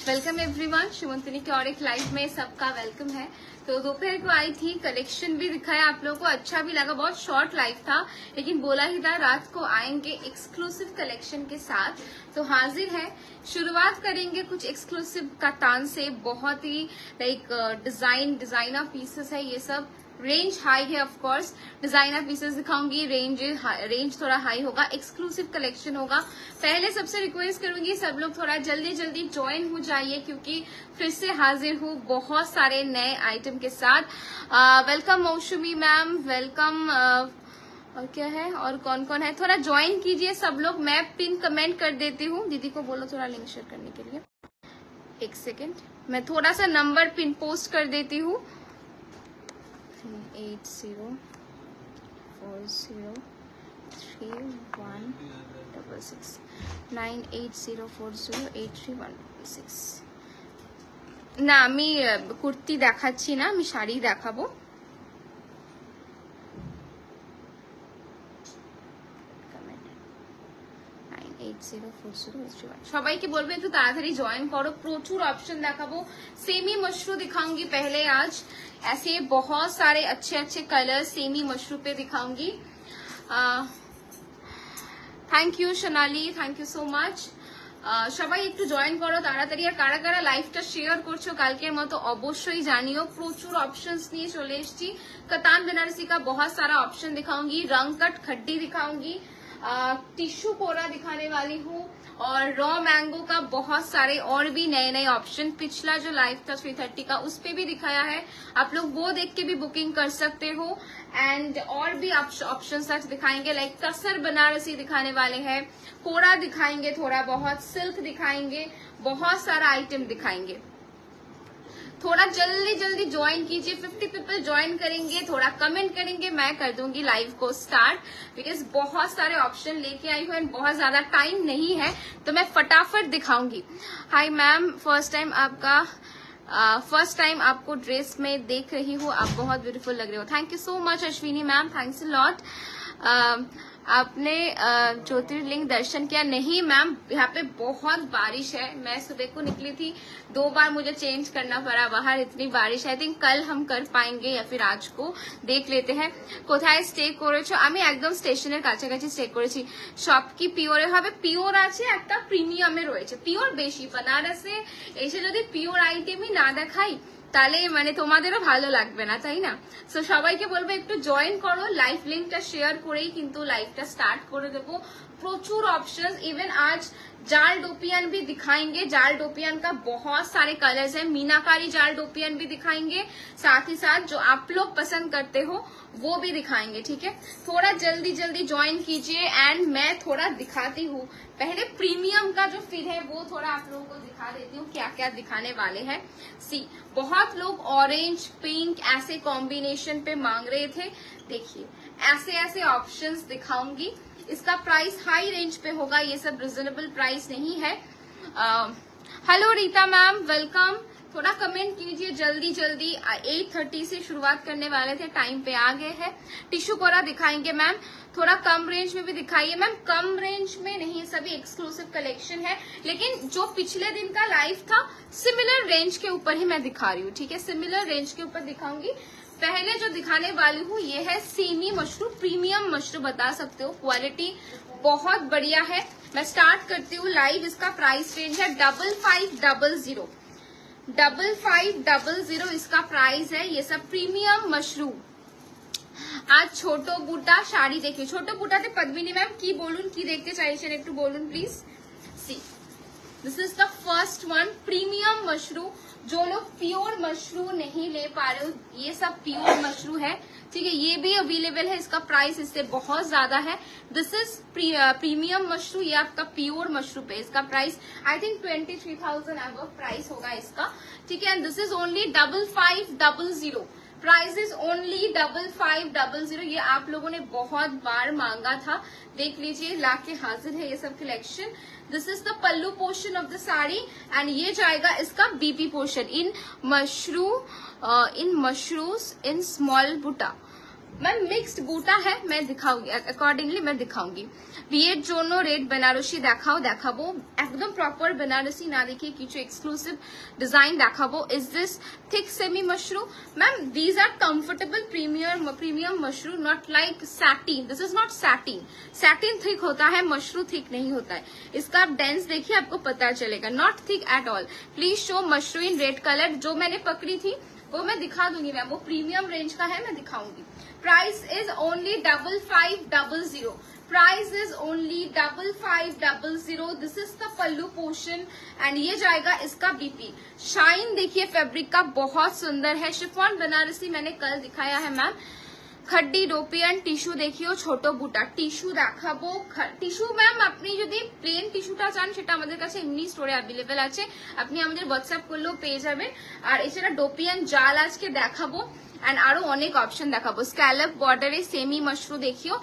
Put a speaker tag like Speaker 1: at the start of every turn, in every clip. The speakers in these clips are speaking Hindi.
Speaker 1: वेलकम एवरीवन, शुभंतनी की और एक लाइव में सबका वेलकम है। तो दोपहर को आई थी, कलेक्शन भी दिखाया आप लोगों को, अच्छा भी लगा। बहुत शॉर्ट लाइव था लेकिन बोला ही था रात को आएंगे एक्सक्लूसिव कलेक्शन के साथ। तो हाजिर है, शुरुआत करेंगे कुछ एक्सक्लूसिव कतान से। बहुत ही डिजाइनर पीसेस है ये सब। रेंज हाई है, ऑफ कोर्स डिजाइनर पीसेस दिखाऊंगी, रेंज थोड़ा हाई होगा, एक्सक्लूसिव कलेक्शन होगा। पहले सबसे रिक्वेस्ट करूंगी सब लोग थोड़ा जल्दी जल्दी ज्वाइन हो जाइए क्योंकि फिर से हाजिर हूँ बहुत सारे नए आइटम के साथ। वेलकम मौसमी मैम, वेलकम। और क्या है, और कौन कौन है, थोड़ा ज्वाइन कीजिए सब लोग। मैं पिन कमेंट कर देती हूँ, दीदी को बोलो थोड़ा लिंक शेयर करने के लिए। एक सेकेंड, मैं थोड़ा सा नंबर पिन पोस्ट कर देती हूँ। 80403166 980408316 না, আমি কুর্তি দেখাচ্ছি না, আমি শাড়ি দেখাবো। সবাইকে বলবো একটু তাড়াতাড়ি জয়েন করো, প্রচুর অপশন দেখাবো। सेमी मशरू दिखाऊंगी पहले आज, ऐसे बहुत सारे अच्छे अच्छे कलर सेमी मशरू पे दिखाऊंगी। Thank you Sonali, thank you so much. সবাই একটু জয়েন করো তাড়াতাড়ি। আর কারা কারা লাইভটা শেয়ার করছো কালকের মতো অবশ্যই জানিও। প্রচুর অপশনস নিয়ে চলে এসেছি। कतान बनारसी का बहुत सारा ऑप्शन दिखाऊंगी, रंग कट खड्डी दिखाऊंगी, टिश्यू कोरा दिखाने वाली हूँ और रॉ मैंगो का बहुत सारे और भी नए नए ऑप्शन। पिछला जो लाइव था 330 का उस पे भी दिखाया है, आप लोग वो देख के भी बुकिंग कर सकते हो। एंड और भी ऑप्शन आज दिखाएंगे, लाइक तसर बनारसी दिखाने वाले हैं, कोरा दिखाएंगे, थोड़ा बहुत सिल्क दिखाएंगे, बहुत सारा आइटम दिखाएंगे। थोड़ा जल्दी जल्दी ज्वाइन कीजिए, 50 पीपल ज्वाइन करेंगे, थोड़ा कमेंट करेंगे, मैं कर दूंगी लाइव को स्टार्ट। बिकॉज बहुत सारे ऑप्शन लेके आई हूँ एंड बहुत ज्यादा टाइम नहीं है तो मैं फटाफट दिखाऊंगी। हाय मैम, फर्स्ट टाइम आपको ड्रेस में देख रही हूँ, आप बहुत ब्यूटीफुल लग रहे हो। Thank you so much Ashwini ma'am, thanks a lot. आपने ज्योतिर्लिंग दर्शन किया? नहीं मैम, यहाँ पे बहुत बारिश है, मैं सुबह को निकली थी, 2 बार मुझे चेंज करना पड़ा बाहर, इतनी बारिश है। आई थिंक कल हम कर पाएंगे या फिर आज को देख लेते हैं। কোথায় স্টে করেছো? আমি একদম স্টেশনের কাছাকাছি স্টে করেছি। শপ কি পিওরে হবে? পিওর আছে, একটা প্রিমিয়ামে রয়েছে। পিওর বেশি, বানারসে এসে যদি পিওর আইটেমই না দেখাই তাহলে মানে তোমাদেরও ভালো লাগবে না, তাই না? সো সবাইকে বলবো একটু জয়েন করো, লাইভ লিঙ্কটা শেয়ার করেই কিন্তু লাইভটা স্টার্ট করে দেবো। প্রচুর ऑप्शंस, इवन आज जाल डोपियन भी दिखाएंगे। जाल डोपियन का बहुत सारे कलर्स हैं, मीनाकारी जाल डोपियन भी दिखाएंगे, साथ ही साथ जो आप लोग पसंद करते हो वो भी दिखाएंगे। ठीक है, थोड़ा जल्दी जल्दी ज्वाइन कीजिए एंड मैं थोड़ा दिखाती हूँ। पहले प्रीमियम का जो फिर है वो थोड़ा आप लोगों को दिखा देती हूँ क्या क्या दिखाने वाले हैं। सी, बहुत लोग ऑरेंज पिंक ऐसे कॉम्बिनेशन पे मांग रहे थे, देखिए ऐसे ऐसे ऑप्शंस दिखाऊंगी। इसका प्राइस हाई रेंज पे होगा, ये सब रिजनेबल प्राइस नहीं है। Hello Rita ma'am, welcome. थोड़ा कमेंट कीजिए जल्दी जल्दी। 8:30 से शुरुआत करने वाले थे, टाइम पे आ गए हैं। टिश्यू कोरा दिखाएंगे मैम, थोड़ा कम रेंज में भी दिखाइए मैम। कम रेंज में नहीं, सभी एक्सक्लूसिव कलेक्शन है, लेकिन जो पिछले दिन का लाइव था सिमिलर रेंज के ऊपर ही मैं दिखा रही हूँ। ठीक है, सिमिलर रेंज के ऊपर दिखाऊंगी। पहले जो दिखाने वाली हूँ ये है सेमी मशरू, प्रीमियम मशरू बता सकते हो, क्वालिटी बहुत बढ़िया है। मैं स्टार्ट करती हूँ लाइव। इसका प्राइस रेंज है 5500 इसका प्राइस है। ये सब प्रीमियम मशरू। आज ছোট বুটা শাড়ি দেখি, ছোট বুটাতে পদ্মিনী ম্যাম কি বলুন, কি দেখতে চাইছেন একটু বলুন please. See, this is the first one, premium mashru. जो लोग प्योर मशरू नहीं ले पा रहे हो, ये सब प्योर मशरू है। ठीक है, ये भी अवेलेबल है, इसका प्राइस इससे बहुत ज्यादा है। दिस इज प्रीमियम मशरू, ये आपका प्योर मशरू पे इसका price I think 23,000 above price होगा इसका। ठीक है, and this is only 5500, price is only 5500। ये आप लोगों ने बहुत बार मांगा था, देख लीजिए लाके हाजिर है ये सब collection. This is the pallu portion of the sari and ये जाएगा इसका BP portion in mushrooms in small बुटा। मैम मिक्स्ड बूटा है, मैं दिखाऊंगी अकॉर्डिंगली, मैं दिखाऊंगी। বিয়ের জন্য রেড বেনারসি দেখাবো একদম প্রপার বেনারসি না দেখিয়ে কিছু এক্সক্লুসিভ ডিজাইন দেখাবো। Is this thick semi mashru? Ma'am these are comfortable premium mashru, not like satin. This is not satin. Satin thick होता है, मशरू थिक नहीं होता है। इसका आप डेंस देखिए, आपको पता चलेगा, not thick at all. Please show mashru in red colour. जो मैंने पकड़ी थी वो मैं दिखा दूंगी मैम, वो प्रीमियम रेंज का है, मैं दिखाऊंगी। Price is only 5500। Price is only 5500। This is the pallu portion and ये जाएगा इसका बीपी। शाइन देखिए फैब्रिक का, बहुत सुंदर है। शिफॉन बनारसी मैंने कल दिखाया है मैम। खड्डी डोपियन टिश्यू देखिए, छोटो बुटा टिश्यू দেখাবো। টিস্যু ম্যাম আপনি যদি প্লেন টিস্যুটা চান সেটা আমাদের কাছে এমনি স্টোরে অ্যাভেলেবেল আছে, আপনি আমাদের হোয়াটসঅ্যাপ করলেও পেয়ে যাবেন। আর এছাড়া ডোপিয়ান জাল আজকে দেখাবো এন্ড আরো অনেক অপশন দেখাবো। স্ক্যালপ বর্ডারে সেমি মশরু দেখিও,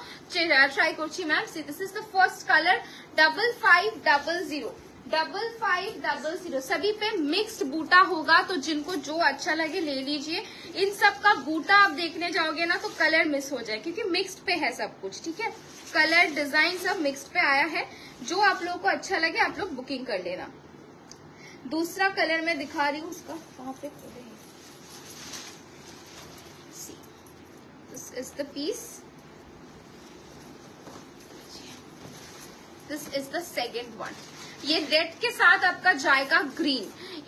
Speaker 1: ট্রাই করছি ma'am. This is the first colour 5500। 5500 सभी पे मिक्स्ड बूटा होगा, तो जिनको जो अच्छा लगे ले लीजिए। इन सब का बूटा आप देखने जाओगे ना तो कलर मिस हो जाए, क्योंकि मिक्स्ड पे है सब कुछ, ठीक है। कलर डिजाइन सब मिक्स्ड पे आया है। जो आप लोगों को अच्छा लगे आप लोग बुकिंग कर लेना। दूसरा कलर मैं दिखा रही हूँ, उसका वहां पे this is the piece, this is the second one. ये रेड के साथ आपका जाएगा ग्रीन।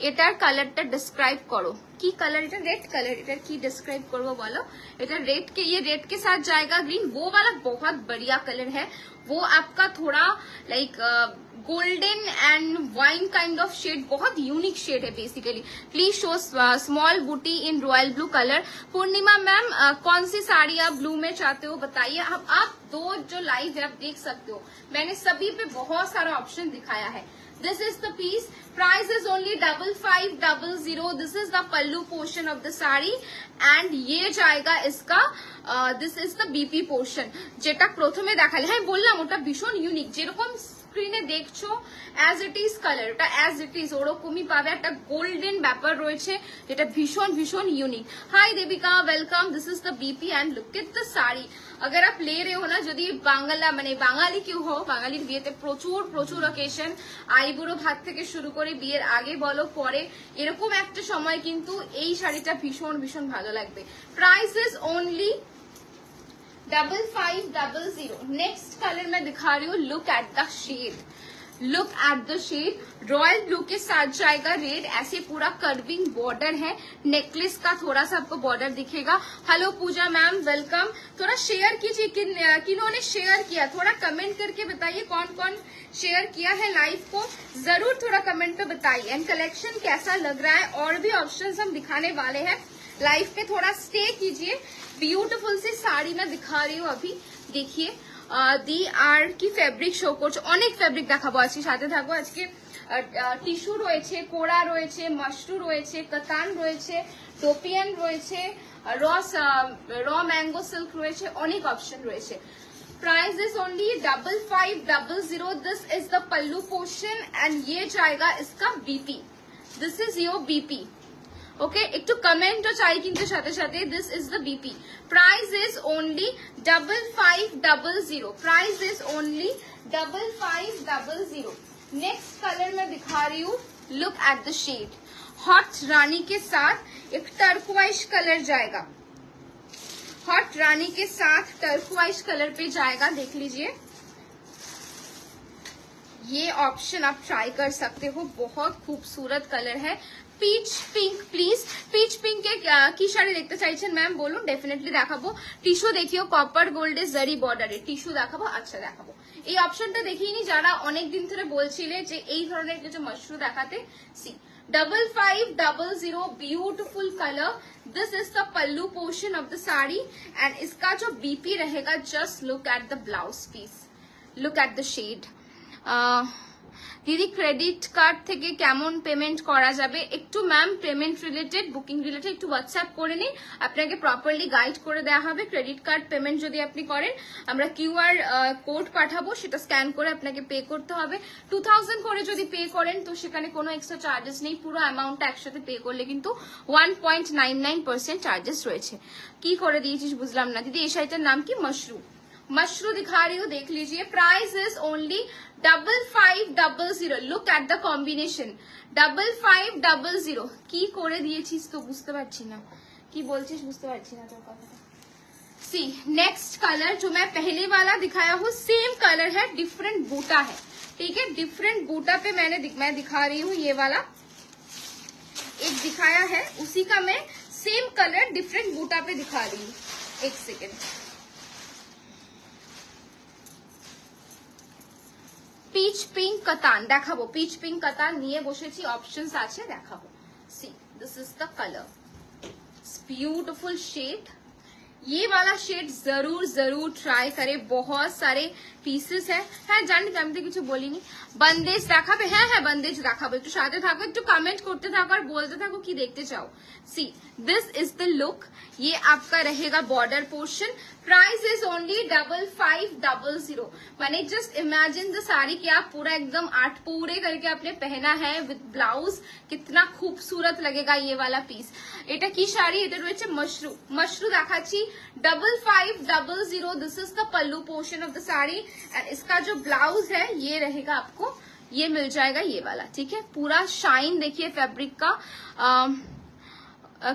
Speaker 1: এটার কালারটা ডিসক্রাইব করো, কি কালার এটা? Red colour. এটার কি ডিসক্রাইব করবো বলো? এটা रेड के, ये रेड के साथ जाएगा ग्रीन। वो वाला बहुत बढ़िया कलर है, वो आपका थोड़ा like golden and wine kind of shade, बहुत यूनिक शेड है basically. Please show small booti in royal blue colour. Purnima ma'am कौन सी साड़ी आप ब्लू में चाहते हो बताइए। आप दो जो लाइव है आप देख सकते हो, मैंने सभी पे बहुत सारा ऑप्शन दिखाया है। This is the piece. Price is only 5500. This is the pallu portion of the saree and ये जाएगा इसका this is the BP portion। যেটা প্রথমে দেখালে, হ্যাঁ বললাম ওটা ভীষণ ইউনিক, যেরকম স্ক্রিনে দেখছো অ্যাজ ইট ইজ কালার, ওটা অ্যাজ ইট ইজ ওরকমই পাবে। একটা গোল্ডেন ব্যাপার রয়েছে যেটা ভীষণ ভীষণ unique. Hi Debika, welcome. This is the BP and look at the sari. अगर आप ले रहे हो ना, যদি বাংলা মানে বাঙালি কেউ হো, বাঙালির বিয়েতে প্রচুর প্রচুর অকেশন, আইবুড়ো ভাত থেকে শুরু করে বিয়ের আগে বলো পরে, এরকম একটা সময় কিন্তু এই শাড়িটা ভীষণ ভীষণ ভালো লাগবে। Price is only 5500। Next colour मैं दिखा रही हूँ, look at the shade, look at the shade. Royal blue के साथ जाएगा रेड, ऐसे पूरा कर्विंग बॉर्डर है। नेकलेस का थोड़ा सा आपको बॉर्डर दिखेगा। हेलो पूजा मैम, वेलकम। थोड़ा शेयर कीजिए, किन्होंने शेयर किया थोड़ा कमेंट करके बताइए, कौन कौन शेयर किया है लाइव को, जरूर थोड़ा कमेंट पे बताइए। एंड कलेक्शन कैसा लग रहा है, और भी ऑप्शंस हम दिखाने वाले हैं। लाइव पे थोड़ा स्टे कीजिए। ब्यूटीफुल सी साड़ी मैं दिखा रही हूँ अभी, देखिए। দি আর কি ফেব্রিক শো করছে, অনেক ফেব্রিক দেখাবো আজকে, সাথে থাকবো। আজকে টিস্যু রয়েছে, কোড়া রয়েছে, মাশরু রয়েছে, কাতান রয়েছে, টোপিয়ান রয়েছে, র ম্যাঙ্গো সিল্ক রয়েছে, অনেক অপশন রয়েছে। Price is only 5500। This is the pallu portion and ये जाएगा इसका BP. This is your BP. Okay, एक तो कमेंट तो चाहिए किंतु साथे साथे this is the BP. Price is only 5500। Price is only 5500। Next colour मैं दिखा रही हूँ, look at the shade. Hot रानी के साथ एक टर्कुआइश कलर जाएगा, हॉट रानी के साथ टर्कुआइश कलर पे जाएगा, देख लीजिए। ये ऑप्शन आप ट्राई कर सकते हो, बहुत खूबसूरत कलर है। পিচ পিঙ্ক, প্লিজ পিচ পিঙ্কে কি শাড়ি দেখতে চাইছেন ম্যাম বলুন, ডেফিনেটলি দেখাবো। টিস্যু দেখিও, কপার গোল্ডে জারি বর্ডারে টিস্যু দেখাবো। আচ্ছা দেখাবো, এই অপশনটা দেখিনি যারা অনেক দিন ধরে বলছিলে যে এই ধরনের কিছু মশরু দেখাতে। See 5500, beautiful colour. This is the pallu portion of the sari and इसका जो बीपी रहेगा, just look at the blouse piece, look at the shade. দিদি ক্রেডিট কার্ড থেকে কেমন পেমেন্ট করা যাবে? একটু ma'am payment related, booking related একটু হোয়াটসঅ্যাপ করে নিন, আপনাকে প্রপারলি গাইড করে দেওয়া হবে। ক্রেডিট কার্ড পেমেন্ট যদি আপনি করেন, আমরা কিউআর কোড পাঠাবো, সেটা স্ক্যান করে আপনাকে পে করতে হবে। 2000 করে যদি পে করেন তো সেখানে কোনো এক্সট্রা চার্জেস নেই, পুরো অ্যামাউন্টটা একসাথে পে করলে কিন্তু 1.99% চার্জেস রয়েছে। কি করে দিয়েছিস বুঝলাম না দিদি। এই শাড়িটার নাম কি? मशरू। मशरू दिखा रही हूँ, देख लीजिए। Price is only 5500। Look at the combination, 5500। কি করে দিয়েছিস তো বুঝতে পারছি না, কি বলছিস বুঝতে পারছি না তোর কথাটা। सी नेक्स्ट कलर जो मैं पहले वाला दिखाया हूँ, सेम कलर है, डिफरेंट बूटा है, ठीक है। डिफरेंट बूटा पे मैं दिखा रही हूँ। ये वाला एक दिखाया है, उसी का मैं सेम कलर डिफरेंट बूटा पे दिखा रही हूँ। एक सेकेंड। পিচ পিঙ্ক কাতান দেখাবো, পিচ পিঙ্ক কাতান নিয়ে বসেছি, অপশনস আছে দেখাবো। See this is the colour, it's beautiful shade. ये वाला शेड जरूर जरूर ट्राई करे, बहुत सारे পিসেস হ্যাঁ জানি তো, আমি তো কিছু বলিনি। বন্দেজ দেখাবে? হ্যাঁ বন্দেজ দেখাবো। একটু সাথে থাকো, একটু কমেন্ট করতে থাকো আর বলতে থাকো কি দেখতে চাও। सी दिस इज द लुक, ये आपका रहेगा border portion. Price is only 5500। मैंने जस्ट इमेजिन द साड़ी कि आप पूरा एकदम 8 पूरे करके आपने पहना है विद ब्लाउज, कितना खूबसूरत लगेगा ये वाला पीस। এটা কি শাড়ি? এটা রয়েছে मशरू। मशरू দেখাচ্ছি 5500। This is the pallu portion of the sari and इसका जो ब्लाउज है ये रहेगा आपको, ये मिल जाएगा ये वाला, ठीक है। पूरा शाइन देखिए फैब्रिक का।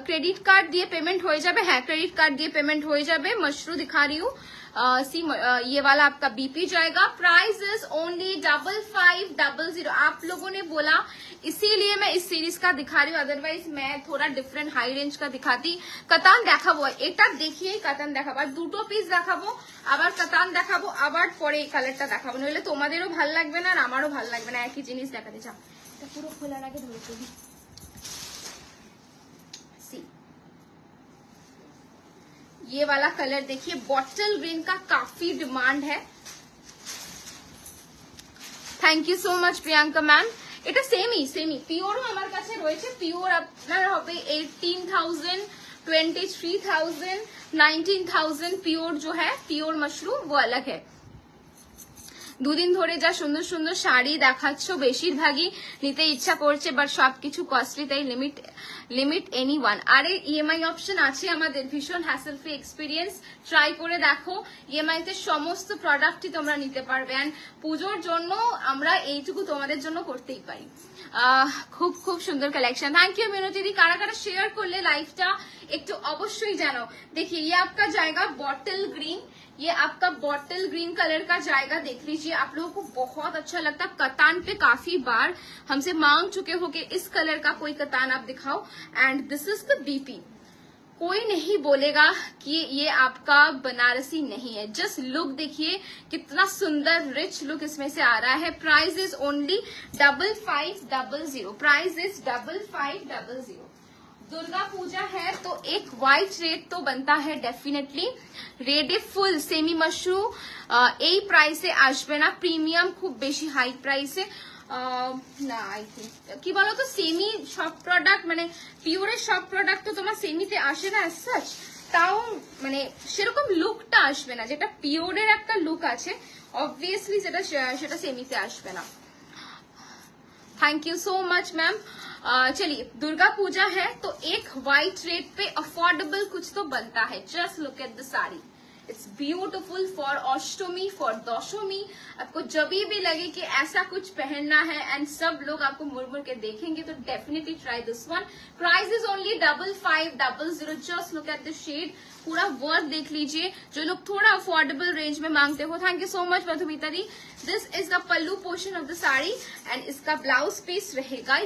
Speaker 1: क्रेडिट कार्ड दिए पेमेंट हो जाए? हाँ क्रेडिट कार्ड दिए पेमेंट हो जाए। मशरू दिखा रही हूँ। सी ये वाला आपका बीपी जाएगा। Price is only 5500। आप लोगों ने बोला इसीलिए मैं इस सीरीज का दिखा रही हूँ, अदरवाइज मैं थोड़ा डिफरेंट हाई रेंज का दिखाती। कतान देखाबो, এটা দেখিয়ে কাতান দেখাবো, আর দুটো পিস দেখাবো, আবার কাতান দেখাবো, আবার পরে এই কালারটা দেখাবো, নইলে তোমাদেরও ভালো লাগবে না আর আমারও ভালো লাগবে না একই জিনিস দেখাতে। চাও এটা পুরো খোলার আগে ধরে ফেলি। ये वाला कलर देखिए, बॉटल ग्रीन का काफी डिमांड है। Thank you so much Priyanka ma'am. এটা সেমি পিওরও আমার কাছে রয়েছে। পিওর আপনার হবে 18,000, 23,000, 19,000। পিওর जो है পিওর मशरूम वो अलग है। দুদিন ধরে যা সুন্দর সুন্দর শাড়ি দেখাচ্ছ বেশিরভাগই নিতে ইচ্ছা করছে, বাট সবকিছু কস্টলি, তাই লিমিট এনিওয়ান। আরে ইএমআই অপশন আছে আমাদের, ভীষণ হ্যাসেল ফ্রি এক্সপিরিয়েন্স। ট্রাই করে দেখো, ইএমআই তে সমস্ত প্রোডাক্টই তোমরা নিতে পারবে। এন্ড পুজোর জন্য আমরা এইটুকু তোমাদের জন্য করতেই পারি। খুব খুব সুন্দর কালেকশন। थैंक यू मीनू दीदी। कारा कारा शेयर করলে লাইভটা একটু অবশ্যই জানাও। देखिए ये आपका जाएगा बॉटल ग्रीन, ये आपका बॉटल ग्रीन कलर का जाएगा। देख लीजिए, आप लोगों को बहुत अच्छा लगता। कतान पे काफी बार हमसे मांग चुके हो कि इस कलर का कोई कतान आप दिखाओ, and this is the BP. कोई नहीं बोलेगा कि ये आपका बनारसी नहीं है। जस्ट लुक देखिए, कितना सुंदर रिच लुक इसमें से आ रहा है। Price is only 5500। Price is 5500। Durga Puja है तो एक व्हाइट रेड तो बनता है डेफिनेटली। रेडे फुल सेमी मशरू এই প্রাইসে আসবে না, প্রিমিয়াম খুব বেশি হাই প্রাইসে না। আই থিঙ্ক কি বলতো, সেমি সব প্রোডাক্ট মানে পিওরের সব প্রোডাক্ট তো তোমার সেমিতে আসে না অ্যাজ সাচ, তাও মানে সেরকম লুকটা আসবে না যেটা পিওরের একটা লুক আছে, অবভিয়াসলি সেটা সেমিতে আসবে না। Thank you so much ma'am. चलिए, दुर्गा पूजा है तो एक व्हाइट रेट पे अफोर्डेबल कुछ तो बनता है। Just look at the sari, it's beautiful for Ashtami, for Dashami. आपको जब भी लगे कि ऐसा कुछ पहनना है एंड सब लोग आपको मुड़ मुड़ के देखेंगे तो definitely try this one. Price is only 5500। Just look at the shade, पूरा वर्क देख लीजिए। जो लोग थोड़ा अफोर्डेबल रेंज में मांगते हो, thank you so much Madhumita दी। This is the pallu portion of the sari and इसका ब्लाउज पीस रहेगा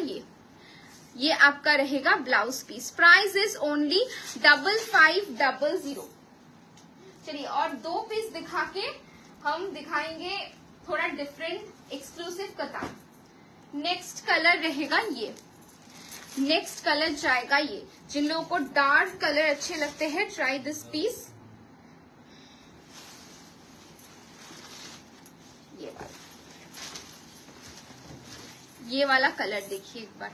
Speaker 1: ये आपका रहेगा blouse piece. Price is only 5500। चलिए, और दो पीस दिखा के हम दिखाएंगे थोड़ा डिफरेंट एक्सक्लूसिव कतान। नेक्स्ट कलर रहेगा ये, नेक्स्ट कलर जाएगा ये। जिन लोगों को डार्क कलर अच्छे लगते हैं, ट्राई दिस पीस। ये वाला ये वाला कलर देखिए एक बार,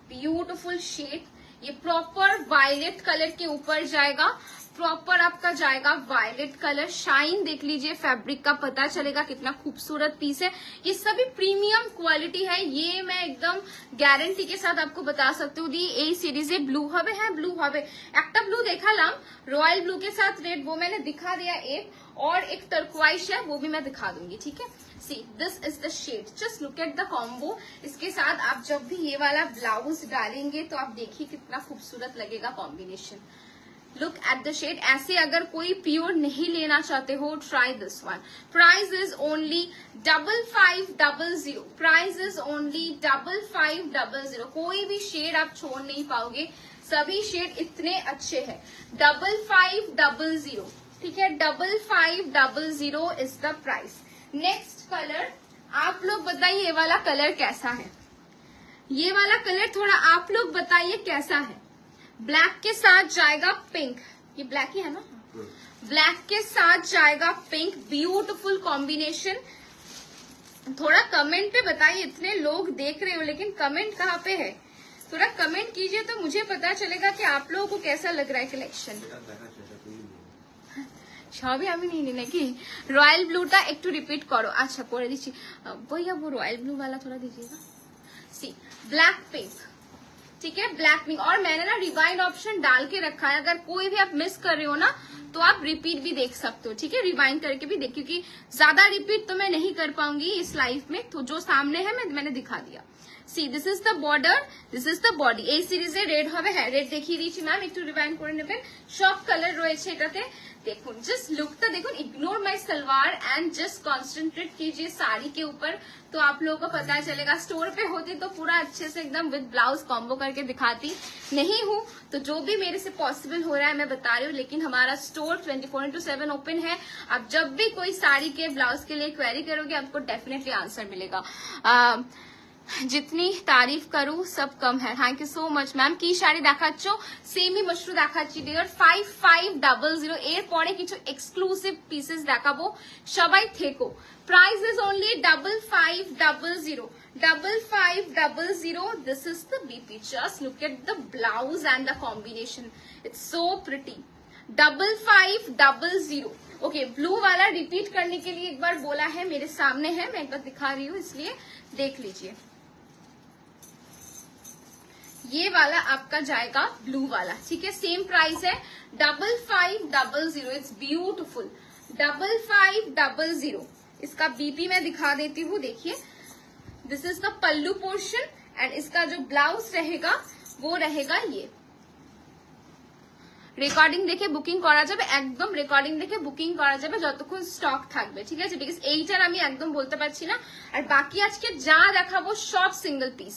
Speaker 1: ब्यूटीफुल शेड, ये प्रॉपर वायलेट कलर के ऊपर जाएगा, प्रॉपर आपका जाएगा वायलेट कलर। शाइन देख लीजिए, फैब्रिक का पता चलेगा कितना खूबसूरत पीस है। ये सभी प्रीमियम क्वालिटी है, ये मैं एकदम गारंटी के साथ आपको बता सकती हूँ। এই সিরিজে ব্লু হবে, হ্যাঁ ব্লু হবে, একটা ব্লু দেখালাম রয়্যাল ব্লू के साथ रेड, वो मैंने दिखा दिया एक, और एक टर्क्वाइश है वो भी मैं दिखा दूंगी, ठीक है। See this is the shade, just look at the combo. इसके साथ आप जब भी ये वाला ब्लाउज डालेंगे तो आप देखिए कितना खूबसूरत लगेगा combination. Look at the shade. ऐसे अगर कोई प्योर नहीं लेना चाहते हो, try this one. Price is only 5500, price is only 5500। कोई भी शेड आप छोड़ नहीं पाओगे, सभी शेड इतने अच्छे हैं। 5500, ठीक है, 5500 is the price. Next colour, आप लोग बताइए ये वाला कलर कैसा है, ये वाला कलर थोड़ा आप लोग बताइए कैसा है। ब्लैक के साथ जाएगा पिंक, ये ब्लैक ही है ना, ब्लैक के साथ जाएगा पिंक, ब्यूटीफुल कॉम्बिनेशन। थोड़ा कमेंट पे बताइए, इतने लोग देख रहे हो लेकिन कमेंट कहाँ पे है, थोड़ा कमेंट कीजिए तो मुझे पता चलेगा कि आप लोगों को कैसा लग रहा है कलेक्शन। সবই আমি নিই নাকি। রয়্যাল ব্লুটা একটু রিপিট করো, আচ্ছা করে দিচ্ছি भैया, वो रॉयल ब्लू वाला थोड़ा दीजिएगा। सी ब्लैक पिंक, ठीक है, ब्लैक पिंक। और मैंने ना रिवाइंड ऑप्शन डाल के रखा है, अगर कोई भी आप मिस कर रहे हो ना तो आप रिपीट भी देख सकते हो, ठीक है, रिवाइंड करके भी देख, क्योंकि ज्यादा रिपीट तो मैं नहीं कर पाऊंगी इस लाइफ में, तो जो सामने है मैंने दिखा दिया। सी this is the border, this is the body. এই সিরিজে রেড হবে, হ্যাঁ রেড দেখিয়ে দিয়েছি ম্যাম, একটু রিভাইন্ড করে নেবেন। সব কালার রয়েছে এটাতে, देखो जस्ट लुकता देखो, ignore my salwar and just concentrate कीजिए साड़ी के ऊपर, तो आप लोगों को पता चलेगा। स्टोर पे होती तो पूरा अच्छे से एकदम विद ब्लाउज कॉम्बो करके दिखाती, नहीं हूँ तो जो भी मेरे से पॉसिबल हो रहा है मैं बता रही हूँ। लेकिन हमारा स्टोर 24/7 ओपन है, आप जब भी कोई साड़ी के ब्लाउज के लिए क्वेरी करोगे आपको डेफिनेटली आंसर मिलेगा। जितनी तारीफ करूं सब कम है। Thank you so much ma'am. की শাড়ি দেখাচ্ছ, সেমি মশরু দেখাচ্ছি ডিয়ার, 5500। এর পরে কিছু এক্সক্লুসিভ পিসেস দেখাবো, সবাই থেকো। Price is only 5500, 5500। This is the BP, just look at the blouse and the combination, it's so pretty. 5500। Okay, blue वाला रिपीट करने के लिए एक बार बोला है, मेरे सामने है, मैं एक बार दिखा रही हूँ इसलिए देख लीजिए। ये वाला आपका जाएगा ब्लू वाला, ठीक है, सेम प्राइस है 5500। It's beautiful, 5500। इसका बीपी मैं दिखा देती हूँ, देखिए this is the pallu portion and इसका जो ब्लाउज रहेगा वो रहेगा ये। রেকর্ডিং দেখে বুকিং করা যাবে, একদম রেকর্ডিং দেখে বুকিং করা যাবে যতক্ষণ স্টক থাকবে, ঠিক আছে, বিকজ এইটার আমি একদম বলতে পারছি না। আর বাকি আজকে যা দেখাবো সব সিঙ্গেল পিস,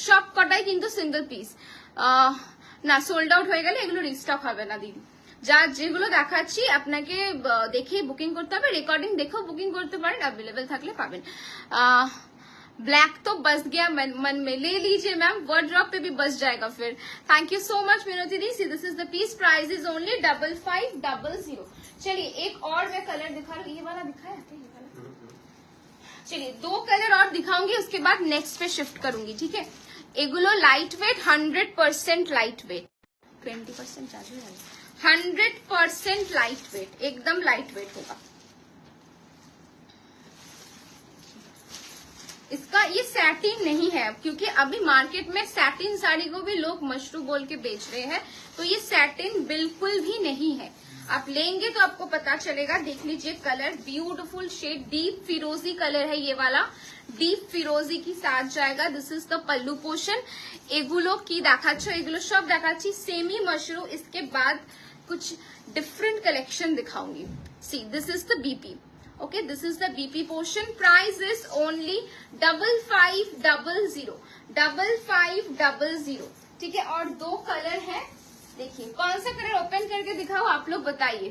Speaker 1: সব কটাই কিন্তু সিঙ্গেল পিস, না সোল্ড আউট হয়ে গেলে এগুলো রিস্টক হবে না দিদি। যা যেগুলো দেখাচ্ছি আপনাকে দেখে বুকিং করতে হবে, রেকর্ডিং দেখেও বুকিং করতে পারেন, অ্যাভেলেবেল থাকলে পাবেন। ब्लैक तो बस गया मन में, ले लीजिए मैम, वर्ड ड्रॉप पे भी बस जाएगा फिर। Thank you so much Meenu दीदी। See this is the piece, price is only 5500। चलिए एक और मैं कलर दिखा रही हूँ, ये वाला दिखाया क्या, ये वाला। चलिए 2 कलर और दिखाऊंगी, उसके बाद नेक्स्ट पे शिफ्ट करूंगी, ठीक है। एगुलो light weight, 100% light weight, 20% 100% light weight, एकदम लाइट वेट होगा। इसका ये सैटिन नहीं है, क्योंकि अभी मार्केट में सैटिन साड़ी को भी लोग मशरू बोल के बेच रहे हैं, तो ये सैटिन बिल्कुल भी नहीं है। आप लेंगे तो आपको पता चलेगा। देख लीजिए कलर, ब्यूटीफुल शेड, डीप फिरोजी कलर है ये वाला, डीप फिरोजी की साथ जाएगा। This is the pallu portion. एगुलो की देखाচ্ছো, एगुलो सब देखाচ্ছি सेमी मशरू। इसके बाद कुछ डिफरेंट कलेक्शन दिखाऊंगी। See this is the BP, okay, this is the BP portion. Price is only 5500, 5500, ठीक है। और 2 कलर है, देखिए कौन सा कलर ओपन करके दिखाओ, आप लोग बताइए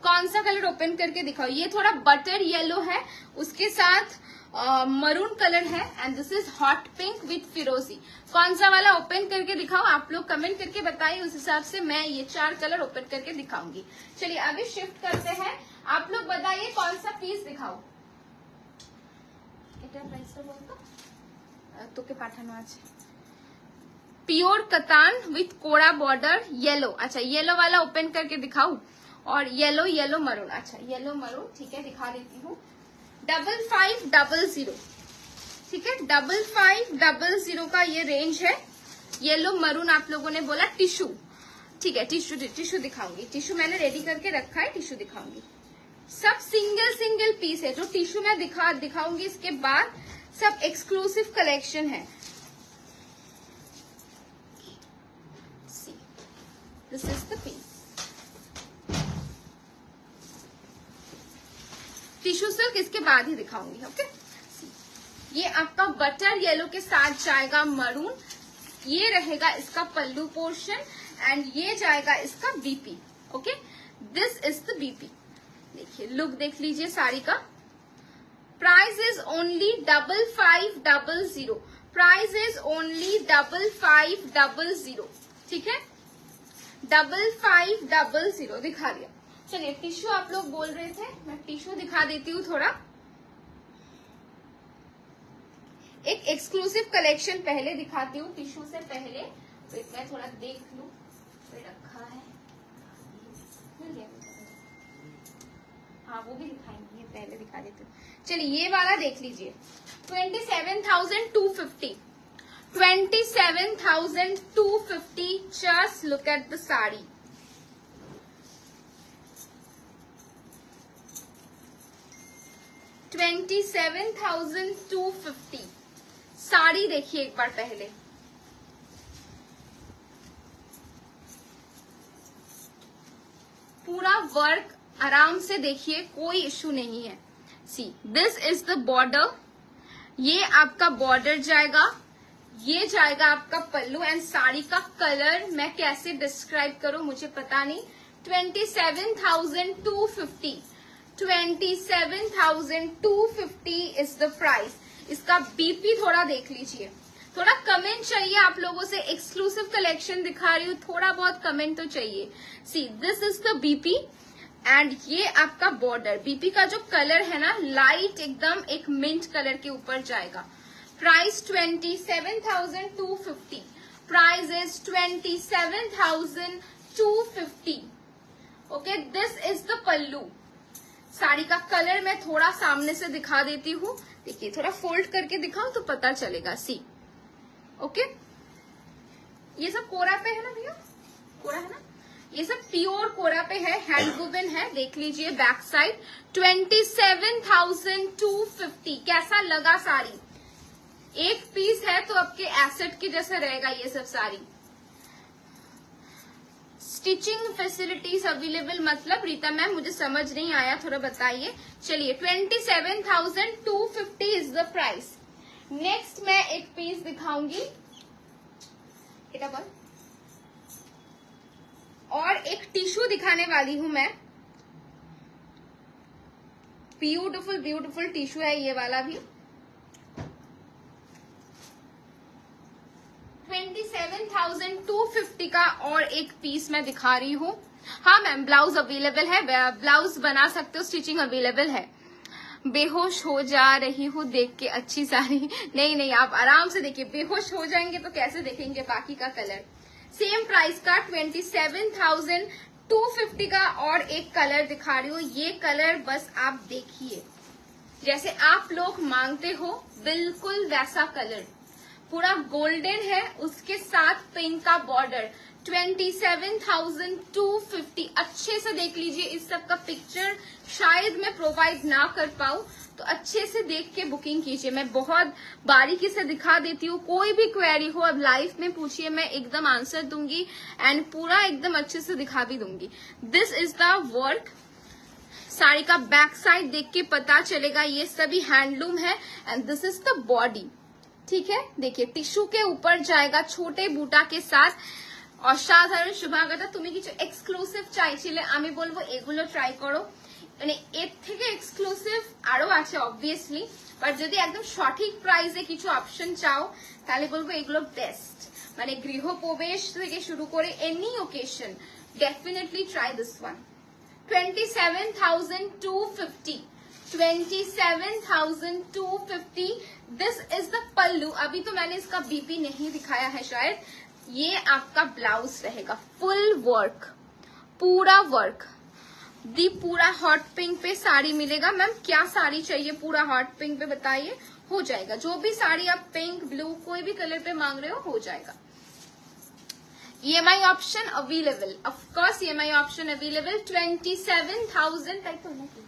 Speaker 1: कौन सा कलर ओपन करके दिखाओ। ये थोड़ा बटर येलो है, उसके साथ मरून कलर है, and this is hot pink with फिरोजी। कौन सा वाला ओपन करके दिखाओ, आप लोग कमेंट करके बताइए, उस हिसाब से मैं ये 4 कलर ओपन करके दिखाऊंगी। चलिए अभी शिफ्ट करते हैं, आप लोग बताइए कौन सा पीस दिखाओ। এটা প্রাইসটা বলতো তোকে পাঠানো আছে। प्योर कतान विथ कोरा बॉर्डर येलो। अच्छा येलो वाला ओपन करके दिखाऊं, और येलो येलो मरून। अच्छा येलो मरून, ठीक है दिखा देती हूँ। 5500, ठीक है 5500 का ये रेंज है। येलो मरून आप लोगों ने बोला, टिश्यू, ठीक है टिश्यू दिखाऊंगी। टिश्यू मैंने रेडी करके रखा है, टिश्यू दिखाऊंगी। सब सिंगल पीस है। जो टिश्यू मैं दिखाऊंगी इसके बाद सब एक्सक्लूसिव कलेक्शन है। This is the piece. Tissue silk इसके बाद ही दिखाऊंगी। ओके, ये आपका बटर येलो के साथ जाएगा मरून, ये रहेगा इसका पल्लू पोर्शन, एंड ये जाएगा इसका BP. Okay, this is the BP. देखिए लुक देख लीजिए साड़ी का। Price is only 5500। Price is only 5500, ठीक है 5500 दिखा दिया। चलिए टिश्यू आप लोग बोल रहे थे, मैं टिश्यू दिखा देती हूँ थोड़ा। एक एक्सक्लूसिव कलेक्शन पहले दिखाती हूँ टिश्यू से पहले। तो मैं थोड़ा देख लूं, रखा है मिल गया। हाँ वो भी दिखाएंगे, पहले दिखा देती हूँ। चलिए ये वाला देख लीजिए, 27,250। 27,250। Just look at the sari. $27,250। Sari देखिए एक बार पहले, पूरा वर्क आराम से देखिए, कोई इश्यू नहीं है। See this is the border, ये आपका बॉर्डर जाएगा, ये जाएगा आपका पल्लू, एंड साड़ी का कलर मैं कैसे डिस्क्राइब करूं मुझे पता नहीं। 27,250। 27,250 इज द प्राइस। इसका बीपी थोड़ा देख लीजिए। थोड़ा कमेंट चाहिए आप लोगों से, एक्सक्लूसिव कलेक्शन दिखा रही हूँ, थोड़ा बहुत कमेंट तो चाहिए। सी this is the BP, and ये आपका बॉर्डर। बीपी का जो कलर है ना, लाइट एकदम एक मिंट कलर के ऊपर जाएगा। Price 27,250। Price is 27,250। Okay, this is the pallu. Sari का कलर मैं थोड़ा सामने से दिखा देती हूँ। देखिए थोड़ा फोल्ड करके दिखाऊं तो पता चलेगा। सी ओके, ये सब कोरा पे है ना भैया, कोरा है ना, ये सब प्योर कोरा पे है, हैंड वुवन है। देख लीजिए बैक साइड। 27,250। कैसा लगा साड़ी? एक पीस है तो आपके एसेट के जैसे रहेगा ये सब साड़ी। स्टिचिंग फैसिलिटीज अवेलेबल मतलब रीता मैम मुझे समझ नहीं आया, थोड़ा बताइए। चलिए 27,250 इज द प्राइस। नेक्स्ट मैं एक पीस दिखाऊंगी, और एक टिश्यू दिखाने वाली हूं मैं। ब्यूटीफुल ब्यूटीफुल टिश्यू है ये वाला भी। 27,250 का और एक पीस मैं दिखा रही हूँ। हाँ मैम ब्लाउज अवेलेबल है, ब्लाउज बना सकते हो, स्टिचिंग अवेलेबल है। बेहोश हो जा रही हूँ देख के अच्छी साड़ी। नहीं आप आराम से देखिए, बेहोश हो जाएंगे तो कैसे देखेंगे बाकी का कलर। सेम प्राइस का 27,250 का और एक कलर दिखा रही हूँ। ये कलर बस आप देखिए, जैसे आप लोग मांगते हो बिल्कुल वैसा कलर, पूरा गोल्डन है, उसके साथ पिंक का बॉर्डर। 27,250। अच्छे से देख लीजिए, इस सब का पिक्चर शायद मैं प्रोवाइड ना कर पाऊँ, तो अच्छे से देख के बुकिंग कीजिए। मैं बहुत बारीकी से दिखा देती हूँ, कोई भी क्वेरी हो अब लाइव में पूछिए, मैं एकदम आंसर दूंगी एंड पूरा एकदम अच्छे से दिखा भी दूंगी। This is the work. Sari का बैक साइड देख के पता चलेगा ये सभी हैंडलूम है, and this is the body. ठीक है, देखिए टिश्यू के ऊपर जाएगा छोटे बूटा के साथ। অসাধারণ শুভাগতা, তুমি কিছু এক্সক্লুসিভ চাইছিলে, আমি বলবো এগুলো ট্রাই করো। মানে এর থেকে এক্সক্লুসিভ আরো আছে অবভিয়াসলি, বাট যদি একদম সঠিক প্রাইসে কিছু অপশন চাও তাহলে বলবো এগুলো বেস্ট। মানে গৃহপ্রবেশ থেকে শুরু করে any occasion definitely try this one. 27,250। 27,250. This is the pallu. अभी तो मैंने इसका बीपी नहीं दिखाया है शायद. ये आपका ब्लाउज रहेगा, फुल वर्क, पूरा वर्क. दी पूरा हॉट पिंक पे साड़ी मिलेगा. मैम क्या साड़ी चाहिए पूरा हॉट पिंक पे बताइए, हो जाएगा. जो भी साड़ी आप पिंक, ब्लू, कोई भी कलर पे मांग रहे हो जाएगा. EMI option available, of course EMI option available. 27,000 type होना चाहिए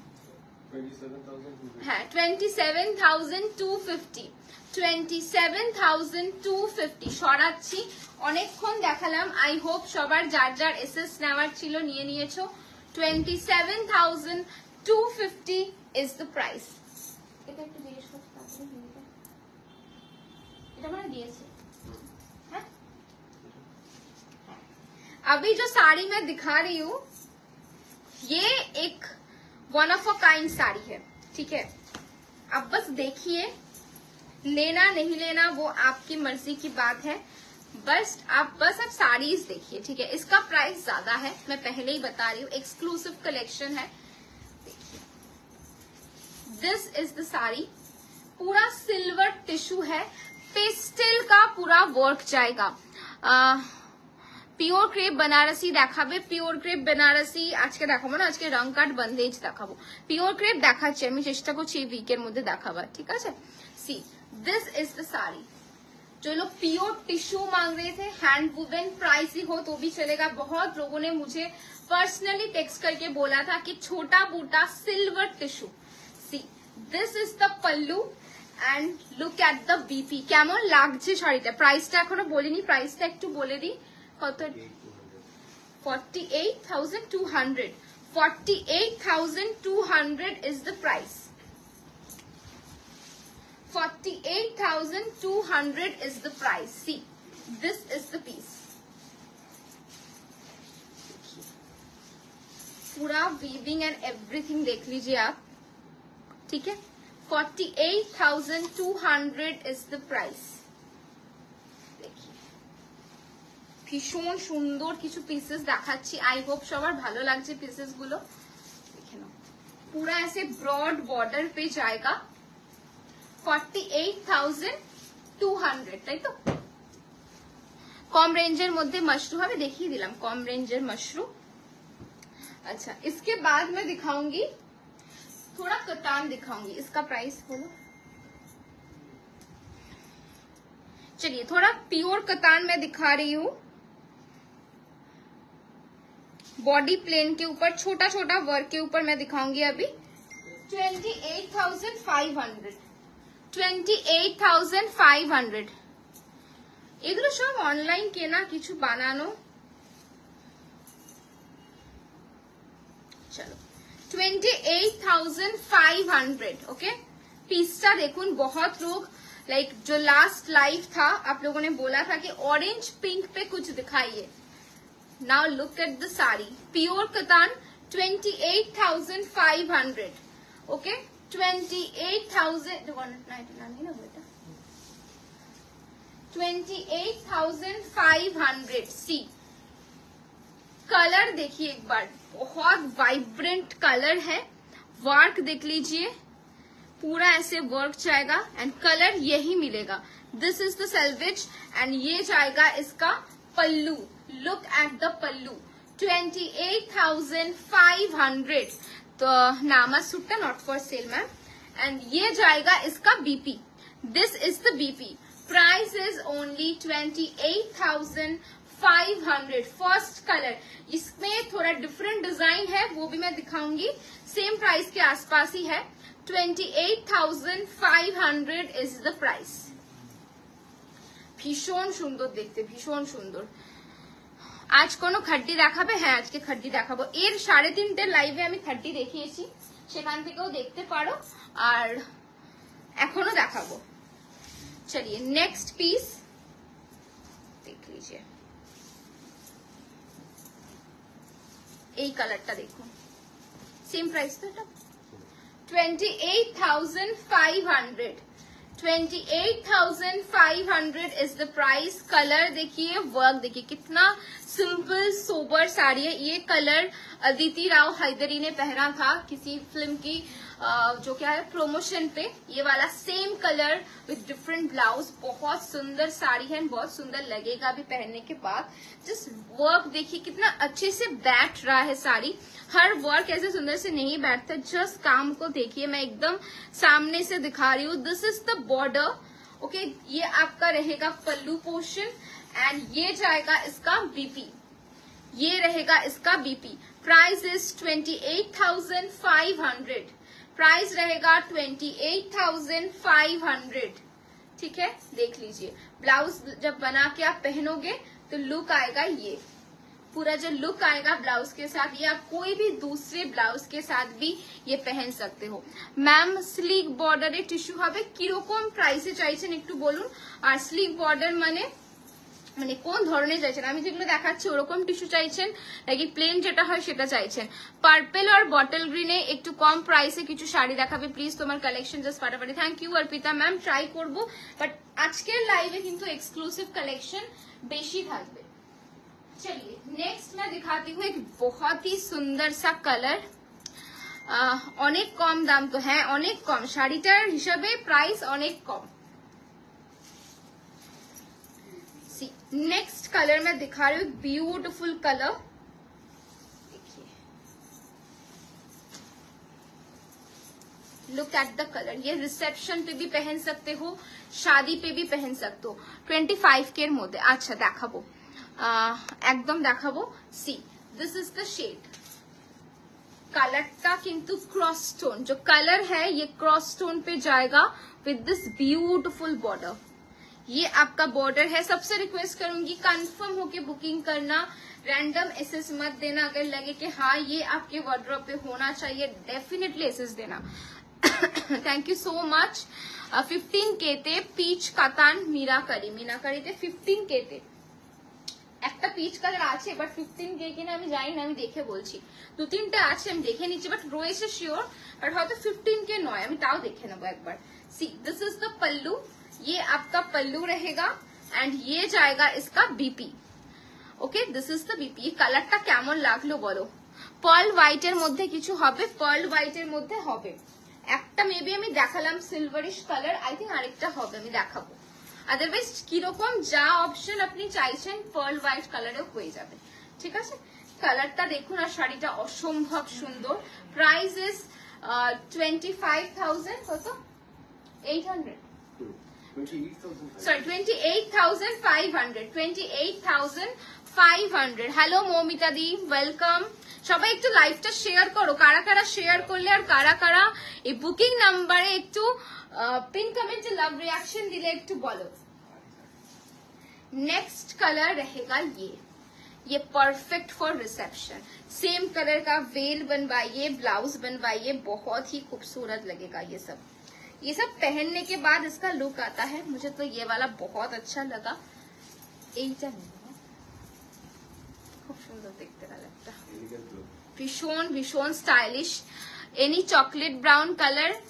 Speaker 1: है. 27,250. 27,250 সরাচ্ছি. অনেকক্ষণ দেখালাম. আই হোপ সবার যার যার এসএস নেওয়ার ছিল নিয়ে নিয়েছো. 27,250 is the price. এটা একটু জিজ্ঞেস করতে পারবেন, এটা মানে দিয়েছে. হ্যাঁ, अभी जो साड़ी मैं दिखा रही हूँ ये एक one of a kind sari है. ठीक है, अब बस देखिए, लेना नहीं लेना वो आपकी मर्जी की बात है. बस आप साड़ीज देखिए. ठीक है, इसका प्राइस ज्यादा है, मैं पहले ही बता रही हूँ. एक्सक्लूसिव कलेक्शन है. देखिए, दिस इज द साड़ी. पूरा सिल्वर टिश्यू है, पेस्टल का पूरा वर्क जाएगा. পিওর ক্রেপ বেনারসি দেখাবে. পিওর ক্রেপ বেনারসি আজকে দেখাবো না, আজকে রং কাট বন্দেজ দেখাবো. পিওর ক্রেপ দেখাচ্ছি, আমি চেষ্টা করছি এই উইকের মধ্যে দেখাবার. ঠিক আছে, सी दिस इज द साड़ी. जो लोग प्योर टिश्यू मांग रहे थे, हैंड वुवन, प्राइसी हो तो भी चलेगा. बहुत लोगों ने मुझे पर्सनली टेक्स्ट करके बोला था कि छोटा बूटा silver tissue. See this is the pallu and look at the BP. কেমন লাগছে শাড়িটা? প্রাইসটা এখনো বলিনি, প্রাইসটা একটু বলে দিই. কত? 48,200. 48,200 is the price. 48,200 is the price. See, this is the piece. पूरा वीविंग एंड एवरीथिंग देख लीजिए आप. ठीक है, 48,200 is the price. देखिए, ভীষণ সুন্দর কিছু পিসেস দেখাচ্ছি. আই হোপ সবার ভালো লাগছে পিসেস গুলো. দেখে নাও, पूरा ऐसे ब्रॉड बॉर्डर पे जाएगा. 48,200, তাই তো? কম রেঞ্জের মধ্যে মশরু হবে, দেখিয়ে দিলাম কম রেঞ্জের মশরু. अच्छा, इसके बाद मैं दिखाऊंगी थोड़ा कतान दिखाऊंगी. इसका प्राइस बोलो. चलिए, थोड़ा प्योर कतान मैं दिखा रही हूँ. बॉडी प्लेन के ऊपर छोटा छोटा वर्क के ऊपर मैं दिखाऊंगी अभी. 28,500. 28,500. এগুলো সব অনলাইন কেনা, কিছু বানানো. चलो, 28,500. ओके, पीसटा देखून. बहुत लोग लाइक जो लास्ट लाइव था आप लोगों ने बोला था कि ऑरेंज पिंक पे कुछ दिखाइए. Now look at the sari. Pure कतान. 28,500. ओके, 28,000 ना बेटा. 28,500. सी कलर देखिए एक बार, बहुत वाइब्रेंट कलर है. वर्क देख लीजिए, पूरा ऐसे वर्क जाएगा एंड कलर यही मिलेगा. This is the selvage and ये जाएगा इसका pallu. Look at the pallu. 28,500. तो नामा सूटा not for sale ma'am. And ये जाएगा इसका BP. This is the BP. Price is only 28,500. First colour, इसमें थोड़ा डिफरेंट डिजाइन है, वो भी मैं दिखाऊंगी. सेम प्राइस के आसपास ही है. 28,500 इज द प्राइस. ভীষণ সুন্দর দেখতে, ভীষণ সুন্দর. আজ কোনো খাড্ডি দেখাবে? হ্যাঁ, আজকে খাড্ডি দেখাবো. এর 3:30 লাইভে আমি খাড্ডি দেখিয়েছি, সেখান থেকেও দেখতে পারো. আর এখনো দেখাবো. चलिए, नेक्स्ट पीस देख लीजिए. এই কালারটা দেখুন. সেম প্রাইস তো এটা. 28,500. 28,500 इज द प्राइस. कलर देखिए, वर्क देखिए, कितना सिंपल सोबर साड़ी है. ये कलर अदिति राव हैदरी ने पहना था किसी फिल्म की जो क्या है प्रमोशन पे, ये वाला same colour with different blouse, बहुत सुंदर साड़ी है, बहुत सुंदर लगेगा भी पहनने के बाद। जस्ट वर्क देखिए कितना अच्छे से बैठ रहा है साड़ी, हर वर्क ऐसे सुंदर से नहीं बैठता, जस्ट काम को देखिए, मैं एकदम सामने से दिखा रही हूँ। This is the border, okay, ये आपका रहेगा पल्लू पोर्शन एंड ये जाएगा इसका बीपी, ये रहेगा इसका बीपी। प्राइस इज 28,500, प्राइस रहेगा 28,500, ठीक है। देख लीजिए ब्लाउज जब बना के आप पहनोगे तो लुक आएगा, ये पूरा जो लुक आएगा ब्लाउज के साथ, ये आप कोई भी दूसरे ब्लाउज के साथ भी ये पहन सकते हो। मैम स्लीक बॉर्डर टिश्यू হবে কিরকম প্রাইসে চাইছেন একটু বলুন, আর স্লিক বর্ডার মানে কোন ধরনের চাইছেন, আমি যেগুলো দেখাচ্ছি ওরকম টিস্যু চাইছেন নাকি প্লেন যেটা হয় সেটা চাইছেন। পার্পল আর বটল গ্রিনে একটু কম প্রাইসে কিছু শাড়ি দেখাবে প্লিজ, তোমার কালেকশন জাস্ট ফাটাফাটি। Thank you Arpita ma'am, try করব, বাট আজকের লাইভে কিন্তু এক্সক্লুসিভ কালেকশন বেশি থাকবে। चलिए नेक्स्ट मैं दिखाती हूँ एक बहुत ही सुंदर सा कलर, অনেক কম দাম তো, হ্যাঁ অনেক কম, শাড়িটার হিসাবে প্রাইস অনেক কম। नेक्स्ट कलर मैं दिखा रही हूँ, ब्यूटीफुल कलर, देखिए लुक एट द कलर, ये रिसेप्शन पे भी पहन सकते हो, शादी पे भी पहन सकते हो। 25 के মধ্যে, আচ্ছা দেখাবো, একদম দেখাবো। See this is the shade, कलरটা কিন্তু क्रॉस स्टोन, जो कलर है ये क्रॉस स्टोन पे जाएगा विद दिस ब्यूटीफुल बॉर्डर, ये आपका बॉर्डर है। सबसे रिक्वेस्ट करूंगी कंफर्म होके बुकिंग करना, रैंडम एसएस मत देना, अगर लगे कि हाँ ये आपके वार्डरोब पे होना चाहिए डेफिनेटली एसएस देना। Thank you so much. 15K তে পিচ কাতান মিনাকারি, মিনাকারিতে 15K তে একটা পিচ কালার আছে, বাট 15K কিনা আমি জানি না, আমি দেখে বলছি, দু তিনটা আছে আমি দেখে নিচ্ছি, বাট রয়েছে শিওর, বাট হয়তো 15K নয়, আমি তাও দেখে নেবো একবার। सी दिस इज द पल्लू, ये आपका पल्लू रहेगा एंड ये जाएगा इसका BP, okay this is the BP. ये কালারটা কেমন লাগলো বলো, পার্ল হোয়াইটের মধ্যে কিছু হবে, পার্ল হোয়াইটের মধ্যে হবে একটা, মেবি আমি দেখালাম সিলভারিশ কালার, আই থিঙ্ক আরেকটা হবে আমি দেখাবো, আদারওয়াইজ কিরকম যা অপশন আপনি চাইছেন পার্ল হোয়াইট কালারেও হয়ে যাবে, ঠিক আছে। কালারটা দেখুন আর শাড়িটা অসম্ভব সুন্দর। প্রাইস ইজ 25,000 কত 800, sorry 28,500, 28,500। হ্যালো মৌমিতা দি, ওয়েলকাম। সবাই একটু লাইভটা শেয়ার করো, কারা কারা শেয়ার করলে আর কারা কারা এই বুকিং নাম্বারে একটু पिन कमेंट लव रिएक्शन दिले एक बोलो। नेक्स्ट कलर रहेगा ये perfect for reception, same colour का वेल बनवाइए, ब्लाउज बनवाइए, बहुत ही खूबसूरत लगेगा। ये सब पहनने के बाद इसका लुक आता है। मुझे तो ये वाला बहुत अच्छा लगा, खूब सुंदर देखते लगता, भीषण भीषण stylish. Any chocolate brown colour,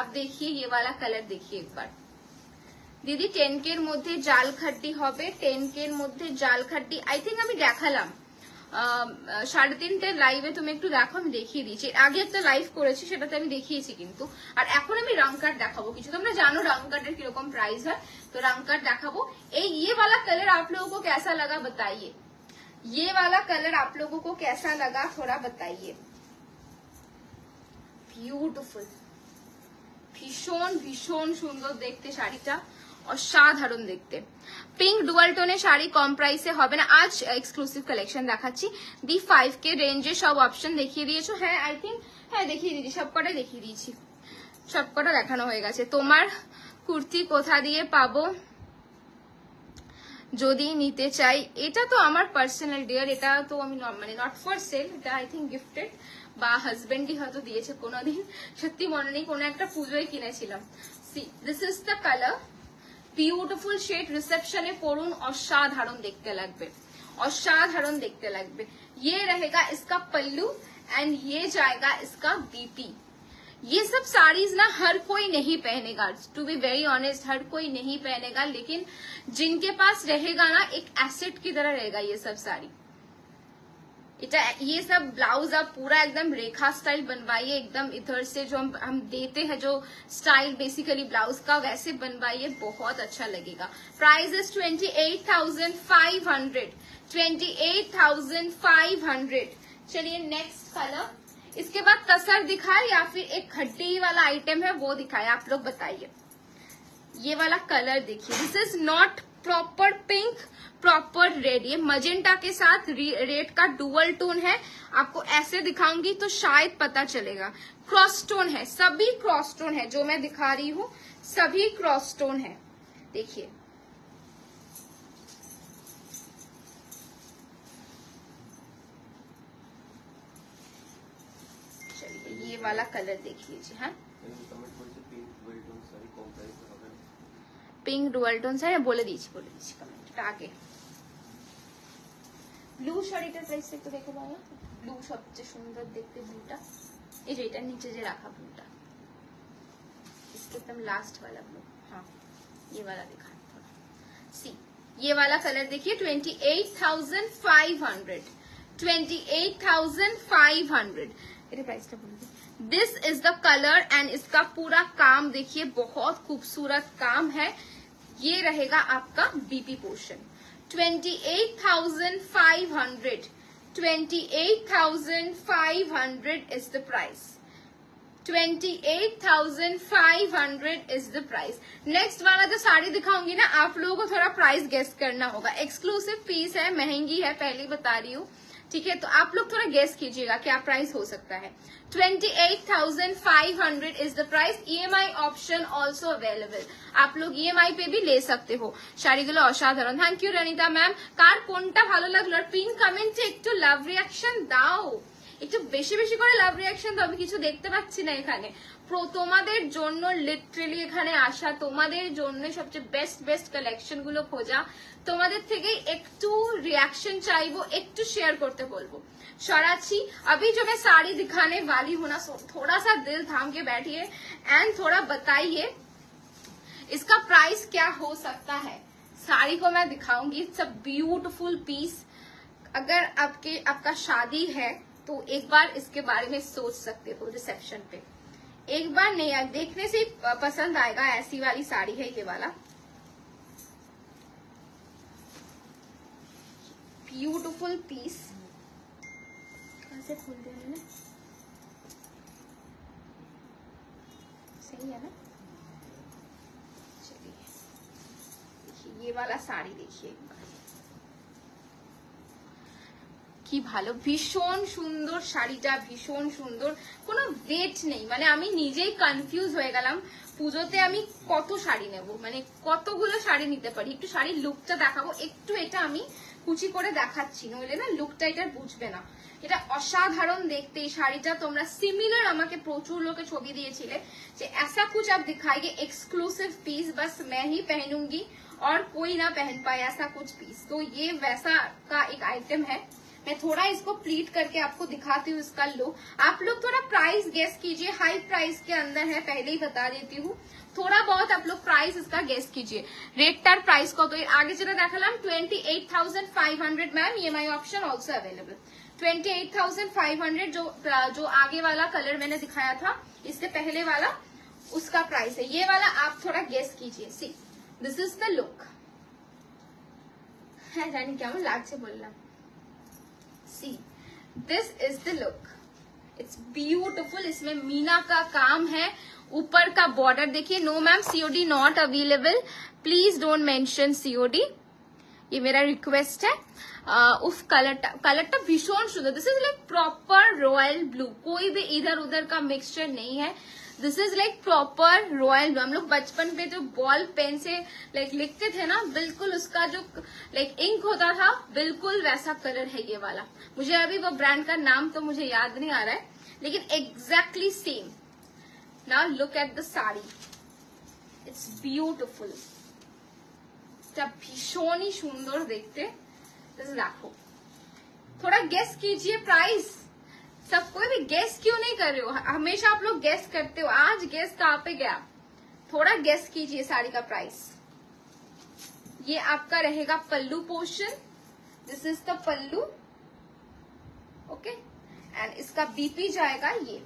Speaker 1: अब देखिए ये वाला कलर देखिए एक बार दीदी। 10K এর মধ্যে জাল খাড্ডি হবে, 10K এর মধ্যে জাল খাড্ডি আই থিঙ্ক আমি দেখালাম 3:30 লাইভে, তুমি একটু দেখো, আমি দেখিয়ে দিয়েছি, আগে একটা লাইভ করেছি সেটাতে আমি দেখিয়েছি কিন্তু। আর এখন আমি রং কার্ড দেখাবো কিছু, তোমরা জানো রং কার্ডের কিরকম প্রাইস হয়, তো রং কার্ড দেখাবো। ये वाला कलर आप लोगों को कैसा लगा बताइए, ये वाला कलर आप लोगों को कैसा लगा थोड़ा बताइए। ब्यूटीफुल, ভীষণ ভীষণ সুন্দর দেখতে শাড়িটা, অসাধারণ দেখতে। পিঙ্ক ডুয়াল টোনে শাড়ি কম প্রাইসে হবে না, আজ এক্সক্লুসিভ কালেকশন দেখাচ্ছি। দি 5K রেঞ্জে সব অপশন দেখিয়ে দিয়েছো, হ্যাঁ আই থিঙ্ক হ্যাঁ দেখিয়ে দিয়েছি, সবকটা দেখিয়ে দিয়েছি, সবকটা দেখানো হয়ে গেছে। তোমার কুর্তি কোথা দিয়ে পাবো যদি নিতে চাই? এটা তো আমার পার্সোনাল ডিয়ার, এটা তো আমি মানে নট ফর সেল, এটা আই থিঙ্ক গিফটেড বা হাজবেন্ডই হয়তো দিয়েছে কোনোদিন, সত্যি মনে নেই, কোনো একটা পুজোয় কিনেছিলাম। See this is the colour, beautiful shade, রিসেপশনে পরুন, অসাধারণ দেখতে লাগবে, অসাধারণ দেখতে লাগবে। ये रहेगा इसका पल्लू एंड ये जाएगा इसका बीपी। ये सब साड़ीज ना हर कोई नहीं पहनेगा, टू बी वेरी ऑनेस्ट हर कोई नहीं पहनेगा, लेकिन जिनके पास रहेगा ना एक एसेट की तरह रहेगा ये सब साड़ी। ये सब ब्लाउज आप पूरा एकदम रेखा स्टाइल बनवाइए, एकदम इधर से जो हम देते हैं जो स्टाइल बेसिकली ब्लाउज का, वैसे बनवाइए, बहुत अच्छा लगेगा। Price is 28,500, 28,500। चलिए नेक्स्ट कलर, इसके बाद तसर दिखाए या फिर एक खड्डी वाला आइटम है वो दिखाए, आप लोग बताइए। ये वाला कलर देखिए, this is not proper pink, proper red, ये मजेंटा के साथ रेड का डुअल टोन है। आपको ऐसे दिखाऊंगी तो शायद पता चलेगा। क्रॉस टोन है, सभी क्रॉस टोन है जो मैं दिखा रही हूँ, सभी क्रॉस टोन है। देखिए चलिए ये वाला कलर देख लीजिए। हाँ पिंक डुअल टोन স্যার বলে দিয়েছি কমেন্টটা আগে। ব্লু শাড়িটার প্রাইস একটু দেখে দাও না, ব্লু সবচেয়ে সুন্দর দেখতে ব্লুটা, এই যে এটার নিচে যে রাখা ব্লুটা, इसके एकदम लास्ट वाला ब्लू। हाँ ये वाला दिखा थोड़ा, सी ये वाला कलर देखिए 28,500, 28,500 मेरे प्राइस का बोल। This is the colour and इसका पूरा काम देखिए, बहुत खूबसूरत काम है। ये रहेगा आपका BP portion. 28,500, 28,500 is the price, 28,500 is the price। Next वाला जो साड़ी दिखाऊंगी ना, आप लोगों को थोड़ा प्राइस गेस करना होगा। एक्सक्लूसिव पीस है, महंगी है, पहले बता रही हूँ, ठीक है? तो आप लोग थोड़ा गेस कीजिएगा क्या प्राइस हो सकता है। 28,500 is the price. EMI option also available, आप लोग EMI पे भी ले सकते हो। শাড়িগুলো অসাধারণ। Thank you Ranita ma'am. কার কোনটা ভালো লাগলো পিন কমেন্টে একটু লাভ রিয়াকশন দাও, একটু বেশি বেশি করে লাভ রিয়াকশন দাও। আমি কিছু দেখতে পাচ্ছি না এখানে। তোমাদের জন্য লিটারেলি এখানে আসা, তোমাদের জন্য সবচেয়ে বেস্ট কালেকশন গুলো খোঁজা, তোমাদের থেকে একটু रिएक्शन চাইবো, একটু শেয়ার করতে বলবো। शराची अभी जो मैं साड़ी दिखाने वाली हूँ ना, थोड़ा सा दिल थाम के बैठिए एंड थोड़ा बताइए इसका प्राइस क्या हो सकता है। साड़ी को मैं दिखाऊंगी, इट्स अ ब्यूटीफुल पीस। अगर आपका शादी है तो एक बार इसके बारे में सोच सकते हो रिसेप्शन पे, एक बार नहीं यार, देखने से पसंद आएगा। ऐसी वाली साड़ी है ये वाला, ब्यूटीफुल पीस। कहाँ से खोल दिया मैंने, सही है ना? चलिए देखिए ये वाला साड़ी देखिए কি ভালো, ভীষণ সুন্দর শাড়িটা, ভীষণ সুন্দর, কোনো ওয়েট নেই। মানে আমি নিজেই কনফিউজ হয়ে গেলাম পুজোতে আমি কত শাড়ি নেব, মানে কতগুলো শাড়ি নিতে পারি। একটু শাড়ির লুকটা দেখাবো, একটু এটা আমি কুচি করে দেখাচ্ছি, নইলে না লুকটা এটার বুঝবে না। এটা অসাধারণ দেখতে এই শাড়িটা। তোমরা সিমিলার আমাকে প্রচুর লোকে ছবি দিয়েছিলে যে ऐसा कुछ आप दिखाइए एक्सक्लूसिव पीस, बस मैं ही पहनूंगी और कोई ना पहन पाए ऐसा कुछ पीस। तो ये वैसा का एक आइटम है। मैं थोड़ा इसको प्लीट करके आपको दिखाती हूँ इसका लुक। आप लोग थोड़ा प्राइस गेस कीजिए, हाई प्राइस के अंदर है, पहले ही बता देती हूँ। थोड़ा बहुत आप लोग प्राइस इसका गेस कीजिए। रेटटार प्राइस को तो आगे যেটা দেখালাম 28,500 ma'am. EMI option also available. 28,500 जो आगे वाला कलर मैंने दिखाया था, इससे पहले वाला, उसका प्राइस है। ये वाला आप थोड़ा गेस कीजिए। See this is the look. जानी क्या লাগছে বললাম। See this is the look, it's beautiful. इसमें मीना का काम है, ऊपर का बॉर्डर देखिए। No ma'am COD not available, please don't mention COD, ये मेरा रिक्वेस्ट है। उफ कलरটা भीषण सुंदर। This is like proper royal blue, कोई भी इधर उधर का मिक्सचर नहीं है। This is like proper royal blue. हम लोग बचपन पे जो बॉल पेन से लाइक लिखते थे ना, बिल्कुल उसका जो लाइक इंक होता था, बिल्कुल वैसा कलर है ये वाला। मुझे अभी वो ब्रांड का नाम तो मुझे याद नहीं आ रहा है, लेकिन exactly same. Now look at the sari, it's beautiful. भीषण ही सुंदर देखते। देखो थोड़ा गेस कीजिए प्राइस। सब कोई भी गेस क्यों नहीं कर रहे हो? हमेशा आप लोग गेस करते हो, आज गेस कहाँ पे गया? थोड़ा गेस कीजिए साड़ी का प्राइस। ये आपका रहेगा pallu portion, this is the pallu. Okay, and इसका बीपी जाएगा ये,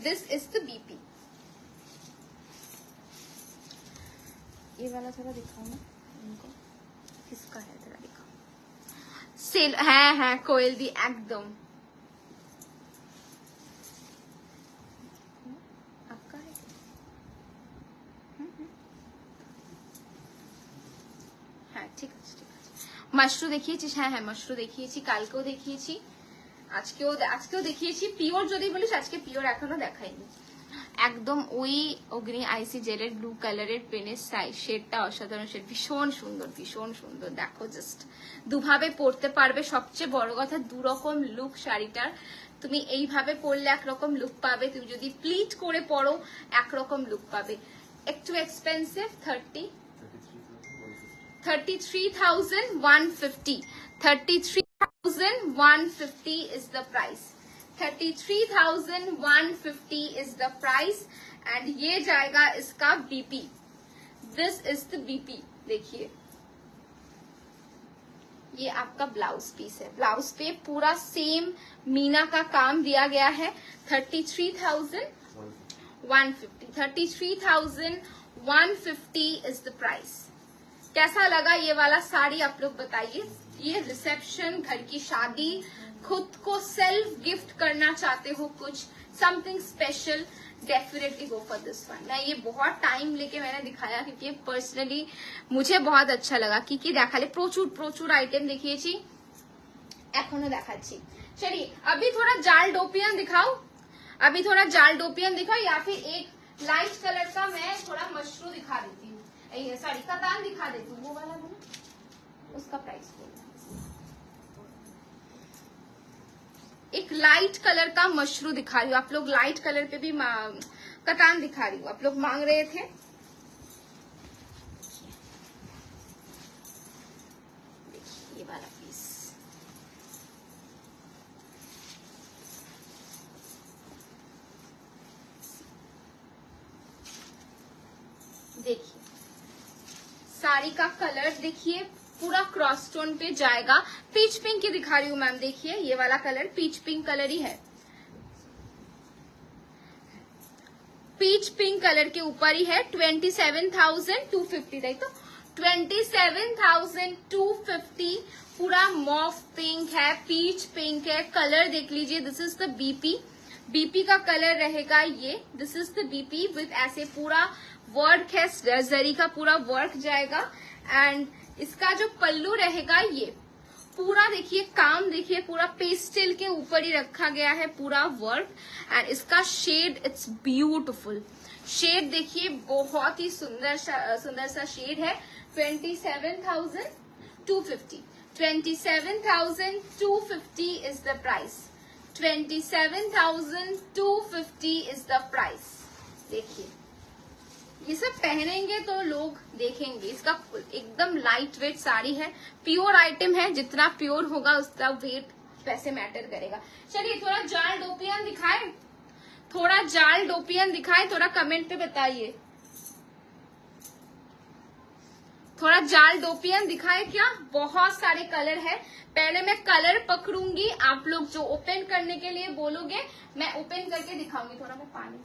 Speaker 1: दिस इज द बीपी। ये वाला थोड़ा दिखाओ ना इनको, किसका है थोड़ा दिखाओ। सेल है कोयल दी एकदम आपका है। হ্যাঁ ঠিক আছে ঠিক আছে। মাশরু দেখিয়েছি, হ্যাঁ মাশরু দেখিয়েছি, কালকেও দেখিয়েছি, আজকেও দেখিয়েছি। পিওর যদি বলিস আজকে পিওর এখনো দেখাইনি। একদম ওই অগ্নি আইসি জেলের ব্লু কালারের পেনের শেডটা অসাধারণ শেড, ভীষণ সুন্দর ভীষণ সুন্দর। দেখো জাস্ট দুভাবে পরতে পারবে, সবচেয়ে বড় কথা দুরকম লুক শাড়িটার। তুমি এইভাবে পরলে একরকম লুক পাবে, তুমি যদি প্লিট করে পরো একরকম লুক পাবে। একটু expensive, 33,150 33,150 is the price, 33,150 is the price। And ये जाएगा इसका BP, this is the BP. देखिए ये आपका ब्लाउज पीस है, ब्लाउज पे पूरा सेम मीना का काम दिया गया है। 33,150 33,150 इज द प्राइस। कैसा लगा ये वाला साड़ी आप लोग बताइए। ये रिसेप्शन, घर की शादी, खुद को सेल्फ गिफ्ट करना चाहते हो कुछ something special, definitely go for this one. मैं ये बहुत टाइम लेके मैंने दिखाया क्योंकि पर्सनली मुझे बहुत अच्छा लगा क्योंकि देखाले प्रचुर प्रचुर आइटम देখিয়েছি, এখনো দেখাচ্ছি। चलिए अभी थोड़ा जाल डोपियन दिखाओ, अभी थोड़ा जाल डोपियन दिखाओ, या फिर एक लाइट कलर का मैं थोड़ा मशरू दिखा देती हूँ, सॉरी कतान दिखा देती हूँ। वो वाला बोलो, उसका प्राइस बोलो। एक लाइट कलर का मशरू दिखा रही हूँ, आप लोग लाइट कलर पे भी कतान दिखा रही हूँ, आप लोग मांग रहे थे। देखिए ये वाला पीस, देखिए साड़ी का कलर देखिए पूरा क्रॉस टोन पे जाएगा। पीच पिंक की दिखा रही हूँ मैम, देखिए ये वाला कलर पीच पिंक कलर ही है, पीच पिंक कलर के ऊपर ही है। 27,250 देख तो 27,250 पूरा मॉफ पिंक है, पीच पिंक है। कलर देख लीजिए, this is the BP, BP का कलर रहेगा ये, this is the BP with ऐसे पूरा वर्क है, जरी का पूरा वर्क जाएगा। एंड इसका जो पल्लू रहेगा ये पूरा देखिए काम, देखिए पूरा पेस्टल के ऊपर ही रखा गया है पूरा वर्क। एंड इसका शेड इट्स ब्यूटीफुल, शेड देखिए बहुत ही सुंदर सा शेड है। 27,250 27,250 is the price, 27,250 is the price. देखिए ये सब पहनेंगे तो लोग देखेंगे। इसका एकदम लाइट वेट साड़ी है, प्योर आइटम है, जितना प्योर होगा उसका वेट वैसे मैटर करेगा। चलिए थोड़ा जाल डोपियन दिखाए, थोड़ा जाल डोपियन दिखाए, थोड़ा कमेंट पे बताइए। थोड़ा जाल डोपियन दिखाए क्या? बहुत सारे कलर है। पहले मैं कलर पकड़ूंगी, आप लोग जो ओपन करने के लिए बोलोगे मैं ओपन करके दिखाऊंगी। थोड़ा मैं पानी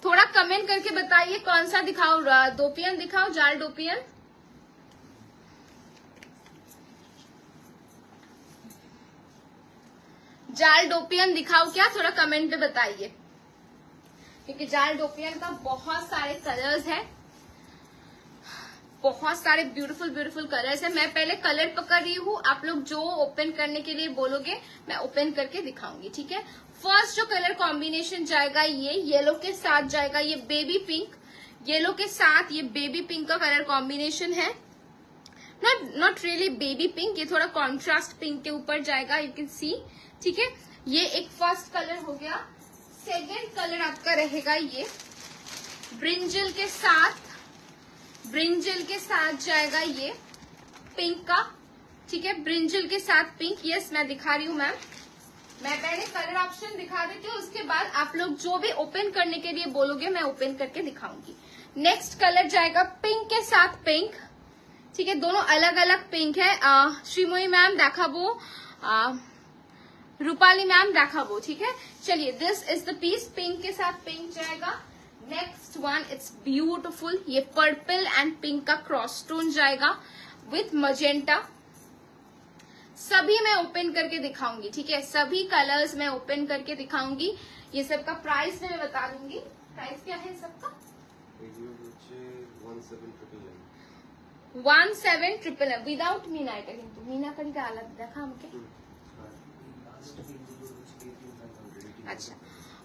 Speaker 1: थोड़ा कमेंट करके बताइए कौन सा दिखाओ, डोपियन दिखाओ, जाल डोपियन। जाल डोपियन दिखाओ क्या, थोड़ा कमेंट पे बताइए, क्योंकि जाल डोपियन का बहुत सारे कलर्स है, बहुत सारे ब्यूटीफुल ब्यूटीफुल कलर्स है। मैं पहले कलर पकड़ रही हूँ, आप लोग जो ओपन करने के लिए बोलोगे मैं ओपन करके दिखाऊंगी, ठीक है। फर्स्ट जो कलर कॉम्बिनेशन जाएगा ये येलो के साथ जाएगा, ये बेबी पिंक, येलो के साथ ये बेबी पिंक का कलर कॉम्बिनेशन है। नॉट रियली बेबी पिंक, ये थोड़ा कॉन्ट्रास्ट पिंक के ऊपर जाएगा, यू कैन सी, ठीक है। ये एक फर्स्ट कलर हो गया। सेकेंड कलर आपका रहेगा ये ब्रिंजल के साथ, ब्रिंजल के साथ जाएगा ये पिंक का, ठीक है, ब्रिंजल के साथ पिंक। यस मैं दिखा रही हूँ मैम, मैं पहले कलर ऑप्शन दिखा देती हूँ, उसके बाद आप लोग जो भी ओपन करने के लिए बोलोगे मैं ओपन करके दिखाऊंगी। नेक्स्ट कलर जाएगा पिंक के साथ पिंक, ठीक है, दोनों अलग अलग पिंक है। श्रीमयी मैम देखाबो, रूपाली मैम देखाबो, ठीक है। चलिए, this is the piece, pink के साथ पिंक जाएगा। नेक्स्ट वन, इट्स ब्यूटिफुल, ये पर्पल एंड पिंक का क्रॉस टोन जाएगा विथ मजेंटा। सभी मैं ओपन करके दिखाऊंगी, ठीक है, सभी कलर्स मैं ओपन करके दिखाऊंगी। ये सबका प्राइस मैं बता दूंगी। प्राइस क्या है सबका? 17,999 विदाउट मीना। এটা কিন্তু मीना करिका आलत দেখা আমাকে। अच्छा,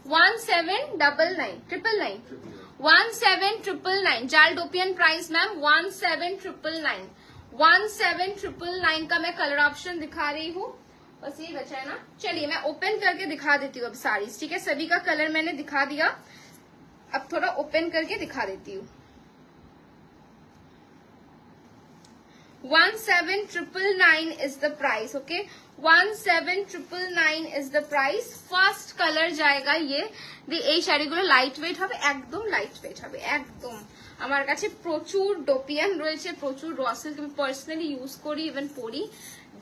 Speaker 1: 17,999 17,999 जालडोपियन प्राइस मैम 17,999 17,999 का मैं कलर ऑप्शन दिखा रही हूँ। बस ये बचा है ना। चलिए मैं ओपन करके दिखा देती हूँ अब सारी, ठीक है। सभी का कलर मैंने दिखा दिया, अब थोड़ा ओपन करके दिखा देती हूँ। 17,999 is the price, okay? 17,999 is the price. First color जाएगा ये। এই শাড়িগুলো লাইট ওয়েট হবে, একদম লাইট ওয়েট হবে, একদম। আমার কাছে প্রচুর ডোপিয়ান রয়েছে, প্রচুর র সিল্ক আমি পার্সোনালি ইউজ করি, ইভেন পরি।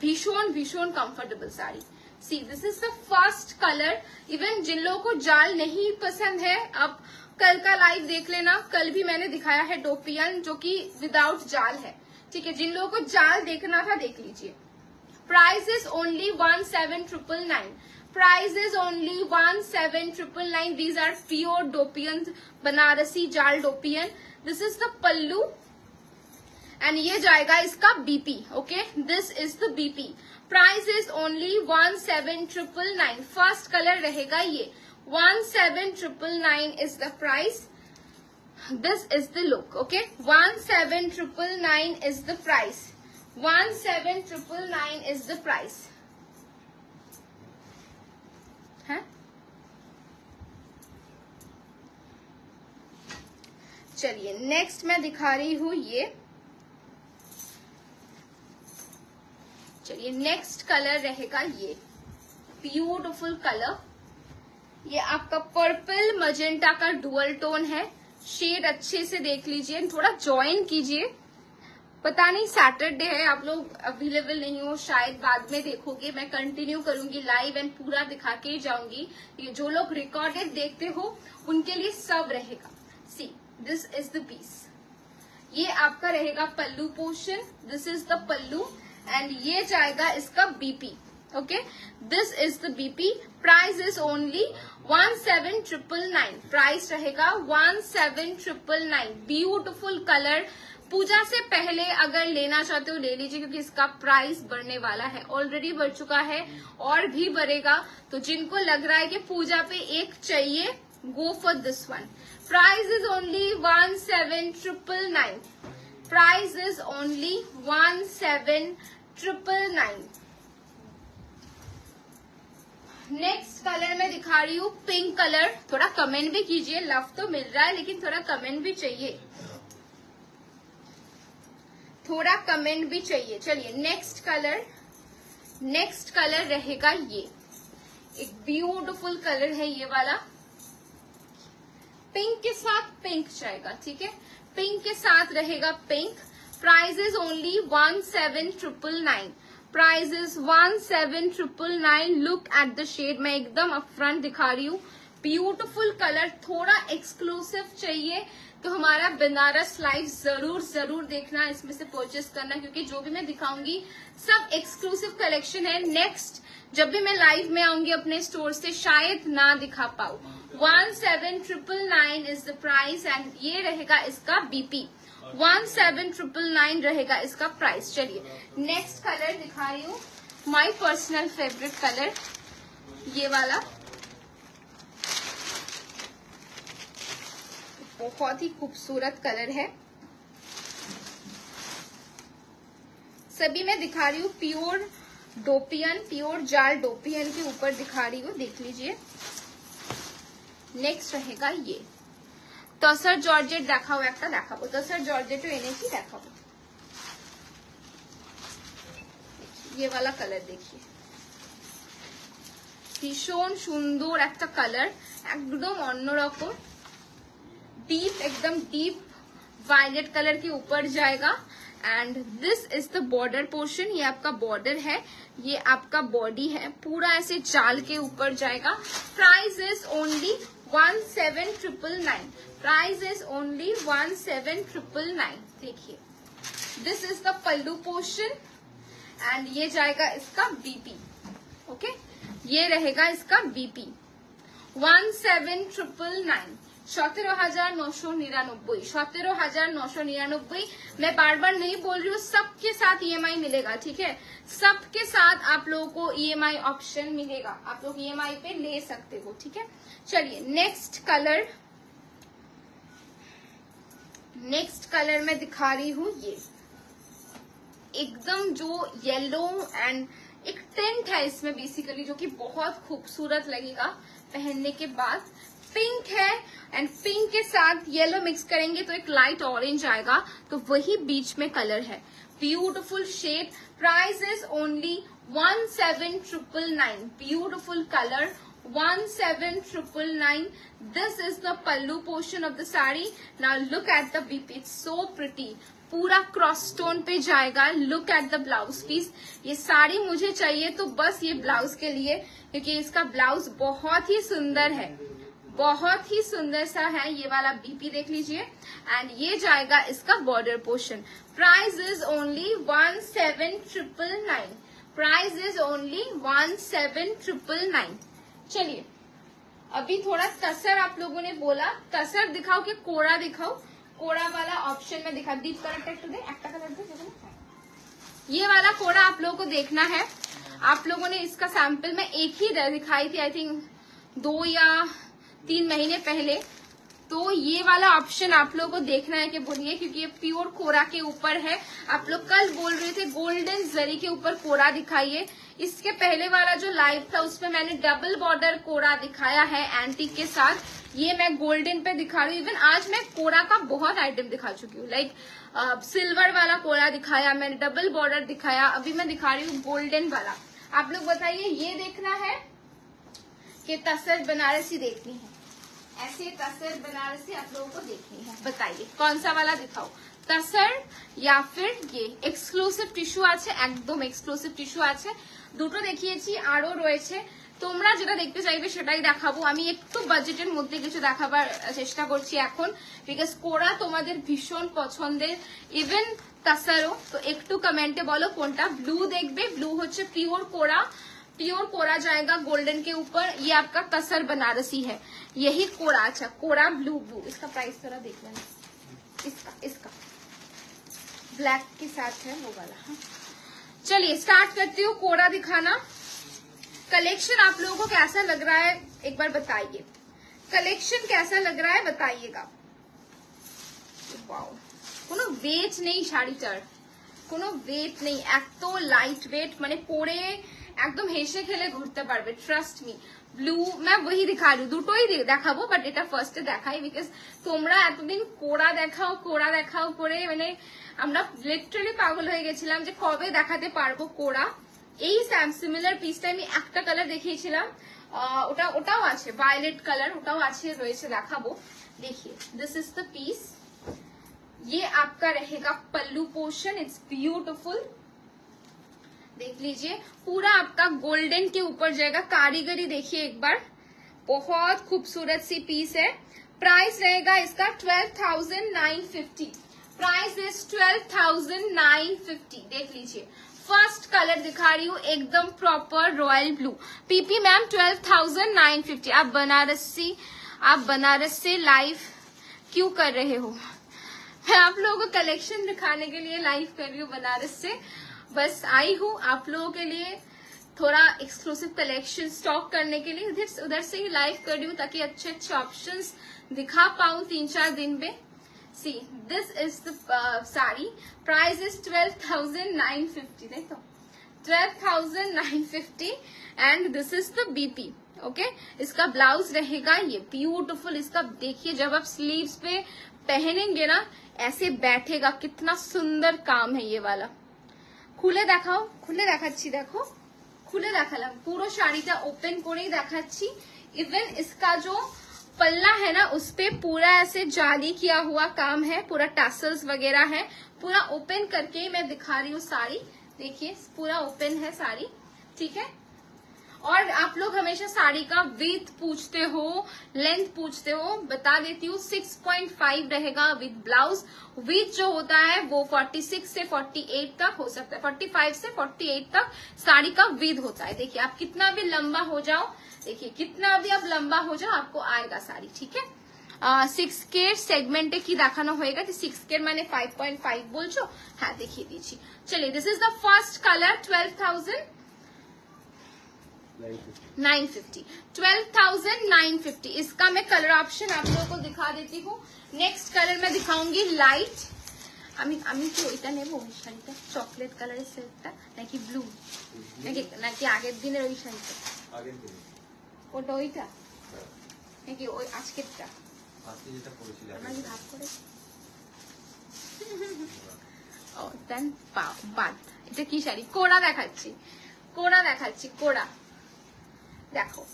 Speaker 1: भीषण भीषण comfortable sari. See this is the first colour. Even जिन लोगों को जाल नहीं पसंद है, अब कल का लाइव देख लेना, कल भी मैंने दिखाया है डोपियन जो कि विदाउट जाल है, ठीक है। जिन लोगों को जाल देखना था देख लीजिए। Price is only 17,999। Price is only 17,999। These are pure dupion, Banarasi जाल dupion. This is the pallu and ये जाएगा इसका BP, okay. This is the BP. Price is only 17,999। First colour रहेगा ये। 17,999 is the price. This is the look, okay? 17,999 is the price. 17,999 is the price. है? चलिए नेक्स्ट मैं दिखा रही हूँ ये। चलिए नेक्स्ट कलर रहेगा ये, ब्यूटिफुल कलर। ये आपका पर्पल मजेंटा का डुअल टोन है। शेड अच्छे से देख लीजिए, थोड़ा ज्वाइन कीजिए। पता नहीं सैटरडे है, आप लोग अवेलेबल नहीं हो, शायद बाद में देखोगे। मैं कंटिन्यू करूंगी लाइव एंड पूरा दिखा के जाऊंगी। ये जो लोग रिकॉर्डेड देखते हो उनके लिए सब रहेगा। See this is the piece. ये आपका रहेगा pallu portion. This is the pallu and ये जाएगा इसका BP, okay. This is the BP. Price is only 17,999। Price रहेगा 17,999। Beautiful colour. पूजा से पहले अगर लेना चाहते हो ले लीजिए, क्योंकि इसका प्राइस बढ़ने वाला है, ऑलरेडी बढ़ चुका है और भी बढ़ेगा। तो जिनको लग रहा है कि पूजा पे एक चाहिए, go for this one. Price is only 17,999। Price is only 17,999। Next colour मैं दिखा रही हूँ पिंक कलर। थोड़ा कमेंट भी कीजिए, लव तो मिल रहा है लेकिन थोड़ा कमेंट भी चाहिए, थोड़ा कमेंट भी चाहिए। चलिए नेक्स्ट कलर रहेगा ये, एक ब्यूटीफुल कलर है ये वाला। पिंक के साथ पिंक जाएगा, ठीक है। पिंक के साथ रहेगा pink. Price is only 17,999। Price is 17,999। Look at the shade. मैं एकदम अपफ्रंट दिखा रही हूँ। Beautiful colour. थोड़ा एक्सक्लूसिव चाहिए तो हमारा बनारस लाइव जरूर देखना, इसमें से परचेस करना, क्योंकि जो भी मैं दिखाऊंगी सब एक्सक्लूसिव कलेक्शन है। नेक्स्ट जब भी मैं लाइव में आऊंगी अपने स्टोर से शायद ना दिखा पाऊँ। 17,999 इज द प्राइस एंड ये रहेगा इसका बीपी। 17,999 रहेगा इसका प्राइस। चलिए नेक्स्ट कलर दिखा रही हूँ, माय पर्सनल फेवरेट कलर ये वाला। बहुत ही खूबसूरत कलर है। सभी मैं दिखा रही हूँ प्योर डोपियन, प्योर जाल डोपियन के ऊपर दिखा रही हूँ, देख लीजिए। नेक्स्ट रहेगा ये तसर जॉर्जेट देखाओ, একটা দেখাবো तसर जॉर्जेटও এনেছি দেখাবো। ये वाला कलर देखिए, ভীষণ সুন্দর একটা কালার, একদম অন্যরকম। डीप, एकदम डीप वायलेट कलर के ऊपर जाएगा and this is the border portion, ये आपका बॉर्डर है, ये आपका बॉडी है, पूरा ऐसे जाल के ऊपर जाएगा। Price is only 17,999, price is only 17,999। देखिए this is the pallu portion and ये जाएगा इसका बीपी। ओके, ये रहेगा इसका बीपी 17,999, 17,999, 17,999। मैं बार बार नहीं बोल रही हूँ, सबके साथ ईएमआई मिलेगा, ठीक है, सबके साथ आप लोगों को ईएमआई ऑप्शन मिलेगा, आप लोग ईएमआई पे ले सकते हो, ठीक है। चलिए नेक्स्ट कलर मैं दिखा रही हूँ, ये एकदम जो येलो एंड एक टेंट है इसमें बेसिकली, जो कि बहुत खूबसूरत लगेगा पहनने के बाद। पिंक है एंड पिंक के साथ येलो मिक्स करेंगे तो एक लाइट ऑरेंज आएगा, तो वही बीच में कलर है। Beautiful shade, price is only 17,999, beautiful colour 17,999। This is the pallu portion of the sari. Now look at the BP, it's so pretty, पूरा क्रॉस स्टोन पे जाएगा। Look at the blouse piece, ये साड़ी मुझे चाहिए तो बस ये ब्लाउज के लिए, क्योंकि इसका ब्लाउज बहुत ही सुंदर है, बहुत ही सुंदर सा है। ये वाला बीपी देख लीजिए एंड ये जाएगा इसका border portion. Price is only 17,999, price is only 17,999। चलिए अभी थोड़ा तसर आप लोगों ने बोला, तसर दिखाओ कि कोड़ा दिखाओ, कोड़ा वाला ऑप्शन में दिखा। डीप कलर दे, एक्टा कलर दे, ये वाला कोड़ा आप लोगों को देखना है। आप लोगों ने इसका सैंपल में एक ही दिखाई थी, आई थिंक 2 या 3 महीने पहले, तो ये वाला ऑप्शन आप लोगों को देखना है कि बोलिए, क्योंकि ये प्योर कोरा के ऊपर है। आप लोग कल बोल रहे थे गोल्डन जरी के ऊपर कोरा दिखाइए, इसके पहले वाला जो लाइव था उसमें मैंने डबल बॉर्डर कोरा दिखाया है एंटीक के साथ, ये मैं गोल्डन पे दिखा रही हूँ। इवन आज मैं कोरा का बहुत आइटम दिखा चुकी हूँ, लाइक सिल्वर वाला कोरा दिखाया मैंने, डबल बॉर्डर दिखाया, अभी मैं दिखा रही हूँ गोल्डन वाला। आप लोग बताइए ये देखना है कि तसर बनारसी देखनी है, ऐसे तसर बनारसी आप लोगों को देखनी है, बताइए कौन सा वाला दिखाओ, तसर या फिर ये এক্সক্লুসিভ টিস্যু আছে, একদম এক্সক্লুসিভ টিস্যু আছে। দুটো দেখিয়েছি, আরো রয়েছে, তোমরা যেটা দেখতে চাইবে সেটাই দেখাবো। আমি একটু বাজেটের মধ্যে কিছু দেখাবার চেষ্টা করছি এখন, বিকজ কোরা তোমাদের ভীষণ পছন্দের, ইভেন তাসারও। তো একটু কমেন্টে বলো কোনটা। ব্লू দেখবে, ব্लू হচ্ছে পিওর কোরা, प्योर कोरा जाएगा गोल्डन के ऊपर। ये आपका तसर बनारसी है, यही कोरा। अच्छा कोरा ब्लू, इसका प्राइस थोड़ा देख लेना, इसका ब्लैक के साथ है वो वाला। हाँ चलिए स्टार्ट करती हूँ कोरा दिखाना। कलेक्शन आप लोगों को कैसा लग रहा है एक बार बताइए, कलेक्शन कैसा लग रहा है बताइएगा। কোনো ওয়েট নেই শাড়িটার, কোনো ওয়েট নেই, এত লাইট ওয়েট, মানে পরে একদম হেসে খেলে ঘুরতে পারবে, ট্রাস্ট মি। ব্লু मैं वही दिखा रही हूँ, দুটোই দেখাবো, বাট এটা ফার্স্টে দেখাই বিকজ তোমরা এতদিন কোরা দেখাও করে মানে আমরা লিটারালি পাগল হয়ে গেছিলাম যে কবে দেখাতে পারবো কোরা। এই সিমিলার পিসটা আমি একটা কালার দেখিয়েছিলাম, ওটাও আছে ভায়োলেট কালার, ওটাও আছে রয়েছে, দেখাবো। देखिए दिस इज द पीस, ये आपका रहेगा पल्लू पोर्शन, इट्स ब्यूटिफुल। देख लीजिए पूरा आपका गोल्डन के ऊपर जाएगा, कारीगरी देखिए एक बार, बहुत खूबसूरत सी पीस है। प्राइस रहेगा इसका 12,950, प्राइस इज 12,950। देख लीजिए फर्स्ट कलर दिखा रही हूँ एकदम proper royal blue, PP ma'am 12,950। आप बनारस से लाइव क्यों कर रहे हो? मैं आप लोगों को कलेक्शन दिखाने के लिए लाइव कर रही हूँ बनारस से, बस आई हूँ आप लोगों के लिए थोड़ा एक्सक्लूसिव कलेक्शन स्टॉक करने के लिए, उधर से ही लाइव कर रही हूँ ताकि अच्छे अच्छे ऑप्शंस दिखा पाऊँ 3-4 दिन में। सी this is the sari, price is 12,950, देखो 12,950 and this is the BP. Okay इसका ब्लाउज रहेगा ये ब्यूटिफुल, इसका देखिए जब आप स्लीव्स पे पहनेंगे ना ऐसे बैठेगा, कितना सुंदर काम है ये वाला। খুলে দেখাও, খুলে দেখাচ্ছি, দেখো খুলে দেখালাম, পুরো শাড়িটা ওপেন করেই দেখাচ্ছি। इवन इसका जो पल्ला है ना उस पे पूरा ऐसे जाली किया हुआ काम है, पूरा टैसल्स वगैरह है। पूरा ओपन करके मैं दिखा रही हूँ साड़ी, देखिए पूरा ओपन है साड़ी, ठीक है। और आप लोग हमेशा साड़ी का विड्थ पूछते हो, लेंथ पूछते हो, बता देती हूँ 6.5 रहेगा विद ब्लाउज। विड्थ जो होता है वो 46 से 48 तक हो सकता है, 45 से 48 तक साड़ी का विड्थ होता है। देखिए आप कितना भी लंबा हो जाओ, देखिए कितना भी आप लंबा हो जाओ आपको आएगा साड़ी, ठीक है। 6K সেগমেন্টে কি দেখানো হয়েगा, 6K মানে 5.5 বলছো, হ্যাঁ দেখিয়ে দিচ্ছি। चलिए this is the first colour 12,950 12,950। इसका मैं कलर ऑप्शन आप लोगों को दिखा देती हूँ। नेक्स्ट कलर मैं दिखाऊंगी लाइट। আমি কি ওইটা নেবো, ওই শাড়িটা চকলেট কালারের সেটটা নাকি ব্লু নাকি আগের দিনের ওই শাড়িটা, ওটা ওইটা নাকি ওই আজকেরটা, আজকে যেটা পরেছিলাম আমি ভাগ করে ও দেন বাদ। এটা কি শাড়ি, কোড়া দেখাচ্ছি, কোড়া দেখো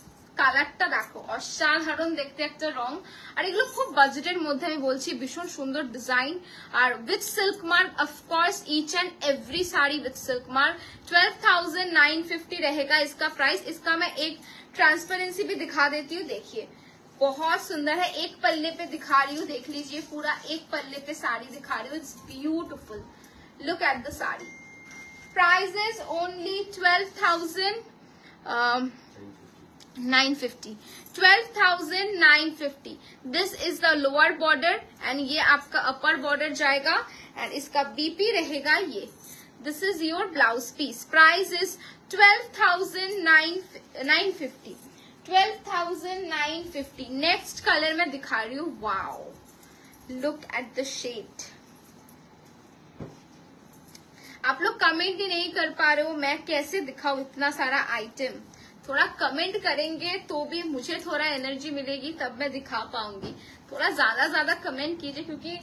Speaker 1: কালারটা দেখো, অসাধারণ দেখতে একটা রং। আর এগুলো খুব বাজেটের মধ্যে আমি বলছি, ভীষণ সুন্দর ডিজাइन। और with silk mark of course each and every sari with silk mark. 12,950 रहेगा इसका प्राइस। इसका मैं एक ट्रांसपेरेंसी भी दिखा देती हूँ, देखिए बहुत सुंदर है। एक पल्ले पे दिखा रही हूँ, देख लीजिए पूरा एक पल्ले पे साड़ी दिखा रही हूँ। It's beautiful, look at the sari. Price is only 12,950 12,950। This is the lower border and ये आपका अपर बॉर्डर जाएगा एंड इसका बीपी रहेगा ये। This is your blouse piece. Price is 12,950 12,950। Next colour मैं दिखा रही हूँ, wow look at the shade. आप लोग कमेंट ही नहीं कर पा रहे हो, मैं कैसे दिखाऊं इतना सारा आइटम। थोड़ा कमेंट करेंगे तो भी मुझे थोड़ा एनर्जी मिलेगी, तब मैं दिखा पाऊंगी। थोड़ा ज्यादा कमेंट कीजिए, क्योंकि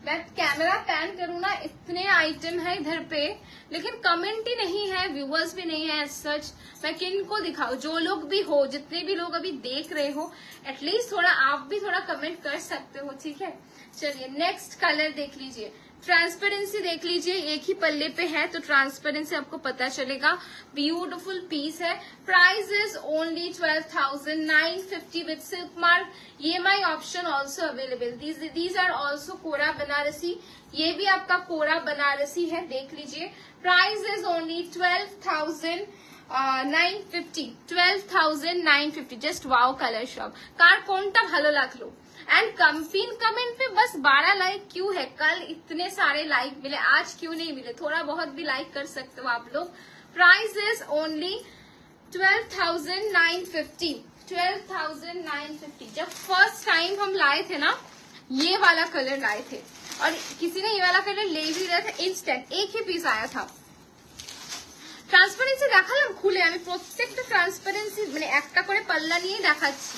Speaker 1: मैं कैमरा पैन करूँ ना, इतने आइटम है इधर पे, लेकिन कमेंट ही नहीं है, व्यूअर्स भी नहीं है सच। मैं किन को दिखाऊं, जो लोग भी हो, जितने भी लोग अभी देख रहे हो, एटलीस्ट थोड़ा आप भी थोड़ा कमेंट कर सकते हो, ठीक है। चलिए नेक्स्ट कलर देख लीजिए, ट्रांसपेरेंसी देख लीजिए, एक ही पल्ले पे है तो ट्रांसपेरेंसी आपको पता चलेगा। ब्यूटीफुल पीस है। Price is only 12,950 with silk mark. EMI option also available. These are also कोरा बनारसी, ये भी आपका कोरा बनारसी है, देख लीजिए। Price is only 12,950 12,950। Just wow colour shop. कार कोनटा भालो लागलो एंड कमेंट पे बस 12 लाइक क्यों है, कल इतने सारे लाइक मिले, आज क्यों नहीं मिले। थोड़ा बहुत भी लाइक कर सकते हो आप लोग। Price is only 12,950 12,950। जब फर्स्ट टाइम हम लाए थे ना, ये वाला कलर लाए थे और किसी ने ये वाला कलर ले भी रहा था, इंस्टेंट एक ही पीस आया था। ট্রান্সপারেন্সি দেখালাম খুলে, আমি প্রত্যেকটা ট্রান্সপারেন্সি মানে একটা করে পাল্লা নিয়ে দেখাচ্ছি।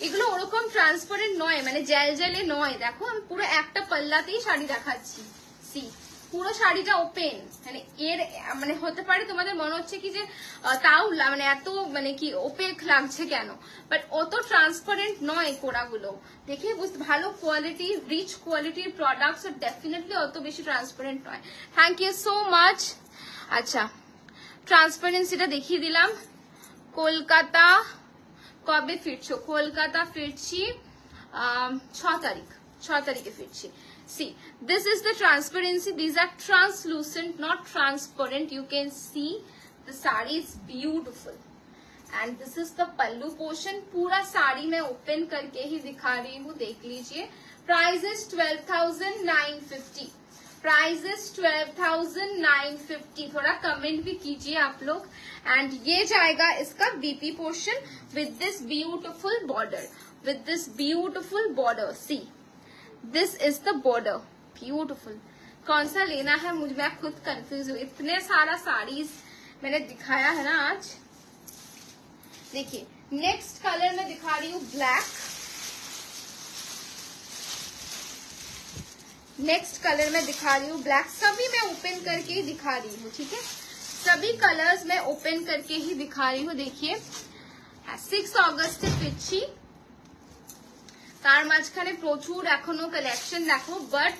Speaker 1: এগুলো ওরকম ট্রান্সপারেন্ট নয়, মানে জেলে নয়। দেখো আমি পুরো একটা পাল্লাতেই শাড়ি দেখাচ্ছি। সি পুরো শাড়িটা ওপেন, মানে এর মানে হতে পারে তোমাদের মনে হচ্ছে কি যে তাও মানে এত মানে কি ওপেক লাগছে কেন, বাট অত ট্রান্সপারেন্ট নয় কোড়াগুলো। দেখে বুঝতে, ভালো কোয়ালিটি রিচ কোয়ালিটির প্রোডাক্টস ডেফিনেটলি অত বেশি ট্রান্সপারেন্ট নয়। Thank you so much. আচ্ছা ট্রান্সপারেন্সিটা দেখিয়ে দিলাম। কলকাতা কবে ফিরছো? কলকাতা ফিরছি 6 তারিখে ফিরছি। See, this is the transparency. These are translucent, not transparent. You can see the saree is beautiful. And this is the pallu portion. पूरा साड़ी मैं ओपन करके ही दिखा रही हूँ, देख लीजिए। Price is 12,950. Price is 12,950। थोड़ा कमेंट भी कीजिए आप लोग। एंड ये जाएगा इसका BP portion with this beautiful border, with this beautiful border. C this is the border, beautiful. कौन सा लेना है मुझे, मैं खुद कंफ्यूज हूँ, इतने सारा साड़ीज मैंने दिखाया है ना आज। देखिए नेक्स्ट कलर मैं दिखा रही हूँ ब्लैक। नेक्स्ट कलर मैं दिखा रही हूँ ब्लैक। सभी मैं ओपन करके ही दिखा रही हूँ, ठीक है। सभी कलर्स मैं ओपन करके ही दिखा रही हूँ। देखिए 6 অগস্টে ফিরছি তার মাঝখানে প্রচুর এখনো কালেকশন দেখো, বাট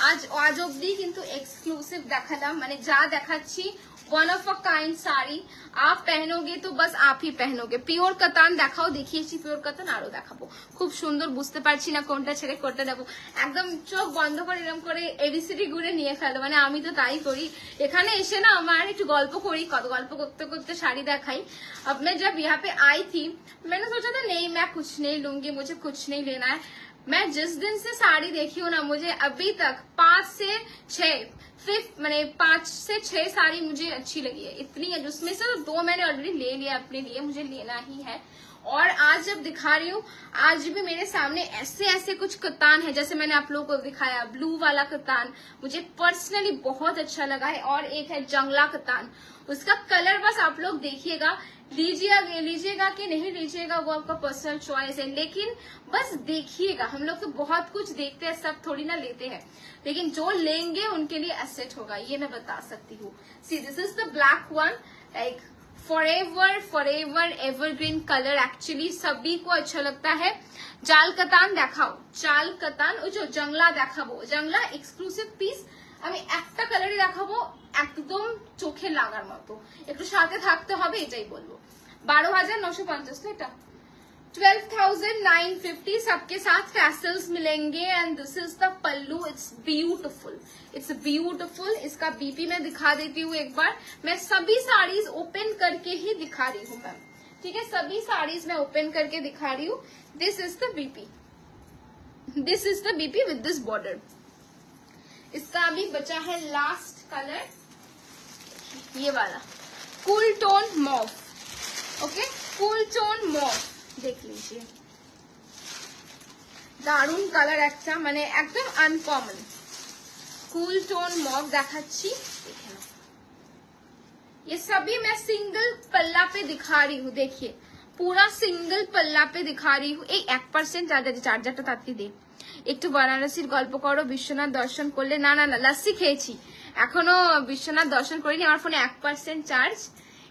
Speaker 1: আজ অব্দি কিন্তু এক্সক্लूसिव দেখালাম, মানে যা দেখাচ্ছি one of a kind sari, आप पहनोगे तो बस आप ही पहनोगे। পিওর কাতান দেখাও, দেখিয়েছি পিওর কাতান, আরো দেখাবো। খুব সুন্দর, বুঝতে পারছি না কোনটা ছেড়ে কোনটা দেবো, একদম চোখ বন্ধ করে এরকম করে এবিসিডি ঘুরে নিয়ে ফেলো, মানে আমি তো তাই করি। এখানে এসে না আমার একটু গল্প করি, কত গল্প করতে করতে শাড়ি দেখাই। अब मैं जब यहाँ पे आई थी मैंने सोचा था नहीं मैं कुछ नहीं लूंगी, मुझे कुछ नहीं लेना है। मैं जिस दिन से साड़ी देखी हूँ ना, मुझे अभी तक 5 से 6 मैंने 5 से 6 साड़ी मुझे अच्छी लगी है, इतनी है, जिसमें से 2 मैंने ऑलरेडी ले लिया अपने लिए, मुझे लेना ही है। और आज जब दिखा रही हूँ, आज भी मेरे सामने ऐसे ऐसे कुछ कतान है, जैसे मैंने आप लोगों को दिखाया ब्लू वाला कतान, मुझे पर्सनली बहुत अच्छा लगा है। और एक है जंगला कतान, उसका कलर बस आप लोग देखिएगा, लीजिएगा कि नहीं लीजिएगा वो आपका पर्सनल चॉइस है, लेकिन बस देखिएगा। हम लोग तो बहुत कुछ देखते हैं, सब थोड़ी ना लेते हैं, लेकिन जो लेंगे उनके लिए एसेट होगा, ये मैं बता सकती हूँ। सी this is the black one, like forever evergreen colour, actually सभी को अच्छा लगता है। जाल कतान देखाओ, जाल कतान, ও যে জংলা দেখাবো, জংলা এক্সক্লুসিভ পিস, আমি একটা কালারই দেখাবো, একদম চোখে লাগার মতো, একটু সাথে থাকতে হবে, এটাই বলবো। 12,950 তো এটা, 12,950 सबके साथ टैसल्स मिलेंगे। And this is the pallu, it's beautiful, it's beautiful. इसका बीपी मैं दिखा देती हूँ एक बार, मैं सभी साड़ीज ओपन करके ही दिखा रही हूँ मैम, ठीक है, सभी साड़ीज मैं ओपन करके दिखा रही हूँ। This is the BP, this is the BP with this border. इसका अभी बचा है लास्ट कलर, ये वाला cool tone mauve, okay, cool tone mauve, देख लीजिए, दारुण कलर একটা, মানে একদম আনকমন कूल टोन मॉव দেখাচ্ছি, দেখে নাও। ये सभी मैं सिंगल पल्ला पे दिखा रही हूँ, देखिए पूरा सिंगल पल्ला पे दिखा रही हूँ। 1% চার্জারটা তাড়াতাড়ি দে। একটু বারাণসীর গল্প করো, বিশ্বনাথ দর্শন করলে? না না না, লাস্সি খেয়েছি, এখনো বিশ্বনাথ দর্শন করিনি, আমার ফোনে 1% চার্জ,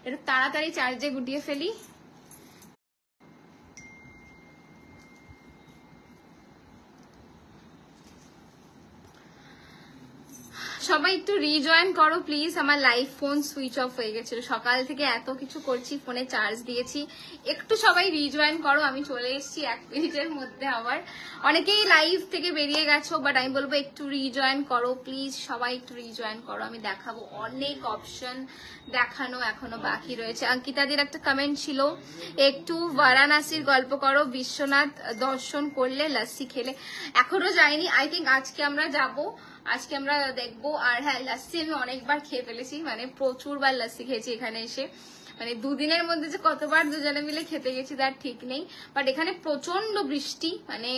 Speaker 1: একটু তাড়াতাড়ি চার্জে গুটিয়ে ফেলি। সবাই একটু রিজয়েন করো প্লিজ, আমার লাইভ ফোন সুইচ অফ হয়ে গেছিল, সকাল থেকে এত কিছু করছি, ফোনে চার্জ দিয়েছি, একটু সবাই রিজয়েন করো। আমি চলে এসেছি 1 মিনিটের মধ্যে আবার, অনেকেই লাইভ থেকে বেরিয়ে গেছো, বাট আমি বলবো একটু রিজয়েন করো প্লিজ, সবাই একটু রিজয়েন করো, আমি দেখাবো, অনেক অপশন দেখানো এখনো বাকি রয়েছে। অঙ্কিতাদের একটা কমেন্ট ছিল, একটু বারাণসীর গল্প করো, বিশ্বনাথ দর্শন করলে লস্যি খেলে? এখনো যাইনি, আই থিঙ্ক আজকে আমরা যাবো, আজকে আমরা দেখবো। আর হ্যাঁ, লস্যি আমি অনেকবার খেয়ে ফেলেছি, মানে প্রচুর বার লস্যি খেয়েছি এখানে এসে, মানে 2 দিনের মধ্যে যে কতবার দুজনে মিলে খেতে গেছি তার ঠিক নেই। বাট এখানে প্রচন্ড বৃষ্টি, মানে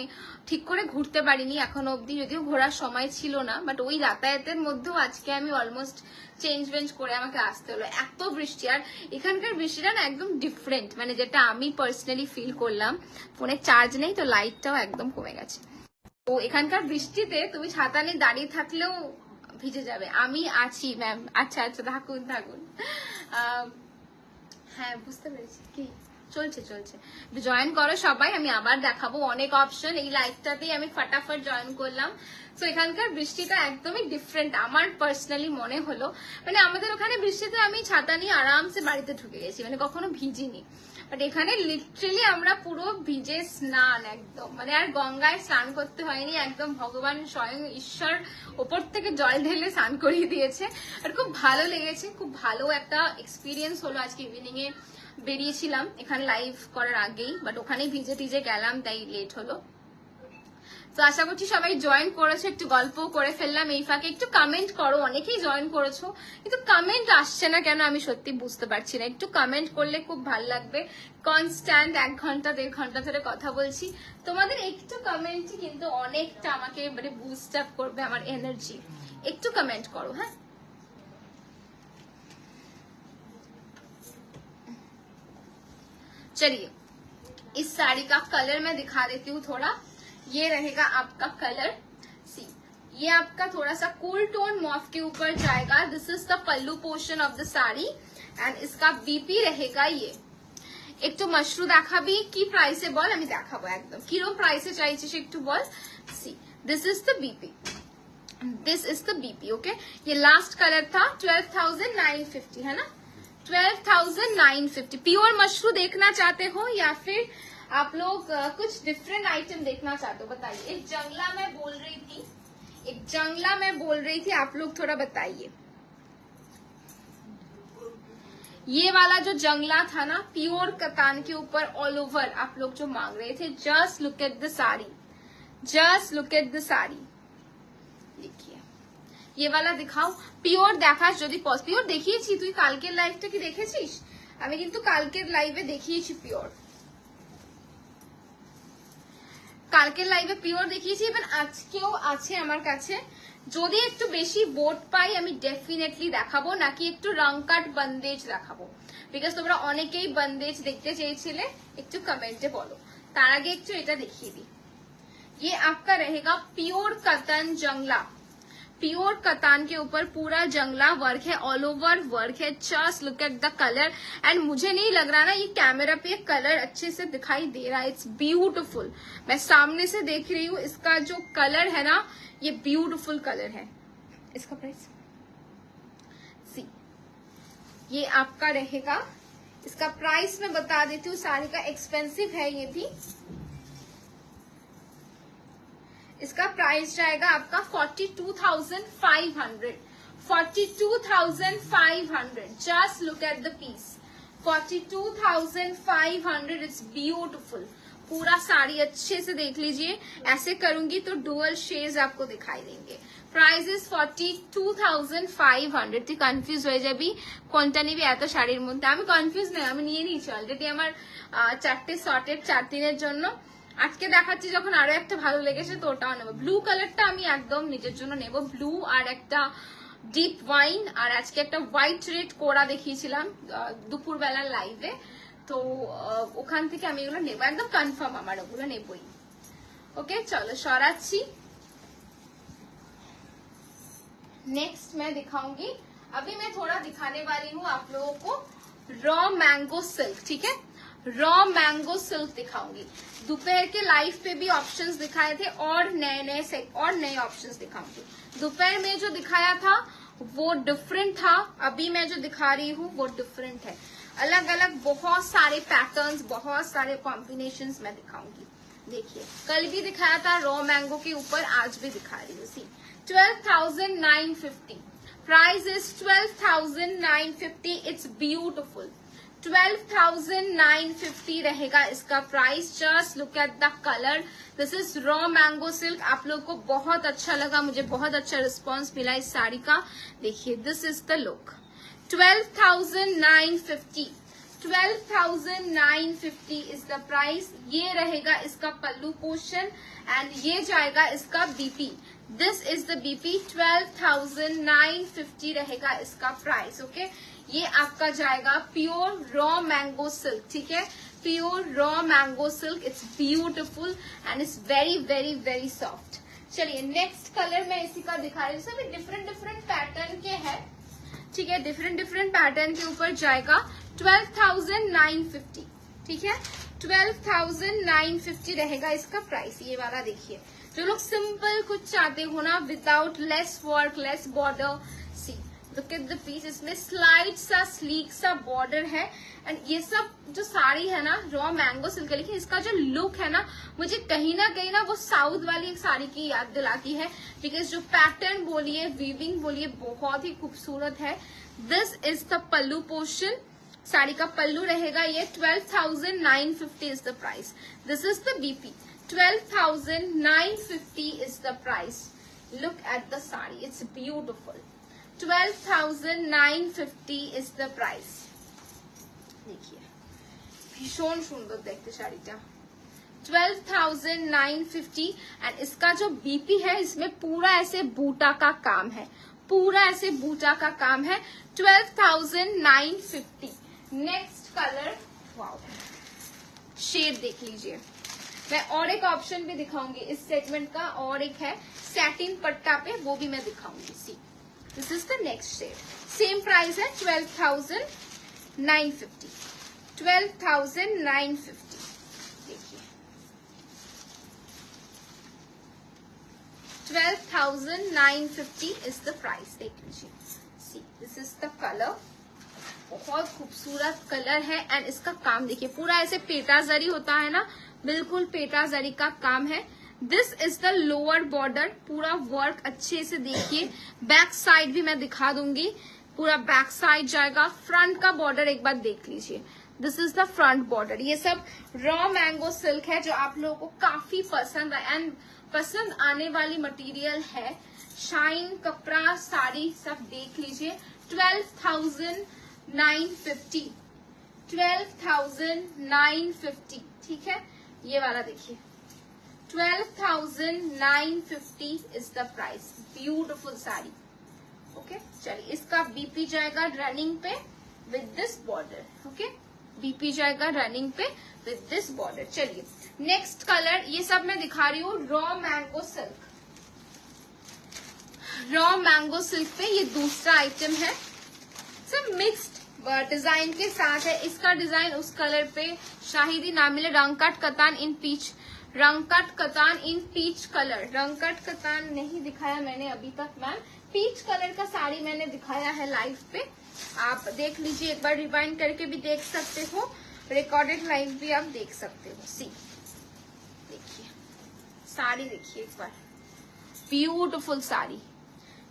Speaker 1: ঠিক করে ঘুরতে পারিনি এখনো অব্দি, যদিও ঘোরার সময় ছিল না, বাট ওই যাতায়াতের মধ্যেও আজকে আমি অলমোস্ট চেঞ্জ করে আমাকে আসতে হলো, এত বৃষ্টি। আর এখানকার বৃষ্টিটা না একদম ডিফারেন্ট, মানে যেটা আমি পার্সোনালি ফিল করলাম। ফোনে চার্জ নেই তো, লাইটটাও একদম কমে গেছে। তো এখানকার বৃষ্টিতে তুমি ছাতা নিয়ে দাঁড়িয়ে থাকলেও ভিজে যাবে, আমি আছি ম্যাম। আচ্ছা আচ্ছা, থাকুন থাকুন, হ্যাঁ বুঝতে পেরেছি। কি চলছে? জয়েন করো সবাই, আমি আবার দেখাবো অনেক অপশন, এই লাইভটাতেই আমি ফটাফট জয়েন করলাম। তো এখানকার বৃষ্টিটা একদমই ডিফারেন্ট আমার পার্সোনালি মনে হলো, মানে আমাদের ওখানে বৃষ্টিতে আমি ছাতা নিয়ে আরামসে বাড়িতে ঢুকে গেছি, মানে কখনো ভিজিনি, বাট এখানে লিটারেলি আমরা পুরো ভিজে স্নান, একদম মানে আর গঙ্গায় স্নান করতে হয়নি, একদম ভগবান স্বয়ং ঈশ্বর ওপর থেকে জল ঢেলে স্নান করিয়ে দিয়েছে। আর খুব ভালো লেগেছে, খুব ভালো একটা এক্সপিরিয়েন্স হলো। আজকে ইভিনিং এ বেরিয়েছিলাম এখানে লাইভ করার আগেই, বাট ওখানেই ভিজে টিজে গেলাম, তাই লেট হলো। তো আশা করছি সবাই জয়েন করেছো, একটু গল্প করে ফেললাম এই ফাঁকে। একটু কমেন্ট করো, অনেকেই জয়েন করেছো কিন্তু কমেন্ট আসছে না কেন আমি সত্যি বুঝতে পারছি না। একটু কমেন্ট করলে খুব ভালো লাগবে। কনস্ট্যান্ট 1 ঘন্টা 1.5 ঘন্টা ধরে কথা বলছি, তোমাদের একটু কমেন্টই কিন্তু অনেকটা আমাকে মানে বুস্ট আপ করবে আমার এনার্জি। একটু কমেন্ট করো, হ্যাঁ। चलिए इस साड़ी का कलर मैं दिखा देती हूँ थोड़ा। ये रहेगा आपका कलर, सी ये आपका थोड़ा सा कूल टोन मॉफ के ऊपर जाएगा। This is the pallu portion of the sari and इसका बीपी रहेगा ये। একটু মাশরু দেখাবি কি প্রাইসে বল, আমি দেখাবো একদম কিরকম প্রাইসে চাইছিস একটু বল। See this is the BP, this is the BP. Okay, ये लास्ट कलर था 12,950 है ना, 12,950। प्योर मशरू देखना चाहते हो या फिर आप लोग कुछ डिफरेंट आइटम देखना चाहते हो बताइए। एक जंगला मैं बोल रही थी, एक जंगला मैं बोल रही थी, आप लोग थोड़ा बताइए। ये वाला जो जंगला था ना प्योर कतान के ऊपर ऑल ओवर आप लोग जो मांग रहे थे, just look at the sari, just look at the sari. देखिए ये वाला दिखाओ পিওর দেখাস যদি পিওর দেখিয়েছি, তুই কালকের লাইভটা কি দেখেছিস? আমি কিন্তু কালকের লাইভে দেখিয়েছি পিওর, কালকের লাইভে পিওর দেখিয়েছি, ইভেন আজকেও আছে আমার কাছে। যদি একটু বেশি বোট পাই আমি ডেফিনেটলি দেখাবো, নাকি একটু রংকাট বন্দেজ দেখাবো, বিকজ তোমরা অনেকেই বন্দেজ দেখতে চেয়েছিলে, একটু কমেন্টে বলো। তার আগে একটু এটা দেখিয়ে দিই। ये आपका रहेगा प्योर कतन जंगला, प्योर कतान के ऊपर पूरा जंगला वर्क है, ऑल ओवर वर्क है। Just look at the colour, and मुझे नहीं लग रहा ना ये कैमरा पे कलर अच्छे से दिखाई दे रहा है। इट्स ब्यूटीफुल, मैं सामने से देख रही हूँ, इसका जो कलर है ना ये ब्यूटीफुल कलर है। इसका प्राइस सी ये आपका रहेगा, इसका प्राइस मैं बता देती हूँ, साड़ी का एक्सपेंसिव है ये भी। इसका प्राइस जाएगा आपका 42,500, 42,500। Just look at the piece, 42,500। It's beautiful. पूरा साड़ी अच्छे से देख लीजिए, ऐसे करूंगी तो डुअल शेड्स आपको दिखाई देंगे। Price is 42,500। তুই কনফিউজ হয়ে যাবি কোনটা নিবি এত শাড়ির মধ্যে। আমি কনফিউজ নই, আমি নিয়ে নিয়েছি অলরেডি আমার 4টে শর্টের 4 দিনের জন্য। আজকে দেখাচ্ছি যখন আরো একটা ভালো লেগেছে তো ওটাও নেবো। ব্লু কালারটা আমি একদম নিজের জন্য নেবো, ব্লু আর একটা ডিপ ওয়াইন, আর আজকে একটা হোয়াইট রেড কোড়া দেখিয়েছিলাম দুপুর বেলার লাইভে, তো ওখান থেকে আমি এগুলো নেবো, একদম কনফার্ম আমার ওগুলো নেবই। ओके चलो सराচ্ছি। नेक्स्ट मैं दिखाऊंगी, अभी मैं थोड़ा दिखाने वाली हूँ आप लोगों को रॉ मैंगो सिल्क। ठीक है, रॉ मैंगो सिल्क दिखाऊंगी। दोपहर के लाइव पे भी ऑप्शंस दिखाए थे और नए ऑप्शंस दिखाऊंगी। दोपहर में जो दिखाया था वो डिफरेंट था, अभी मैं जो दिखा रही हूँ वो डिफरेंट है। अलग अलग बहुत सारे पैटर्न्स, बहुत सारे कॉम्बिनेशंस मैं दिखाऊंगी। देखिए कल भी दिखाया था रॉ मैंगो के ऊपर, आज भी दिखा रही हूँ। सी 12,950 प्राइस इज 12,950। It's beautiful. 12,950 रहेगा इसका price. Just look at the colour, this is raw mango silk. आप लोग को बहुत अच्छा लगा, मुझे बहुत अच्छा रिस्पॉन्स मिला इस साड़ी का। देखिए this is the look. 12,950, 12,950 is the price. ये रहेगा इसका पल्लू पोर्शन एंड ये जाएगा इसका BP. This is the BP. 12,950 रहेगा इसका प्राइस। ओके, ये आपका जाएगा प्योर रॉ मैंगो सिल्क। ठीक है, pure raw mango silk. It's beautiful and it's very very very soft. चलिए नेक्स्ट कलर मैं इसी का दिखा रही हूँ। सभी डिफरेंट डिफरेंट पैटर्न के हैं। ठीक है, डिफरेंट डिफरेंट पैटर्न के ऊपर जाएगा 12,950। ठीक है, 12,950 रहेगा इसका प्राइस। ये वाला देखिए, जो लोग सिंपल कुछ चाहते हो ना, without lace work, lace border. See look at the piece, इसमें स्लाइड सा स्लीक सा बॉर्डर है एंड ये सब जो साड़ी है ना रॉ मैंगो सिल्क है, लेकिन इसका जो लुक है ना मुझे कहीं ना वो साउथ वाली एक साड़ी की याद दिलाती है, बिकॉज जो पैटर्न बोलिए, वीविंग बोलिए, बहुत ही खूबसूरत है। This is the pallu portion. Sari का पल्लू रहेगा ये। 12,950 is the price. This is the BP. 12,950 is the price. Look at the sari, it's beautiful. 12,950 is the price. देखिए भीषण सुंदर देखते শাড়িটা। 12,950 एंड इसका जो बीपी है इसमें पूरा ऐसे बूटा का काम है, पूरा ऐसे बूटा का काम है। 12,950। नेक्स्ट कलर, वाओ, शेड देख लीजिए। मैं और एक ऑप्शन भी दिखाऊंगी इस सेगमेंट का, और एक है सैटिन पट्टा पे, वो भी मैं दिखाऊंगी। See this is the next shade. Same price है 12,950। 12,950। देखिए 12,950 इज द प्राइस। देख लीजिए, सी दिस इज द कलर, बहुत खूबसूरत कलर है। एंड इसका काम देखिए, पूरा ऐसे पेटा जरी होता है ना, बिल्कुल पेटा जरी का काम है। This is the lower border, पूरा वर्क अच्छे से देखिए। बैक साइड भी मैं दिखा दूंगी, पूरा बैक साइड जाएगा। फ्रंट का बॉर्डर एक बार देख लीजिए, this is the front border. ये सब रॉ मैंगो सिल्क है जो आप लोगों को काफी पसंद है एंड पसंद आने वाली मटेरियल है। शाइन कपड़ा साड़ी सब देख लीजिए। 12,950, 12,950, ठीक है। ये वाला देखिए 12,950 is the price. Beautiful sari, okay. चलिए इसका बीपी जाएगा रनिंग पे with this border, okay. BP जाएगा रनिंग पे विद दिस बॉर्डर। चलिए नेक्स्ट कलर, ये सब मैं दिखा रही हूँ raw mango silk. Raw mango silk पे ये दूसरा आइटम है, सब मिक्स्ड डिजाइन के साथ है। इसका डिजाइन उस कलर पे शाहिदी ना मिले, रंगकट कतान इन पीच, रंगकट कतान इन पीच कलर। रंगकट कतान नहीं दिखाया मैंने अभी तक मैम, पीच कलर का साड़ी मैंने दिखाया है लाइव पे, आप देख लीजिए एक बार, रिवाइंड करके भी देख सकते हो, रिकॉर्डेड लाइव भी आप देख सकते हो। सी देखिए साड़ी, देखिए एक बार, ब्यूटिफुल साड़ी।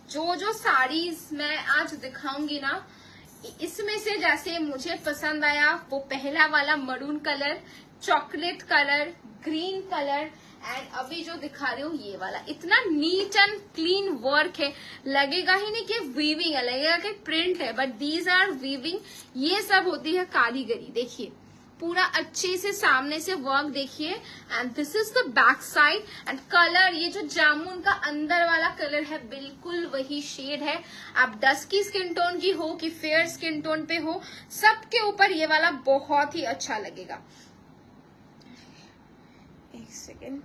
Speaker 1: जो साड़ीज मैं आज दिखाऊंगी ना, इसमें से जैसे मुझे पसंद आया वो पहला वाला maroon colour, chocolate colour, green colour and अभी जो दिखा रही हूँ ये वाला, इतना नीट एंड क्लीन वर्क है, लगेगा ही नहीं कि वीविंग है, लगेगा कि प्रिंट है, बट दीज आर वीविंग। ये सब होती है कारीगरी। देखिए पूरा अच्छे से सामने से वर्क देखिए and this is the back side. And colour, ये जो जामुन का अंदर वाला कलर है बिल्कुल वही शेड है। आप डस्की स्किन टोन की हो कि फेयर स्किन टोन पे हो, सबके ऊपर ये वाला बहुत ही अच्छा लगेगा। एक सेकेंड,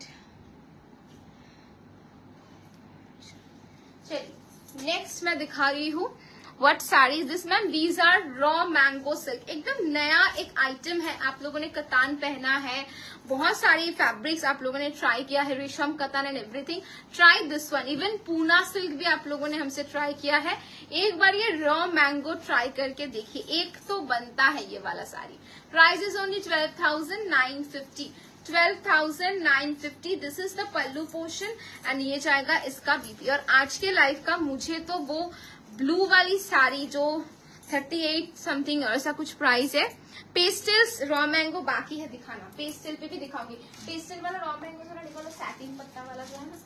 Speaker 1: चलिए नेक्स्ट मैं दिखा रही हूँ what sari this ma'am. These are raw mango silk, एकदम नया एक आइटम है। आप लोगों ने कतान पहना है, बहुत सारी फैब्रिक्स आप लोगों ने ट्राई किया है, रेशम कतान and everything, try this one. Even Poona silk भी आप लोगों ने हमसे ट्राई किया है। एक बार ये रॉ मैंगो ट्राई करके देखिए, एक तो बनता है ये वाला sari. Price is only 12,950, 12,950। This is the pallu portion and ये जाएगा इसका बीपी। और आज के लाइफ का मुझे तो वो ब्लू वाली साड़ी जो 38 समथिंग ऐसा कुछ प्राइस है। पेस्टल्स रॉ मैंगो बाकी है दिखाना, पेस्टल पे भी दिखाऊंगी। पेस्टल वाला रॉ मैंगो थोड़ा निकालो, सैटिन पत्ता वाला जो है ना,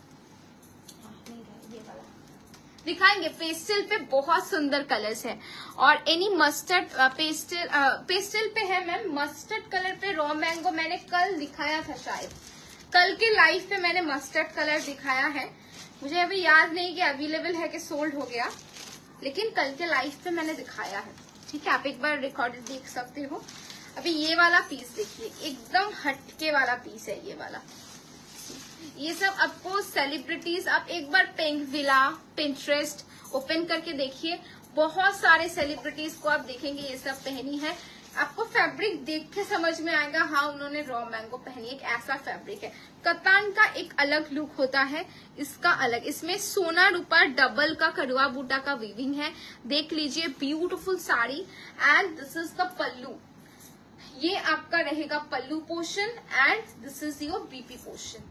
Speaker 1: नहीं ये वाला दिखाएंगे। पेस्टल पे बहुत सुंदर कलर्स है। और एनी मस्टर्ड पेस्टल पे है मैम, मस्टर्ड कलर पे रॉ मैंगो मैंने कल दिखाया था, शायद कल के लाइव पे मैंने मस्टर्ड कलर दिखाया है। मुझे अभी याद नहीं कि अवेलेबल है कि सोल्ड हो गया, लेकिन कल के लाइव पे मैंने दिखाया है, ठीक है। आप एक बार रिकॉर्डेड देख सकते हो। अभी ये वाला पीस देखिए, एकदम हटके वाला पीस है ये वाला। ये सब आपको सेलिब्रिटीज, आप एक बार पिंकविला, पिंटरेस्ट ओपन करके देखिए, बहुत सारे सेलिब्रिटीज को आप देखेंगे ये सब पहनी है। आपको फैब्रिक देख के समझ में आएगा हाँ उन्होंने रॉ मैंगो पहनी, एक ऐसा फैब्रिक है। कतान का एक अलग लुक होता है, इसका अलग। इसमें सोना रूपा डबल का कड़वा बूटा का वीविंग है, देख लीजिए। Beautiful sari and this is the pallu, ये आपका रहेगा pallu portion and this is your BP portion.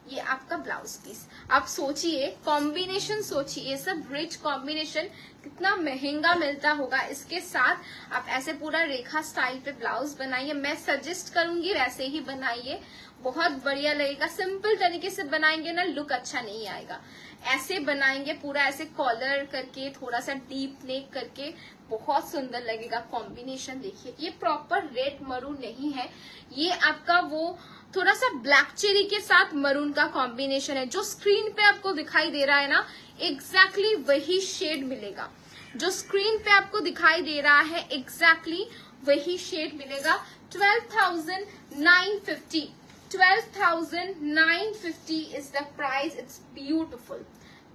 Speaker 1: ये आपका ब्लाउज पीस। आप सोचिए कॉम्बिनेशन, सोचिए सब रिच कॉम्बिनेशन कितना महंगा मिलता होगा। इसके साथ आप ऐसे पूरा रेखा स्टाइल पे ब्लाउज बनाइए, मैं सजेस्ट करूंगी वैसे ही बनाइए, बहुत बढ़िया लगेगा। सिंपल तरीके से बनाएंगे ना लुक अच्छा नहीं आएगा, ऐसे बनाएंगे पूरा ऐसे कॉलर करके, थोड़ा सा डीप नेक करके, बहुत सुंदर लगेगा। कॉम्बिनेशन देखिए, ये प्रॉपर रेड मरून नहीं है, ये आपका वो थोड़ा सा ब्लैक चेरी के साथ मरून का कॉम्बिनेशन है। जो स्क्रीन पे आपको दिखाई दे रहा है ना, एग्जैक्टली वही शेड मिलेगा। जो स्क्रीन पे आपको दिखाई दे रहा है एग्जैक्टली वही शेड मिलेगा। 12,950, 12,950 is the price. It's beautiful.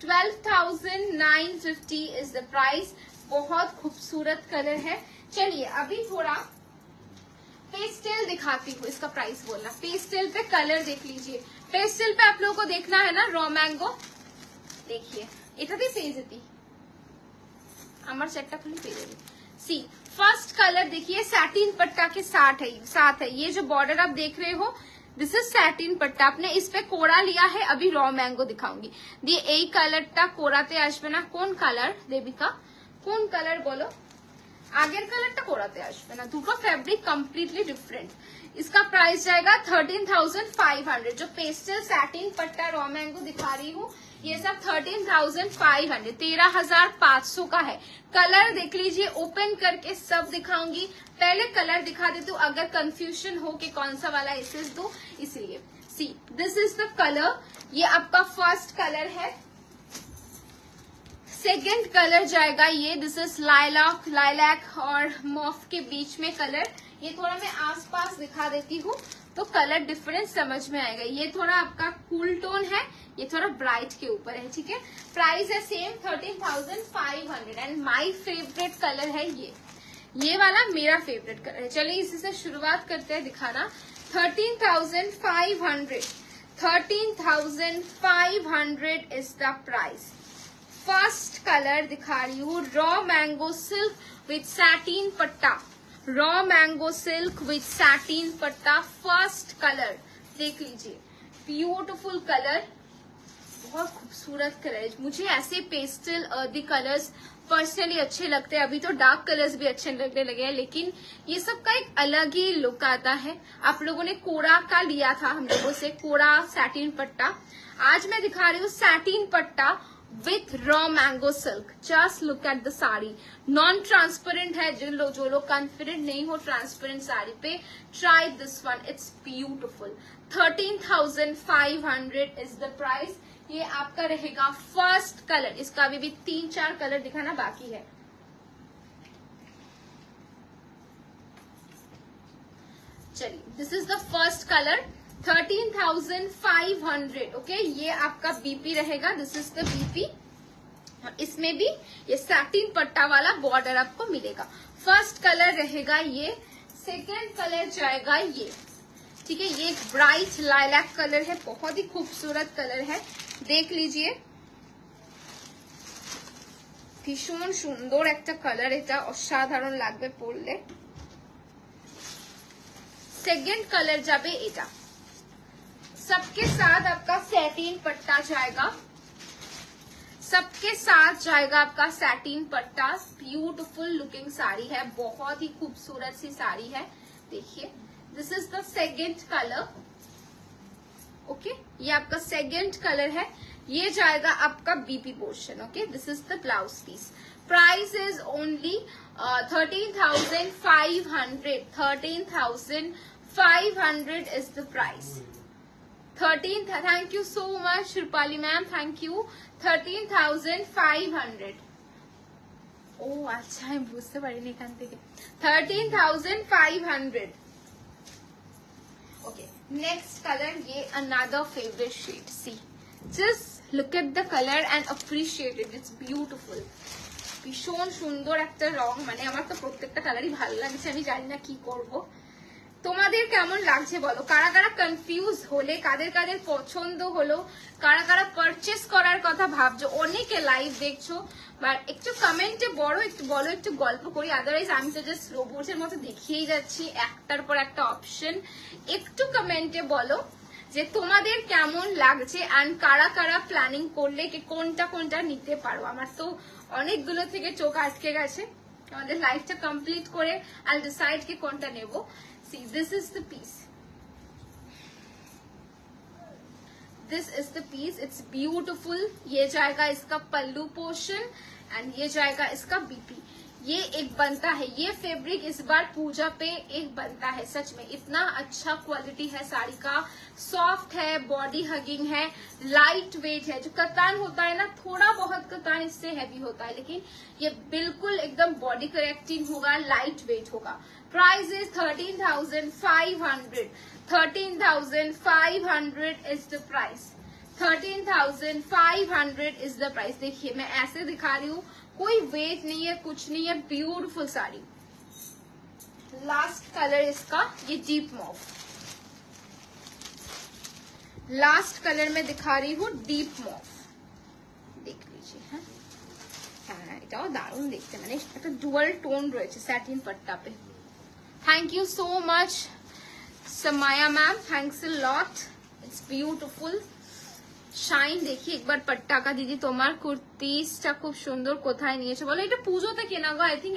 Speaker 1: 12,950 is the price. बहुत खूबसूरत कलर है। चलिए अभी थोड़ा पेस्टल दिखाती हूँ, इसका प्राइस बोलना। पेस्टल पे कलर देख लीजिए, पेस्टल पे आप लोगों को देखना है ना रॉ मैंगो। देखिए इतना पेज थी আমার सेटটা खुली पेज सी। फर्स्ट कलर देखिए सैटिन पट्टा के साथ है ये जो बॉर्डर आप देख रहे हो, दिस इज सैटिन पट्टा। आपने इस पे कोड़ा लिया है, अभी रॉ मैंगो दिखाऊंगी। दिए এই কালারটা কোড়াতে আসবে না, কোন কালার দেবিকা, কোন কালার বলো? আগের কালারটা কোড়াতে আসবে না, দুটো ফেব্রিक कम्प्लीटली डिफरेंट। इसका प्राइस जाएगा 13,500। जो पेस्टल सैटिन पट्टा रॉ मैंगो दिखा रही हूँ ये सब 13,500, 13,500 का है। कलर देख लीजिए, ओपन करके सब दिखाऊंगी। पहले कलर दिखा देती हूँ अगर कंफ्यूजन हो कि कौन सा वाला एसेस दो, इसलिए। सी दिस इज द कलर, ये आपका फर्स्ट कलर है। सेकेंड कलर जाएगा ये, दिस इज लाइलैक और मॉफ के बीच में कलर। ये थोड़ा मैं आसपास दिखा देती हूँ तो कलर डिफरेंस समझ में आएगा। ये थोड़ा आपका कूल टोन है, ये थोड़ा ब्राइट के ऊपर है, ठीक है। प्राइस है same 13,500 and my favourite colour है ये वाला मेरा फेवरेट कलर है। चलिए इसी से शुरुआत करते हैं दिखाना। 13,500 is the price. First colour दिखा रही हूँ, raw mango silk with satin पट्टा, raw mango silk with satin पट्टा। फर्स्ट कलर देख लीजिए, ब्यूटीफुल कलर, बहुत खूबसूरत कलर है। मुझे ऐसे पेस्टल अर्दी कलर्स पर्सनली अच्छे लगते हैं। अभी तो डार्क कलर्स भी अच्छे लगने लगे हैं, लेकिन ये सब का एक अलग ही लुक आता है। आप लोगों ने कोड़ा का लिया था हम लोगों से, कोड़ा सैटिन पट्टा। आज मैं दिखा रही हूँ सैटिन पट्टा with raw mango silk. Just look at the sari, non transparent है। जो लोग कॉन्फिडेंट नहीं हो ट्रांसपेरेंट साड़ी पे, try this one, it's beautiful. 13,500 is the price. ये आपका रहेगा फर्स्ट कलर। इसका अभी भी 3-4 कलर दिखाना बाकी है। चलिए this is the first colour, 13,500। Okay, ये आपका बीपी रहेगा, दिस इज द बीपी। इसमें भी ये सैटिन पट्टा वाला बॉर्डर आपको मिलेगा। फर्स्ट कलर रहेगा ये, सेकेंड कलर जाएगा ये, ठीक है। ये एक ब्राइट लाइलैक कलर है, बहुत ही खूबसूरत कलर है, देख लीजिए। भीषण सुंदर एक कलर, এটা অসাধারণ লাগবে পরলে। सेकेंड कलर जाबे এটা, सबके साथ आपका सैटिन पट्टा जाएगा, सबके साथ जाएगा आपका सैटिन पट्टा। ब्यूटीफुल लुकिंग साड़ी है, बहुत ही खूबसूरत सी साड़ी है। देखिए this is the second colour. Okay, ये आपका सेकेंड कलर है। ये जाएगा आपका BP portion. Okay, this is the blouse piece. Price is only 13,500। 13,500 is the price. 13, thank you so much Rupali ma'am, thank you. 13,500। ও আচ্ছা, আমি বুঝতে পারিনি এখান থেকে। 13,500। ओके, नेक्स्ट कलर, ये another favourite shade. See, just look at the colour and appreciate it, it's beautiful. ভীষণ সুন্দর একটা রং, মানে আমার তো প্রত্যেকটা কালারই ভালো লাগছে, আমি জানি না কি করব। তোমাদের কেমন লাগছে বলো, কারা কারা কনফিউজ হলে, কাদের কাদের পছন্দ হলো, কারা কারা পারচেস করার কথা ভাবছো, অনেকে লাইভ দেখছো, বা একটু কমেন্টে একটু বলো, একটু গল্প করি। আদারওয়াইজ আমি তো জাস্ট রোবটের মতো দেখিয়েই যাচ্ছি একটার পর একটা অপশন। একটু কমেন্টে বলো যে তোমাদের কেমন লাগছে এন্ড কারা কারা প্ল্যানিং করলে কি কোনটা কোনটা নিতে পারো। আমার তো অনেকগুলো থেকে চোখ আটকে গেছে, আমাদের লাইফটা কমপ্লিট করে আই ডিসাইড কি কোনটা নেব। See, this is the piece. This is the piece. It's beautiful. ये जाएगा इसका पल्लू पोर्शन एंड ये जाएगा इसका बीपी। ये एक बनता है, ये फैब्रिक इस बार पूजा पे एक बनता है। सच में इतना अच्छा क्वालिटी है साड़ी का, सॉफ्ट है, बॉडी हगिंग है, लाइट वेट है। जो कतान होता है ना, थोड़ा बहुत कतान इससे हैवी होता है, लेकिन ये बिल्कुल एकदम बॉडी करेक्टिंग होगा, लाइट वेट होगा। Price is 13,500। 13,500 is the price. 13,500 is the price. देखिए मैं ऐसे दिखा रही हूँ, कोई वेट नहीं है, कुछ नहीं है, ब्यूटीफुल साड़ी। लास्ट कलर इसका ये डीप मॉव, लास्ट कलर में दिखा रही हूँ डीप मॉव, देख लीजिए। হ্যাঁ হ্যাঁ এটাও দারুণ দেখতে, মানে একটা ডুয়াল টোন রয়েছে স্যাটিন পাট্টা पे। থ্যাংক ইউ সো মাচ समाया ma'am, thanks a lot, it's beautiful shine. দেখি একবার পাট্টাকা দিদি, তোমার কুর্তিসটা খুব সুন্দর, কোথায় নিয়েছো বলো? এটা পুজোতে কেনা গো, আই থিঙ্ক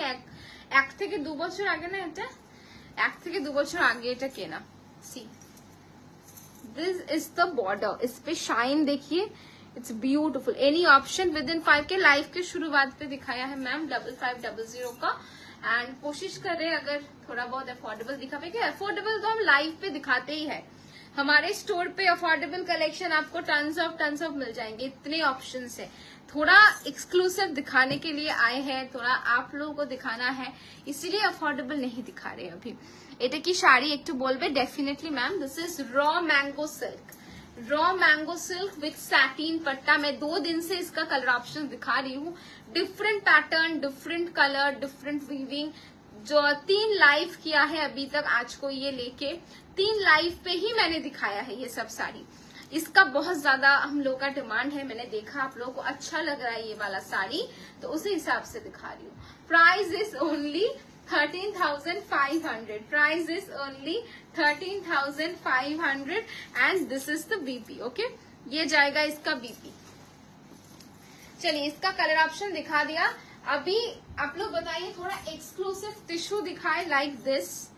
Speaker 1: এক থেকে 2 বছর আগে না, এটা 1 থেকে 2 বছর আগে এটা কেনা। See this is the border, इस पे शाइन देखिए, it's beautiful. Any option within 5 के लाइव के शुरुआत पे दिखाया है मैम 5500 का, एंड कोशिश कर रहे हैं अगर थोड़ा बहुत अफोर्डेबल दिखा पाएंगे। अफोर्डेबल तो हम लाइव पे दिखाते ही है, हमारे स्टोर पे अफोर्डेबल कलेक्शन आपको टन्स ऑफ मिल जाएंगे, इतने ऑप्शंस है। थोड़ा एक्सक्लूसिव दिखाने के लिए आए हैं, थोड़ा आप लोगों को दिखाना है, इसीलिए अफोर्डेबल नहीं दिखा रहे अभी। এটা কি শাড়ি একটু বলবে? Definitely ma'am, this is raw mango silk, raw mango silk with satin पट्टा। मैं 2 दिन से इसका कलर ऑप्शन दिखा रही हूँ, different pattern, different colour, different weaving. जो 3 लाइव किया है अभी तक आज को ये लेके, 3 लाइव पे ही मैंने दिखाया है ये सब साड़ी। इसका बहुत ज्यादा हम लोग का डिमांड है, मैंने देखा आप लोगों को अच्छा लग रहा है ये वाला साड़ी, तो उसी हिसाब से दिखा रही हूँ। Price is only 13,500, price is only 13,500 and this is the BP. Okay, ये जाएगा इसका बीपी। चलिए इसका कलर ऑप्शन दिखा दिया। अभी आप लोग बताइए थोड़ा एक्सक्लूसिव टिश्यू दिखाए like this,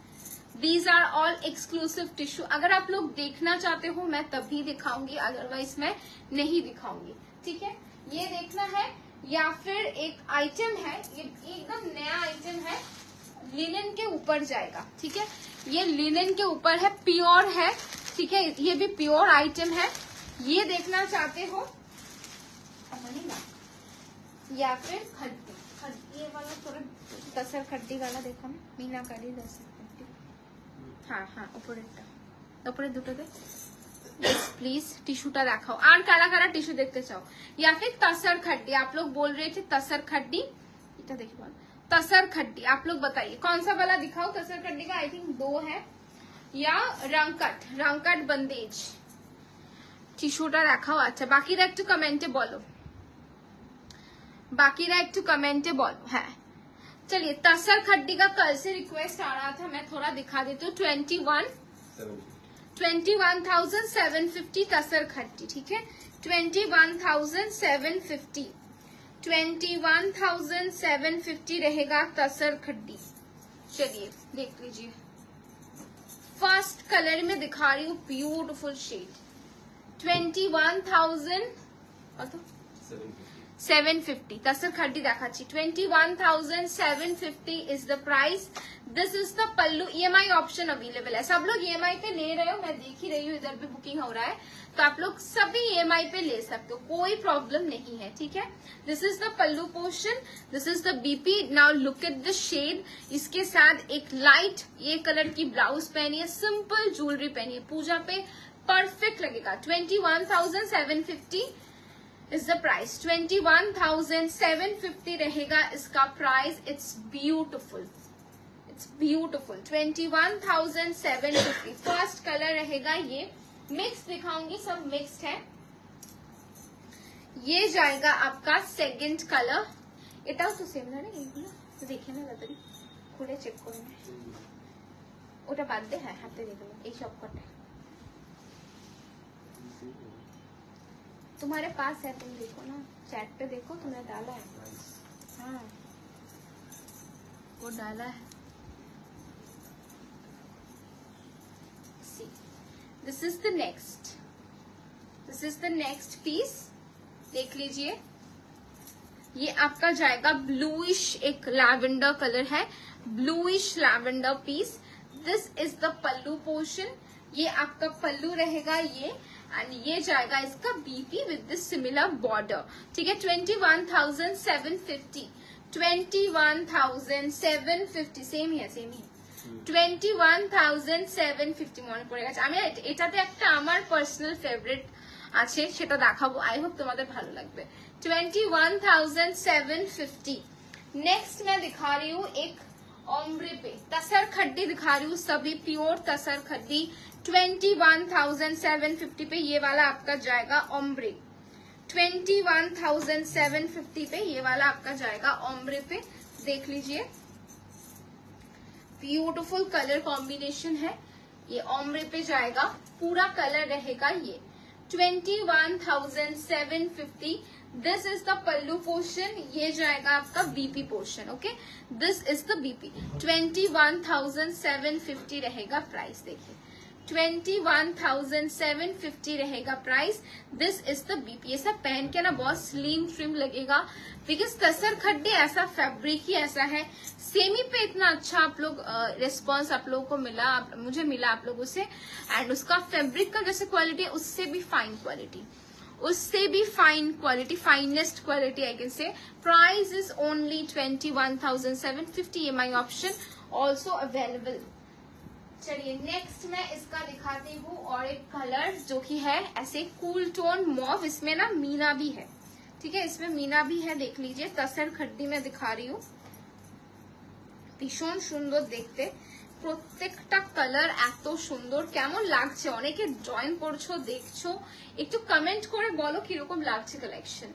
Speaker 1: these are all exclusive tissue. अगर आप लोग देखना चाहते हो मैं तभी दिखाऊंगी, अदरवाइज मैं नहीं दिखाऊंगी, ठीक है। ये देखना है, या फिर एक आइटम है, ये एकदम नया आइटम है, लिनन के ऊपर जाएगा, ठीक है। ये लिनन के ऊपर है, प्योर है, ठीक है, ये भी प्योर आइटम है। ये देखना चाहते हो या फिर खड्डी, ये वाला थोड़ा दसर खड्डी वाला देखो ना, मीनाकारी दसर खड्डी। हाँ हाँ ऊपर दुटो दे प्लीज, टिश्यूटा देखाओ। और काला काला टिश्यू देखते चाहो, या फिर तसर खड्डी। आप लोग बोल रहे थे तसर खड्डी, इटा देखिए तसर खड्डी, आप लोग बताइए कौन सा वाला दिखाओ। तसर खड्डी का आई थिंक 2 है, या रंकट बंदेज। टिश्यूटा देखाओ। अच्छा बाकीरा একটু कमेंटे बोलो, बाकीरा একটু कमेंटे बोलो। है चलिए, तसर खड्डी का कल से रिक्वेस्ट आ रहा था, मैं थोड़ा दिखा देती हूँ। 21,750 तसर खड्डी, ठीक है। 21,750 21,750 रहेगा तसर खड्डी। चलिए देख लीजिए, फर्स्ट कलर में दिखा रही हूँ, ब्यूटीफुल शेड। 21,750 तसर खड्डी देखाচ্ছি। 21,750 is the price. This is the pallu. EMI option available है, सब लोग EMI पे ले रहे हो, मैं देख ही रही हूँ, इधर भी बुकिंग हो रहा है, तो आप लोग सभी EMI पे ले सकते हो, कोई प्रॉब्लम नहीं है, ठीक है। This is the pallu portion, this is the BP. Now look at the shade. इसके साथ एक लाइट ये कलर की ब्लाउज पहनिए, सिंपल ज्वेलरी पहनिए, पूजा पे परफेक्ट लगेगा। 21,750 इज द प्राइस। 21,750 रहेगा इसका price. It's beautiful, it's beautiful. 21,750। First colour रहेगा ये, मिक्स दिखाऊंगी, सब मिक्स्ड है। ये जाएगा आपका सेकंड कलर। এটাও তো সেম না রে, এগুলো দেখে না তাড়াতাড়ি খুলে চেক করে নে, ওটা বাদ দে। হ্যাঁ হাতে দেখো এই সব কটা तुम्हारे पास है, तुम देखो ना, चैट पे देखो, तुमने डाला है। हाँ वो डाला है। This is the next, this is the next piece, देख लीजिए। ये आपका जाएगा ब्लूइश, एक लैवेंडर कलर है, bluish lavender piece. This is the pallu portion, ये आपका पल्लू रहेगा ये, एंड ये जाएगा इसका BP with this similar border, ठीक है। 21,750 21,750 सेम ही है, सेम ही। 21,750 মনে পড়ে গেছে। আমি এটাতে একটা আমার পার্সোনাল ফেভারিট আছে, সেটা দেখাবো, আই হোপ তোমাদের ভালো লাগবে। 21,750। नेक्स्ट मैं दिखा रही हूँ एक ओम्ब्रे पे तसर खड्डी दिखा रही हूँ, सभी प्योर तसर खड्डी 21,750 पे ये वाला आपका जाएगा ओम्ब्रे। 21,750 पे ये वाला आपका जाएगा ओम्ब्रे पे। देख लीजिए ब्यूटीफुल कलर कॉम्बिनेशन है, ये ओम्ब्रे पे जाएगा, पूरा कलर रहेगा ये 21,750। This is the pallu portion, ये जाएगा आपका BP portion. Okay, this is the BP. 21,750 रहेगा प्राइस। देखिए 21,750 रहेगा price. This is the BP. ये सब पहन के ना बहुत स्लिम ट्रिम लगेगा, बिकॉज तसर खड्डे ऐसा फैब्रिक ही ऐसा है। सेमी पे इतना अच्छा आप लोग रिस्पॉन्स आप लोगों को मिला, मुझे मिला आप लोगों से, एंड उसका फैब्रिक का जैसे क्वालिटी है उससे भी फाइन क्वालिटी, उससे भी fine quality, finest quality I can say. Price is only 21,750। ये माई ऑप्शन ऑल्सो अवेलेबल। चलिए नेक्स्ट मैं इसका दिखाती हूँ और एक कलर जो कि है ऐसे कूल टोन मॉव, इसमें ना मीना भी है, ठीक है, इसमें मीना भी है। देख लीजिए तसर खड्डी में दिखा रही हूँ, भीषण সুন্দর দেখতে, প্রত্যেকটা কালার এত সুন্দর। কেমন লাগছে অনেকে জয়েন করছো দেখছো, একটু কমেন্ট করে বলো কিরকম লাগছে collection.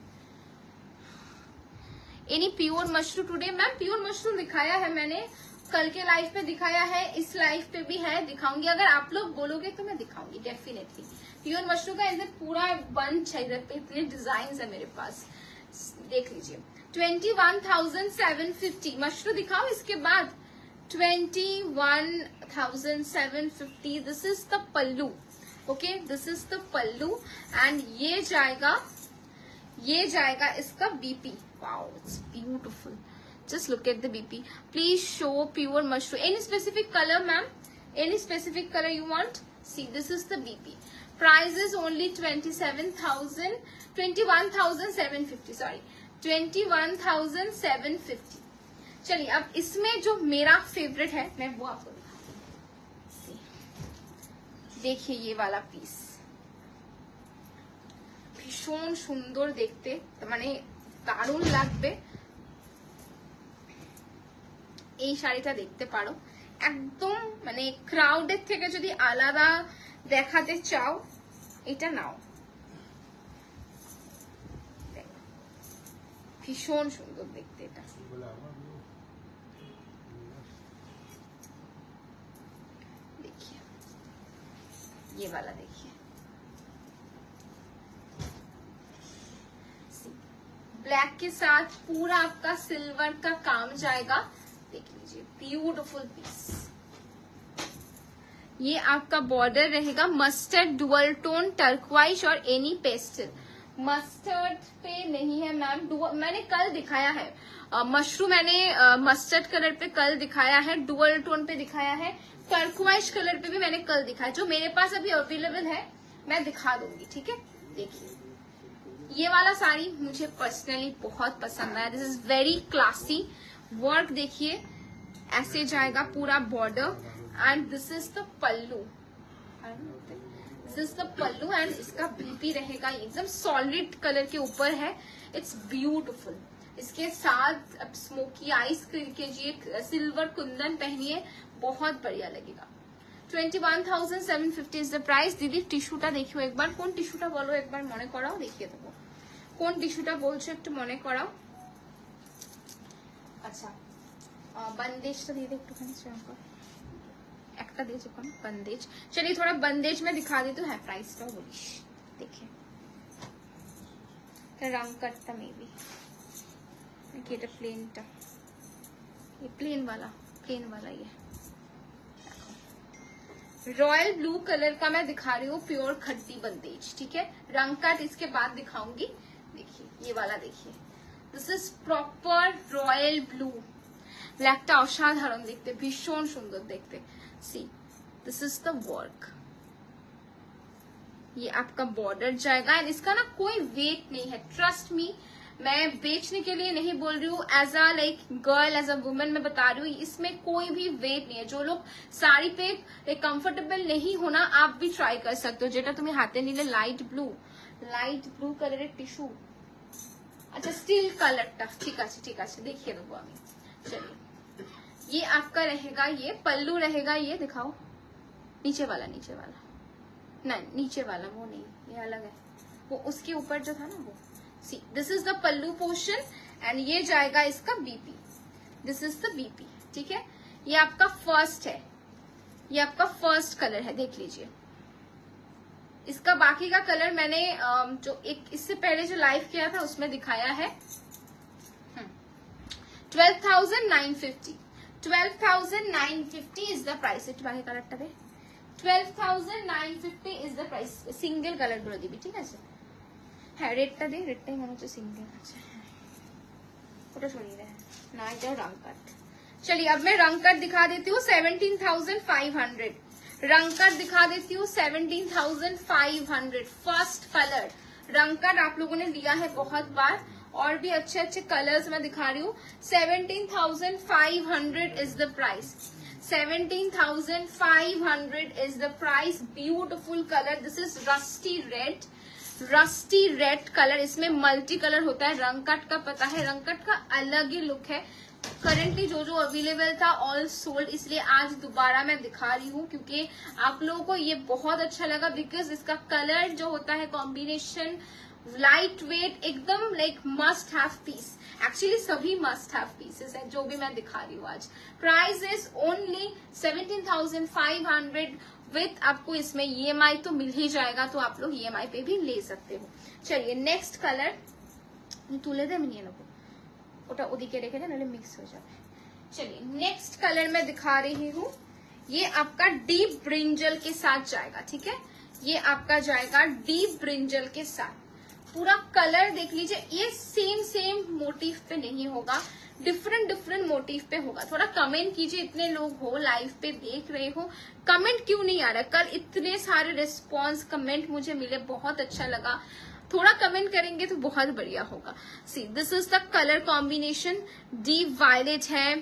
Speaker 1: Any pure mushroom today? Ma'am pure mushroom दिखाया है मैंने, कल के लाइव पे दिखाया है, इस लाइव पे भी है, दिखाऊंगी। अगर आप लोग बोलोगे तो मैं दिखाऊंगी डेफिनेटली। प्योर मशरूम का इधर पूरा बंच है, इधर पे इतने डिजाइन है मेरे पास, देख लीजिए। 21,750 मशरूम दिखाओ, इसके बाद 21,750। This is the pallu. Okay, this is the pallu and ये जाएगा इसका BP. Wow it's beautiful, just look at the BP. Please show pure mushroom. Any specific color ma'am? Any specific color you want? See, this is the BP. Price is only 21,750, sorry 21,750। चलिए अब इसमें जो मेरा फेवरेट है मैं वो आपको दिखाती हूँ। देखिए ये वाला पीस भीषण सुंदर देखते, মানে দারুণ লাগবে। এই শাড়িটা দেখতে পারো, একদম মানে ক্রাউডের থেকে যদি আলাদা দেখাতে চাও এটা নাও, ভীষণ সুন্দর দেখতে এটা। देखिए ये वाला, देखिए ब्लैक के साथ पूरा आपका सिल्वर का काम जाएगा। देख लीजिए ब्यूटीफुल पीस। ये आपका बॉर्डर रहेगा मस्टर्ड डुअल टोन टर्कवाइज और एनी पेस्टल। मस्टर्ड पे नहीं है मैम, मैंने कल दिखाया है मशरूम, मैंने मस्टर्ड कलर पे कल दिखाया है, डुअल टोन पे दिखाया है, टर्कवाइज कलर पे भी मैंने कल दिखाया। जो मेरे पास अभी अवेलेबल है मैं दिखा दूंगी, ठीक है। देखिए ये वाला साड़ी मुझे पर्सनली बहुत पसंद आया। This is very classy work, देखिए ऐसे जाएगा पूरा border and this is the pallu, this is the pallu and इसका बीपी रहेगा एकदम सॉलिड कलर के ऊपर है। It's beautiful. इसके साथ अब स्मोकी आइस कीजिए, सिल्वर कुंदन पहनिए, बहुत बढ़िया लगेगा। 21,750 इज द प्राइस। दीदी टिश्यूटा देखियो एक बार, কোন টিস্যুটা বলো একবার মনে করাও, দেখিয়ে দেবো কোন টিস্যুটা বলছো একটু মনে করাও। আচ্ছা बंदेजটা দিয়ে দে একটুখানি, একটা দিয়েছো কোন बंदेज। चलिए थोड़ा बंदेज में दिखा देती हूँ, है प्राइसটা বলিস। देखिए रंग कटता मे भी, এটা প্লেনটা, ये प्लेन वाला ये रॉयल ब्लू कलर का मैं दिखा रही हूँ, प्योर खड्डी बंदेज, ठीक है। रंग कट इसके बाद दिखाऊंगी। देखिए ये वाला, देखिए this is proper royal blue. ব্ল্যাকটা অসাধারণ দেখতে, ভীষণ সুন্দর দেখতে। सी दिस इज द वर्क, ये आपका बॉर्डर जाएगा एंड इसका ना कोई वेट नहीं है, ट्रस्ट मी। मैं बेचने के लिए नहीं बोल रही हूँ, as a like girl, as a women मैं बता रही हूँ, इसमें कोई भी वेट नहीं है। जो लोग साड़ी पे कंफर्टेबल नहीं होना, आप भी ट्राई कर सकते हो। जेटा तुम्हें हाथे निले लाइट ब्लू कलर टिश्यू, अच्छा स्टील कलरটা, ঠিক আছে দেখিয়ে দেবো আমি। चलिए ये आपका रहेगा, ये पल्लू रहेगा, ये दिखाओ नीचे वाला नहीं, नीचे वाला वो नहीं, ये अलग है, वो उसके ऊपर जो था ना वो। सी this is the pallu portion and ये जाएगा इसका BP, this is the BP, ठीक है। ये आपका फर्स्ट है, ये आपका फर्स्ट कलर है, देख लीजिए। इसका बाकी का कलर मैंने जो एक इससे पहले जो लाइव किया था उसमें दिखाया है। 12,950 12,950 is the price। একটু বাকি কালারটা দে। 12,950 is the price। Single colour গুলো দিবি, ঠিক আছে? হ্যাঁ রেডটা দে, রেডটাই মনে হচ্ছে সিঙ্গেল আছে, ওটা সরিয়ে দে না, এটা रंग कट। चलिए अब मैं रंग कट दिखा देती हूँ 17,500। रंग कट दिखा देती हूँ 17,500। फर्स्ट कलर रंग कट आप लोगों ने लिया है बहुत बार, और भी अच्छे अच्छे कलर्स मैं दिखा रही हूँ। 17,500 is the price. 17,500 is the price. Beautiful colour, this is rusty red, rusty red colour. इसमें मल्टी कलर होता है। रंग कट का पता है, रंग कट का अलग ही लुक है। करेंटली जो जो अवेलेबल था ऑल सोल्ड, इसलिए आज दोबारा मैं दिखा रही हूँ क्योंकि आप लोगों को ये बहुत अच्छा लगा। बिकॉज इसका कलर जो होता है कॉम्बिनेशन लाइट वेट, एकदम like must have piece. Actually सभी मस्ट हैव पीसेस है जो भी मैं दिखा रही हूँ आज। प्राइस इज ओनली 17,500 विथ आपको इसमें EMI तो मिल ही जाएगा, तो आप लोग EMI पे भी ले सकते हो। चलिए नेक्स्ट कलर तुले दे मिनिए लोगों, ওটা ওদিকে রেখে দেন নাহলে মিক্স হয়ে যাবে। चलिए नेक्स्ट कलर मैं दिखा रही हूँ, ये आपका डीप ब्रिंजल के साथ जाएगा, ठीक है। ये आपका जाएगा डीप ब्रिंजल के साथ। पूरा कलर देख लीजिए, ये सेम मोटिव पे नहीं होगा, डिफरेंट मोटिव पे होगा। थोड़ा कमेंट कीजिए, इतने लोग हो लाइव पे देख रहे हो, कमेंट क्यों नहीं आ रहा? कल इतने सारे रिस्पॉन्स कमेंट मुझे मिले, बहुत अच्छा लगा। थोड़ा कमेंट करेंगे तो बहुत बढ़िया होगा। See this is the colour combination. Deep violet है,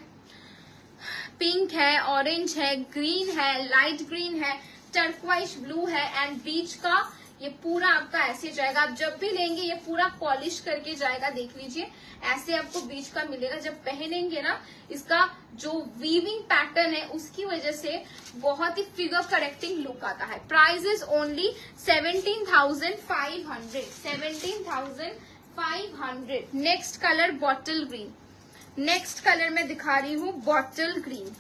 Speaker 1: पिंक है, ऑरेंज है, ग्रीन है, लाइट ग्रीन है, टर्क्वाइश ब्लू है एंड बीच का ये पूरा आपका ऐसे जाएगा। आप जब भी लेंगे ये पूरा पॉलिश करके जाएगा, देख लीजिए ऐसे आपको बीच का मिलेगा। जब पहनेंगे ना, इसका जो वीविंग पैटर्न है उसकी वजह से बहुत ही फिगर करेक्टिंग लुक आता है। Price is only 17,500। 17,500। Next colour bottle green. Next colour मैं दिखा रही हूँ बॉटल ग्रीन,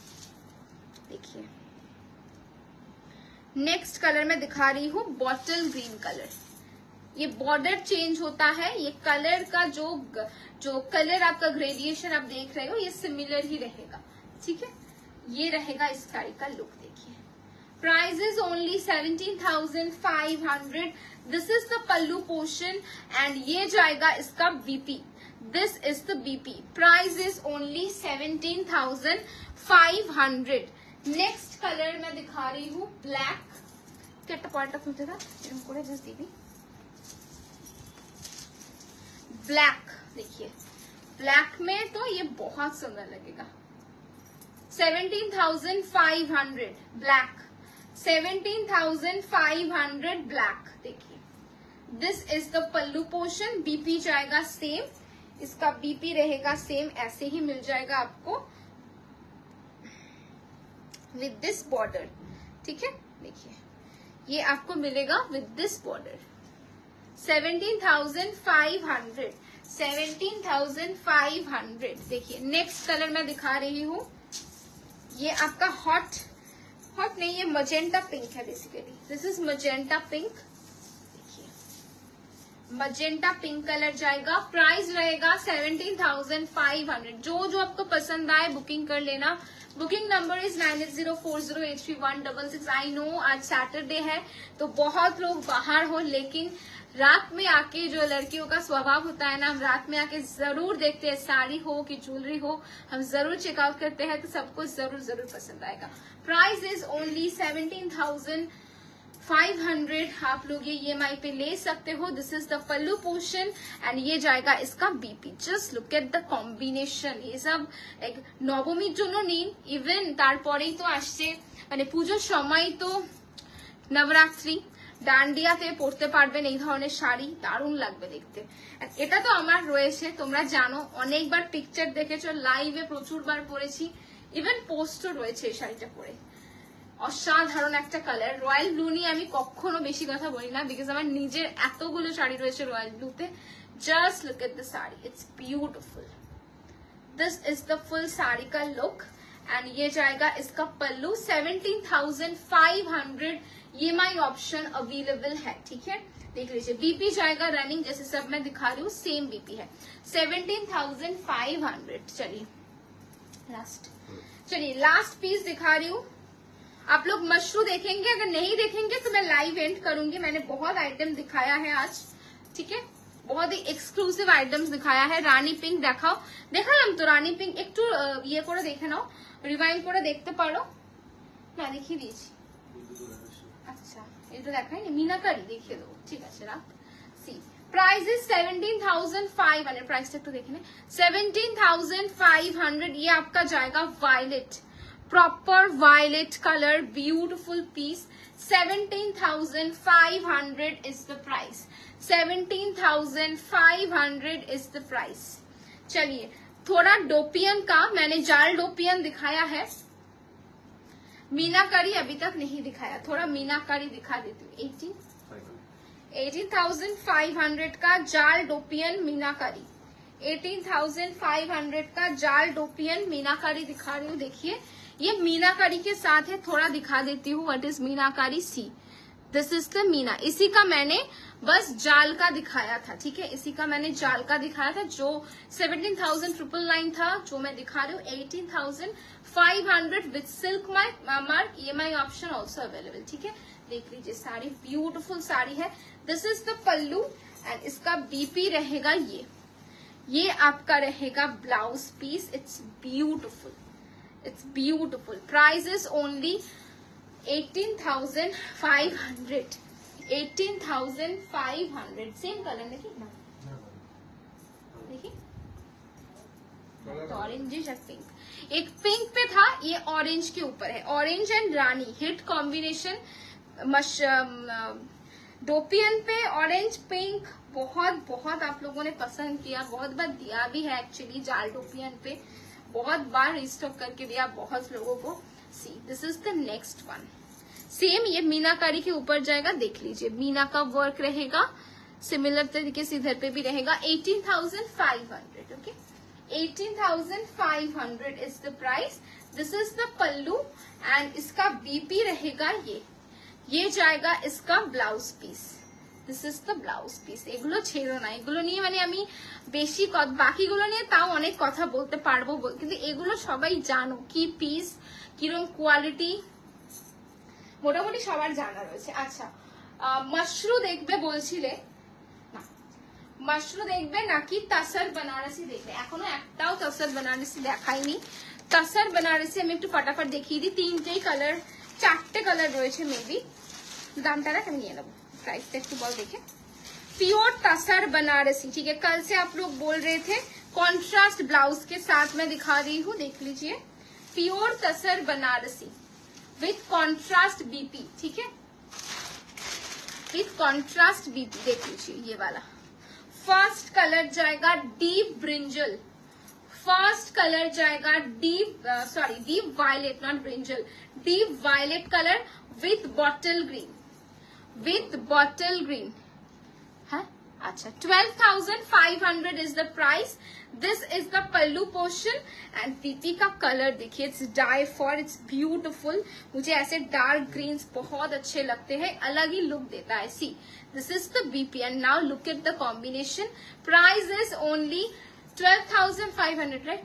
Speaker 1: देखिए नेक्स्ट कलर मैं दिखा रही हूँ बॉटल ग्रीन कलर। ये बॉर्डर चेंज होता है, ये कलर का जो कलर आपका ग्रेडिएशन आप देख रहे हो ये सिमिलर ही रहेगा, ठीक है। ये रहेगा इस साड़ी का लुक, देखिए। Price is only 17,500। This is the pallu portion and ये जाएगा इसका BP. This is the BP. Price is only 17,500। Next colour मैं दिखा रही हूँ ब्लैक। क्या पॉइंट ऑफ मुझे जस्ट दीदी ब्लैक, देखिए ब्लैक में तो ये बहुत सुंदर लगेगा। 17,500 ब्लैक। 17,500 ब्लैक, देखिए this is the pallu portion. BP जाएगा सेम, इसका बीपी रहेगा सेम, ऐसे ही मिल जाएगा आपको विद दिस बॉर्डर, ठीक है। देखिए ये आपको मिलेगा विद दिस बॉर्डर। 17,500। 17,500। देखिए नेक्स्ट कलर मैं दिखा रही हूँ, ये आपका हॉट नहीं, ये मजेंटा पिंक है basically. This is magenta pink, देखिए मजेंटा पिंक कलर जाएगा। प्राइस रहेगा 17,500। जो आपको पसंद आए बुकिंग कर लेना। Booking number is 9804083166। I know आज सैटरडे है तो बहुत लोग बाहर हो, लेकिन रात में आके जो लड़कियों का स्वभाव होता है ना, हम रात में आके जरूर देखते हैं, साड़ी हो कि ज्वेलरी हो, हम जरूर चेकआउट करते हैं, तो सबको जरूर पसंद आएगा। Price is only 17,500। आप लोग ये EMI पे ले सकते हो। This is the pallu portion and ये जाएगा इसका BP. Just look at the combination. ये सब एक নবমীর জন্য নিন, ইভেন তারপরেই তো আসছে মানে পুজোর সময় তো নবরাত্রি, ডান্ডিয়াতে পরতে পারবেন এই ধরনের শাড়ি, দারুণ লাগবে দেখতে। এটা তো আমার রয়েছে, তোমরা জানো, অনেকবার পিকচার দেখেছো, লাইভে প্রচুরবার পরেছি। ইভেন পোস্টও রয়েছে এই শাড়িটা পরে। অসাধারণ একটা কালার। রয়্যাল ব্লু নিয়ে আমি কখনো বেশি কথা বলি না, বিকজ আমার নিজের এতগুলো শাড়ি রয়েছে রয়্যাল ব্লুতে। Just look at the sari, it's beautiful. This is the full sari का लुक एंड ये जाएगा इसका पल्लू। 17,500 EMI ऑप्शन अवेलेबल है, ठीक है। देख लीजिए, बीपी जाएगा रनिंग, जैसे सब मैं दिखा रही हूँ सेम बीपी है। 17,500। चलिए लास्ट पीस दिखा रही हूँ। आप लोग मशरू देखेंगे, अगर नहीं देखेंगे तो मैं लाइव एंड करूंगी। मैंने बहुत आइटम दिखाया है आज, ठीक है, बहुत ही एक्सक्लूसिव आइटम्स दिखाया है। रानी पिंक देखाओ, देखालाम तो रानी पिंक একটু ইয়ে করে দেখে নাও, রিভাইন্ড করে দেখতে পারো না, দেখিয়ে দিয়েছি। আচ্ছা এটা দেখাইনি, মিনাকারি দেখিয়ে দেবো, ঠিক আছে রাখ। C price is 17,500। प्राइस একটু দেখে নে, 17,500। ये आपका जाएगा violet, proper violet colour, beautiful piece. 17,500 is the price. 17,500 is the price. चलिए थोड़ा डोपियन का, मैंने जाल डोपियन दिखाया है, मीनाकारी अभी तक नहीं दिखाया, थोड़ा मीनाकारी दिखा देती हूँ। 18,500 का जाल डोपियन मीनाकारी, 18,500 का जाल डोपियन मीनाकारी दिखा रही हूँ। देखिए ये मीनाकारी के साथ है, थोड़ा दिखा देती हूँ what is meenakari. C this is the Meena, इसी का मैंने बस जाल का दिखाया था, ठीक है, इसी का मैंने जाल का दिखाया था। जो 17,999 था, जो मैं दिखा रही हूँ 18,500 with silk mark, EMI option also available, ठीक है। देख लीजिए साड़ी, ब्यूटीफुल साड़ी है। This is the pallu and इसका बीपी रहेगा ये आपका रहेगा blouse piece. It's beautiful, it's beautiful. Price is only 18,500। 18,500 same colour, देखिए ना, देखिए ऑरेंजिश और पिंक, एक पिंक पे था, ये ऑरेंज के ऊपर है। ऑरेंज एंड रानी हिट कॉम्बिनेशन। डोपियन पे ऑरेंज पिंक बहुत बहुत आप लोगों ने पसंद किया, बहुत बार दिया भी है एक्चुअली। जाल डोपियन पे बहुत बार रिस्टॉक करके दिया बहुत लोगों को। सी this is the next one, same ये मीनाकारी के ऊपर जाएगा। देख लीजिए मीना का वर्क रहेगा, सिमिलर तरीके से इधर पे भी रहेगा। 18,500, okay, 18,500 is the price. This is the pallu and इसका बीपी रहेगा ये जाएगा इसका blouse piece. This is the blouse piece. এগুলো ছেড়ো না, এগুলো নিয়ে মানে আমি বেশি বাকিগুলো নিয়ে তাও অনেক কথা বলতে পারবো, কিন্তু এগুলো সবাই জানো কি পিস, কিরকম কোয়ালিটি, মোটামুটি সবার জানা রয়েছে। আচ্ছা মাশরু দেখবে বলছিলে না, মাশরু দেখবে নাকি তাসার বেনারসি দেখবে? এখনো একটাও তাসার বেনারসি দেখাইনি। তাসার বেনারসি আমি একটু ফটাফট দেখিয়ে দিই। তিনটেই কালার, চারটে কালার রয়েছে মেবি। दामटा रख नहीं है ना, प्राइस तक तो बॉल देखे। प्योर तसर बनारसी, ठीक है। कल से आप लोग बोल रहे थे कॉन्ट्रास्ट ब्लाउज के साथ मैं दिखा रही हूँ, देख लीजिए pure tussar Banarasi with contrast BP, ठीक है, विथ कॉन्ट्रास्ट बीपी। देख लीजिए ये वाला फर्स्ट कलर जाएगा डीप ब्रिंजल, फर्स्ट कलर जाएगा deep violet, not brinjal, deep violet colour with bottle green, with bottle green है। अच्छा 12,500 is the price. This is the pallu portion and BP का कलर देखिए, it's die for, it's beautiful. मुझे ऐसे डार्क ग्रीन्स बहुत अच्छे लगते हैं, अलग ही लुक देता है। See this is the BP and now look at the combination. Price is only 12,500, right,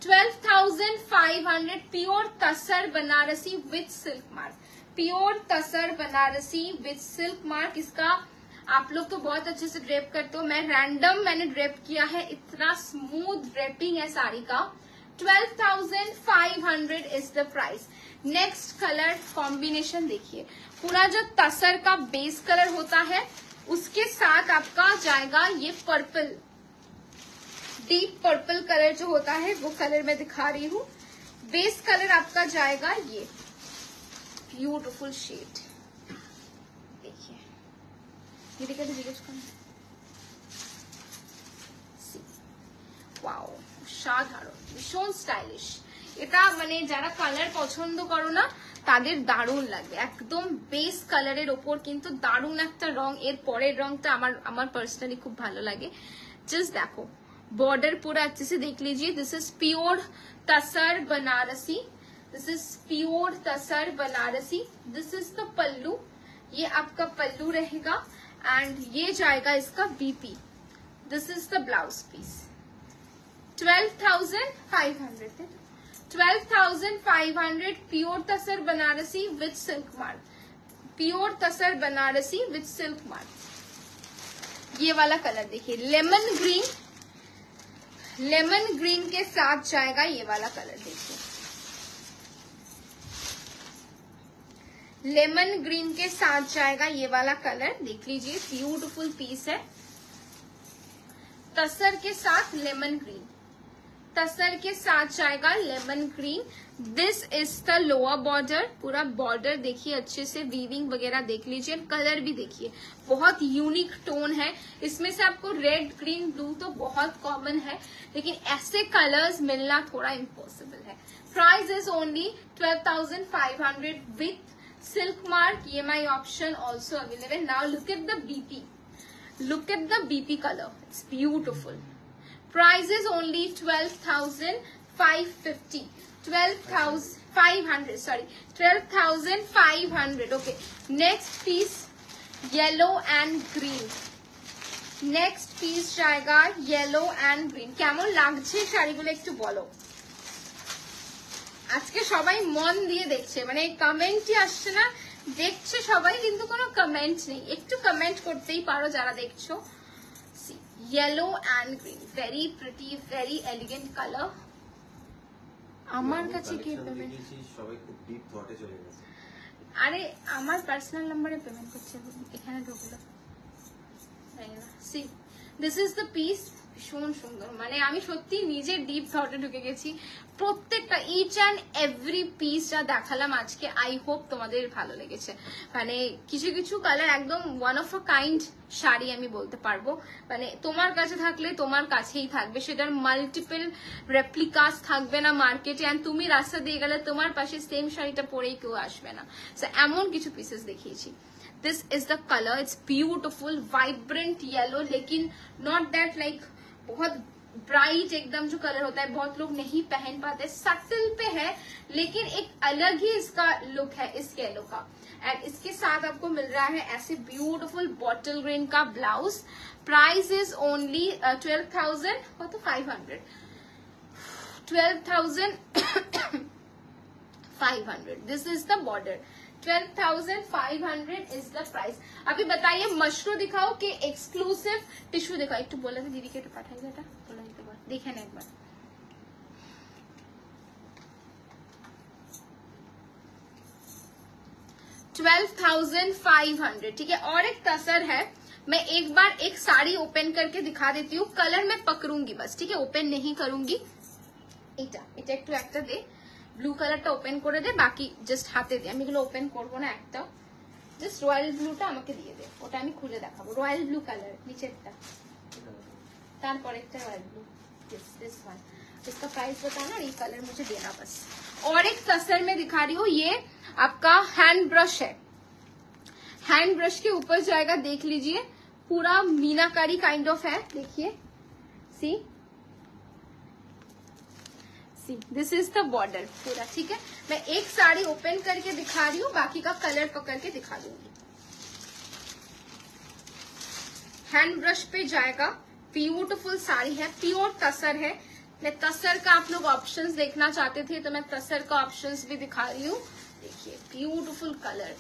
Speaker 1: 12,500। Pure tussar Banarasi with silk mark, pure tussar Banarasi with silk mark. इसका आप लोग तो बहुत अच्छे से ड्रेप करते हो, मैं रैंडम मैंने ड्रेप किया है, इतना स्मूथ ड्रेपिंग है साड़ी का। 12,500 is the price. Next colour combination देखिए, पूरा जो तसर का बेस कलर होता है उसके साथ आपका जाएगा ये पर्पल, डीप पर्पल कलर जो होता है वो कलर मैं दिखा रही हूँ। बेस कलर आपका जाएगा ये ब्यूटीफुल शेड, देखिए ये देखिए ওয়াও সাধারণ, ভীষণ স্টাইলিশ। এটা মানে যারা কালার পছন্দ করো না তাদের দারুণ লাগবে, একদম বেস কালারের ওপর কিন্তু দারুণ একটা রং। এর পরের রংটা আমার পার্সোনালি খুব ভালো লাগে। জাস্ট দেখো बॉर्डर पूरा अच्छे से देख लीजिए। This is pure tussar Banarasi, this is pure tussar Banarasi. This is the pallu, ये आपका पल्लू रहेगा एंड ये जाएगा इसका BP. This is the blouse piece. 12,500 12,500 pure tussar Banarasi with silk mark, pure tussar Banarasi with silk mark. ये वाला कलर देखिए लेमन ग्रीन, लेमन ग्रीन के साथ जाएगा ये वाला कलर। देखिए लेमन ग्रीन के साथ जाएगा ये वाला कलर, देख लीजिए ब्यूटीफुल पीस है। तसर के साथ लेमन ग्रीन, तसर के साथ जाएगा lemon green. This is the lower border, पूरा बॉर्डर देखिए अच्छे से, वीविंग वगैरह देख लीजिए, कलर भी देखिए बहुत यूनिक टोन है। इसमें से आपको रेड ग्रीन ब्लू तो बहुत कॉमन है, लेकिन ऐसे कलर्स मिलना थोड़ा इम्पॉसिबल है। Price is only 12,500 with silk mark, EMI option also available. Now look at the BP, look at the BP colour, it's beautiful. Price is only 12,550, 12,500, sorry, 12,500. Okay, next piece yellow and green, next piece जाएगा yellow and green। কেমন লাগছে শাড়িগুলো একটু বলো। আজকে সবাই মন দিয়ে দেখছে, মানে কমেন্টই আসছে না, দেখছে সবাই কিন্তু কোনো কমেন্ট নেই। একটু কমেন্ট করতেই পারো যারা দেখছো। Yellow and green, very pretty, very elegant colour. আমার কাছে কি পেমেন্ট সবাই খুব ডিপ থটে চলে গেছে। আরে আমার পার্সোনাল নম্বরে পেমেন্ট করছে, এখানে ঢুকলো না। C this is the piece, ভীষণ সুন্দর, মানে আমি সত্যি নিজে ডিপ থটে ঢুকে গেছি। প্রত্যেকটা ইচ অ্যান্ড এভরি পিস যা দেখালাম আজকে, আই হোপ তোমাদের ভালো লেগেছে। মানে কিছু কিছু কালার একদম one of a kind sari আমি বলতে পারবো, মানে তোমার কাছে থাকলে তোমার কাছেই থাকবে, সেটার মাল্টিপল রেপ্লিকাস থাকবে না মার্কেটে, অ্যান্ড তুমি রাস্তা দিয়ে গেলে তোমার পাশে সেম শাড়িটা পরেই কেউ আসবে না। সো এমন কিছু পিসেস দেখিয়েছি। This is the color, it's beautiful, vibrant yellow, लेकिन not that like बहुत ब्राइट एकदम जो कलर होता है बहुत लोग नहीं पहन पाते, सटल पे है लेकिन एक अलग ही इसका लुक है इस येलो का। एंड इसके साथ आपको मिल रहा है ऐसे ब्यूटीफुल बॉटल ग्रीन का blouse. Price is only 12,500, 12,500। This is the border, 12,500 is the price. अभी बताइए मशरू दिखाओ कि एक्सक्लूसिव टिश्यू दिखाओ। एक तो बोला था दीदी के तो पाठाई बेटा, बोला एक बार देखे ना एक बार। $12,500, ठीक है। और एक तसर है, मैं एक बार एक साड़ी ओपन करके दिखा देती हूँ, कलर मैं पकड़ूंगी बस, ठीक है, ओपन नहीं करूंगी। এটা একটু একটা দে, ব্লু কালারটা ওপেন করে দে, বাকি জাস্ট হাতে দে, আমি এগুলো ওপেন করবো না একটা। জাস্ট রয়্যাল ব্লুটা আমাকে দিয়ে দে, ওটা আমি খুলে দেখাবো। রয়্যাল ব্লू कलर নিচেরটা, তারপর একটা রয়্যাল ব্লू, दिस वन। इसका प्राइस बताना, ये कलर मुझे देना बस। और एक तसर में दिखा रही हूँ, ये आपका हैंड ब्रश है, हैंड ब्रश के ऊपर जाएगा, देख लीजिए पूरा मीनाकारी काइंड ऑफ है, देखिए सी दिस इज द बॉर्डर पूरा, ठीक है। मैं एक साड़ी ओपन करके दिखा रही हूँ, बाकी का कलर पकड़ के दिखा दूंगी। हैंड ब्रश पे जाएगा, ब्यूटीफुल साड़ी है, प्योर तसर है। मैं तसर का आप लोग ऑप्शंस देखना चाहते थे तो मैं तसर का ऑप्शंस भी दिखा रही हूँ। देखिए ब्यूटीफुल कलर,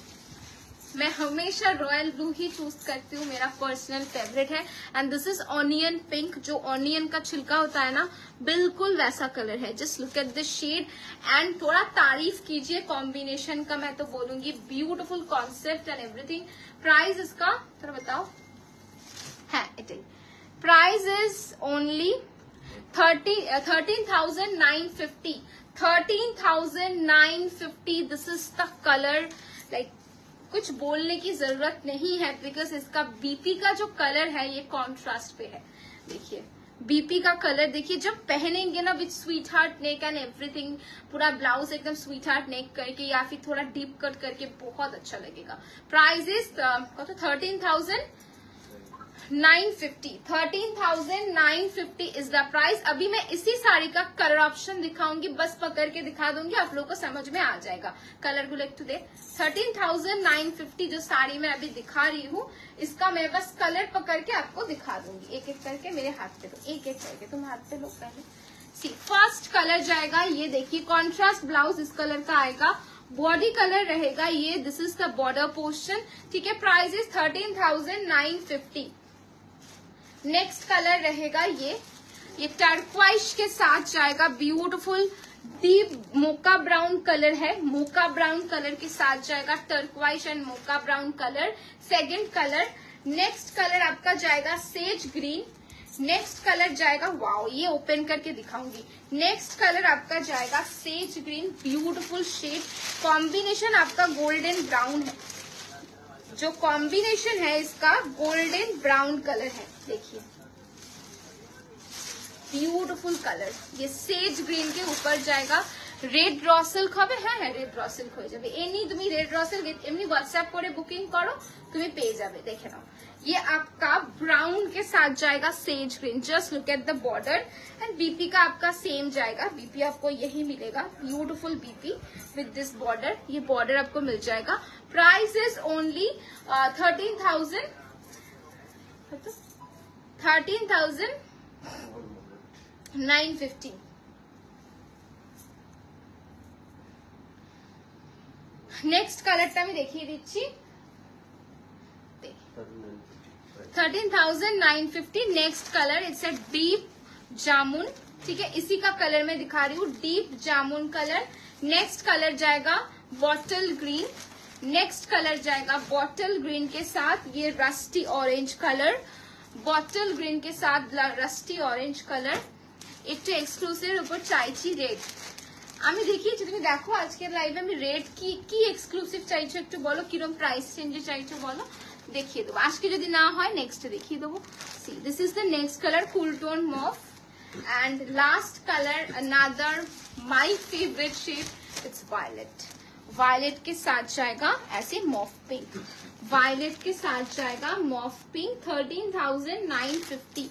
Speaker 1: मैं हमेशा रॉयल ब्लू ही चूज करती हूँ, मेरा पर्सनल फेवरेट है। And this is onion pink, जो ऑनियन का छिलका होता है ना, बिल्कुल वैसा कलर है। Just look at this shade and थोड़ा तारीफ कीजिए कॉम्बिनेशन का, मैं तो बोलूंगी beautiful concept and everything. Price इसका थोड़ा बताओ है, it price is only 13,950, 13,950। This is the colour, like कुछ बोलने की जरूरत नहीं है, बिकॉज इसका बीपी का जो कलर है ये कॉन्ट्रास्ट पे है। देखिए बीपी का कलर देखिए, जब पहनेंगे ना with sweet heart neck and everything, पूरा ब्लाउज एकदम स्वीट हार्ट नेक करके या फिर थोड़ा डीप कट करके बहुत अच्छा लगेगा। Price is 13,950 13,950 is the price. अभी मैं इसी साड़ी का कलर ऑप्शन दिखाऊंगी, बस पकड़ के दिखा दूंगी, आप लोगों को समझ में आ जाएगा। कलर को लेक टू दे 13,950 जो साड़ी मैं अभी दिखा रही हूँ, इसका मैं बस कलर पकड़ के आपको दिखा दूंगी। एक एक करके मेरे हाथ पे लो, एक एक करके तुम हाथ पे लो पहले। सी फर्स्ट कलर जाएगा ये, देखिए कॉन्ट्रास्ट ब्लाउज इस कलर का आएगा, बॉडी कलर रहेगा ये, this is the border portion, ठीक है। Price is 13,950। नेक्स्ट कलर रहेगा ये टर्क्वाइश के साथ जाएगा, beautiful deep mocha brown colour है, मोका ब्राउन कलर के साथ जाएगा, turquoise and mocha brown colour. Second colour, next colour आपका जाएगा सेज ग्रीन, नेक्स्ट कलर जाएगा, वाओ ये ओपन करके दिखाऊंगी। नेक्स्ट कलर आपका जाएगा sage green, beautiful shade, combination आपका गोल्डन ब्राउन है, जो कॉम्बिनेशन है इसका गोल्डन ब्राउन कलर है, देखिए ब्यूटीफुल कलर। ये सेज ग्रीन के ऊपर जाएगा রেড র সিল্ক হবে, হ্যাঁ হ্যাঁ রেড র সিল্ক হয়ে যাবে। এমনি তুমি রেড র সিল্ক এমনি হোয়াটসঅ্যাপ করে বুকিং করো, তুমি পেয়ে যাবে, দেখে নাও। ये आपका ब्राउन के साथ जाएगा sage green, just look at the border and BP का आपका सेम जाएगा, बीपी आपको यही मिलेगा, beautiful BP with this border, ये बॉर्डर आपको मिल जाएगा। Price is only 13,950। নেক্সট কালারটা আমি দেখিয়ে দিচ্ছি, 13,950। Next colour it's a deep jamun, ठीक है, इसी का कलर मैं दिखा रही हूँ, deep jamun colour. Next colour जाएगा बॉटल ग्रीन, नेक्स्ट कलर जाएगा बॉटल ग्रीन के साथ ये rusty orange colour, bottle green के साथ रस्टी ऑरेंज कलर। একটু এক্সক্লুসিভের উপর চাইছি রেড, আমি দেখিয়েছি, তুমি দেখো আজকের লাইভে আমি রেড কি এক্সক্লুসিভ চাইছো একটু বলো, কিরকম প্রাইস রেঞ্জে চাইছো বলো, দেখিয়ে দেবো। আজকে যদি না হয় নেক্সট দেখিয়ে দেবো। See this is the next colour, cool tone mauve, and last colour another my favourite shade, it's violet. Violet के साथ जाएगा ऐसे मॉफ पिंक, वायलेट के साथ जाएगा मॉफ पिंक। 13,950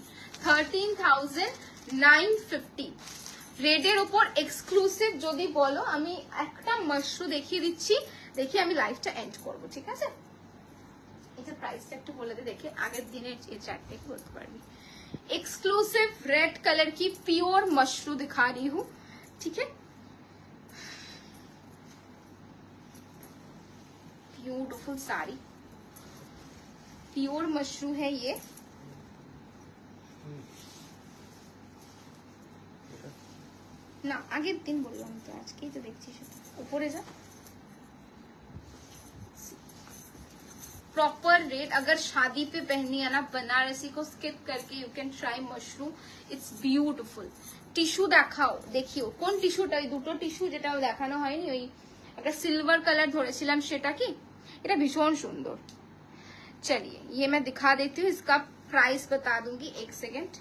Speaker 1: 13,950 রেডের উপর এক্সক্লুসিভ যদি বলো, আমি একটা মাশরু দেখিয়ে দিচ্ছি, দেখি আমি লাইভটা এন্ড করবো, ঠিক আছে। এটা প্রাইসটা একটু বলে দে, দেখে আগের দিনের এই চারটে বলতে পারবি। एक्सक्लूसिव रेड कलर की प्योर मशरू दिखा रही हूँ, ठीक है, ब्यूटीफुल साड़ी, प्योर मशरू है ये। ना आगे दिन बोलो, हम तो आज की तो देखती ऊपर जा प्रॉपर रेट। अगर शादी पे पहननी है ना बनारसी को स्किप करके you can try mushroom, it's beautiful. Tissue দেখাও, দেখিও কোন টিস্যুটা, ওই দুটো টিস্যু যেটা দেখানো হয়নি, ওই একটা সিলভার কালার ধরেছিলাম সেটা কি, এটা ভীষণ সুন্দর। चलिए ये मैं दिखा देती हूँ, इसका प्राइस बता दूंगी, एक सेकेंड।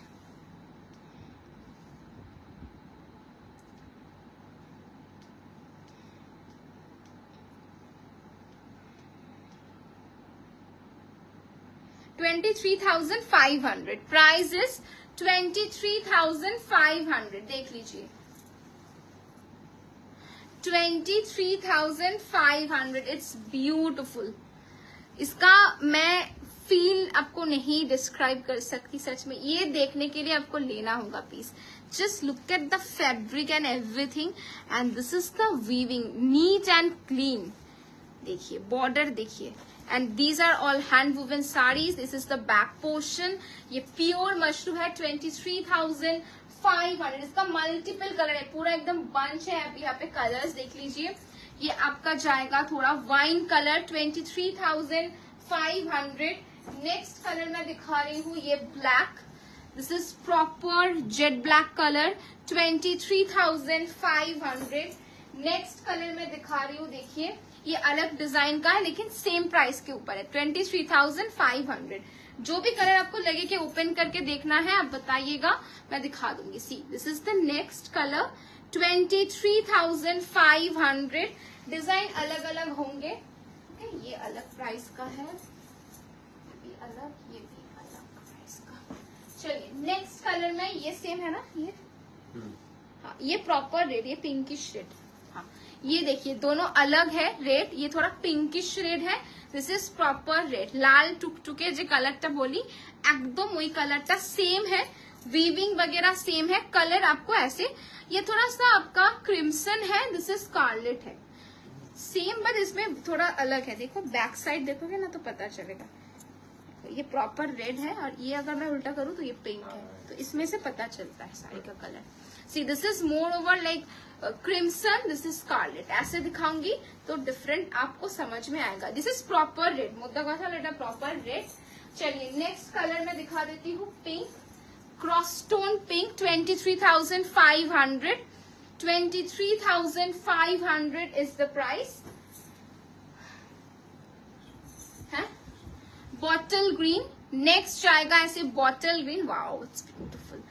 Speaker 1: $23,500, प्राइस इज 23,500, देख लीजिए 23,500, इट्स ब्यूटीफुल। इसका मैं फील आपको नहीं डिस्क्राइब कर सकती, सच में ये देखने के लिए आपको लेना होगा piece. Just look at the fabric and everything, and this is the weaving, neat and clean. देखिए बॉर्डर देखिए, and these are all hand woven saris. This is the back portion, ये प्योर मशरूम है। 23,500, इसका मल्टीपल कलर है, पूरा एकदम बंच है। आप यहाँ पे कलर्स देख लीजिए, ये आपका जाएगा थोड़ा वाइन कलर, 23,500। नेक्स्ट कलर मैं दिखा रही हूँ ये black, this is proper jet black colour, 23,500। Next colour मैं दिखा रही हूँ, देखिए ये अलग डिजाइन का है लेकिन सेम प्राइस के ऊपर है, 23,500। जो भी कलर आपको लगे कि ओपन करके देखना है आप बताइएगा, मैं दिखा दूंगी। सी this is the next colour, 23,500। Design अलग अलग होंगे, ये अलग प्राइस का है, ये भी अलग, ये भी अलग प्राइस का। चलिए नेक्स्ट कलर में, ये सेम है ना, ये हाँ ये प्रॉपर रेड, ये पिंकिश रेड। हाँ ये देखिए दोनों अलग है रेड, ये थोड़ा पिंकिश रेड है, दिस इज प्रॉपर रेड। लाल टुकटुके जो कलरটা बोली एकदम वही कलरটা सेम है, वीविंग वगैरह सेम है, कलर आपको ऐसे, ये थोड़ा सा आपका क्रिम्सन है, दिस इज स्कारलेट है, सेम बट इसमें थोड़ा अलग है। देखो बैक साइड देखोगे ना तो पता चलेगा, ये प्रॉपर रेड है और ये अगर मैं उल्टा करूँ तो ये पिंक है, तो इसमें से पता चलता है साड़ी का colour. See this is more over like crimson, this is scarlet. ऐसे दिखाऊंगी तो डिफरेंट आपको समझ में आएगा। दिस इज प्रॉपर रेड, मुद्दा कौन सा लेटा, प्रॉपर रेड। चलिए नेक्स्ट कलर में दिखा देती हूँ, pink, cross stone pink, 23,500। 23,500 is the price है। बॉटल ग्रीन, नेक्स्ट जाएगा ऐसे bottle green, wow it's beautiful.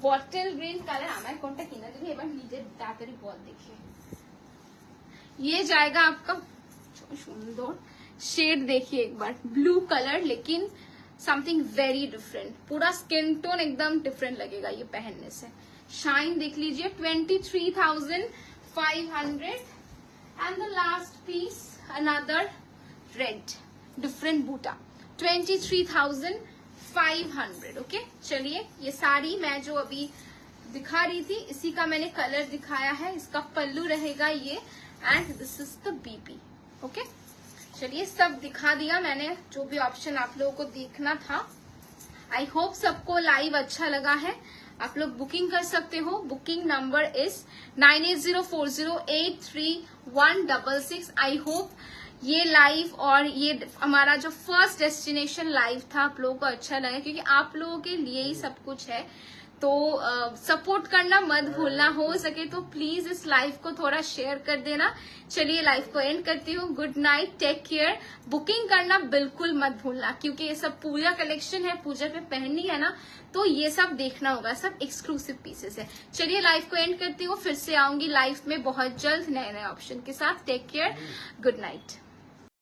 Speaker 1: Bottle green colour আমার কোনটা কিনা দিবি এবার নিজে তাড়াতাড়ি বল देखिए। ये जाएगा आपका सुंदर शेड, देखिए एक बार ब्लू कलर, लेकिन समथिंग वेरी डिफरेंट, पूरा स्किन टोन एकदम डिफरेंट लगेगा ये पहनने से। शाइन देख लीजिए, 23,500। And the last piece another red different buta, 23,500। Okay चलिए ये साड़ी मैं जो अभी दिखा रही थी इसी का मैंने कलर दिखाया है, इसका पल्लू रहेगा ये, and this is the BP. Okay चलिए सब दिखा दिया मैंने, जो भी ऑप्शन आप लोगों को देखना था। आई होप सबको लाइव अच्छा लगा है। आप लोग बुकिंग कर सकते हो, booking number is 9804083166। I hope ये लाइव और ये हमारा जो फर्स्ट डेस्टिनेशन लाइव था आप लोगों को अच्छा लगा, क्योंकि आप लोगों के लिए ही सब कुछ है। तो सपोर्ट करना मत भूलना, हो सके तो प्लीज इस लाइव को थोड़ा शेयर कर देना। चलिए लाइव को एंड करती हूँ, good night, take care. Booking करना बिल्कुल मत भूलना, क्योंकि ये सब पूजा कलेक्शन है, पूजा पे पहननी है ना, तो ये सब देखना होगा, सब एक्सक्लूसिव पीसेस है। चलिए लाइव को एंड करती हूँ, फिर से आऊंगी लाइव में बहुत जल्द नए नए ऑप्शन के साथ। Take care, good night.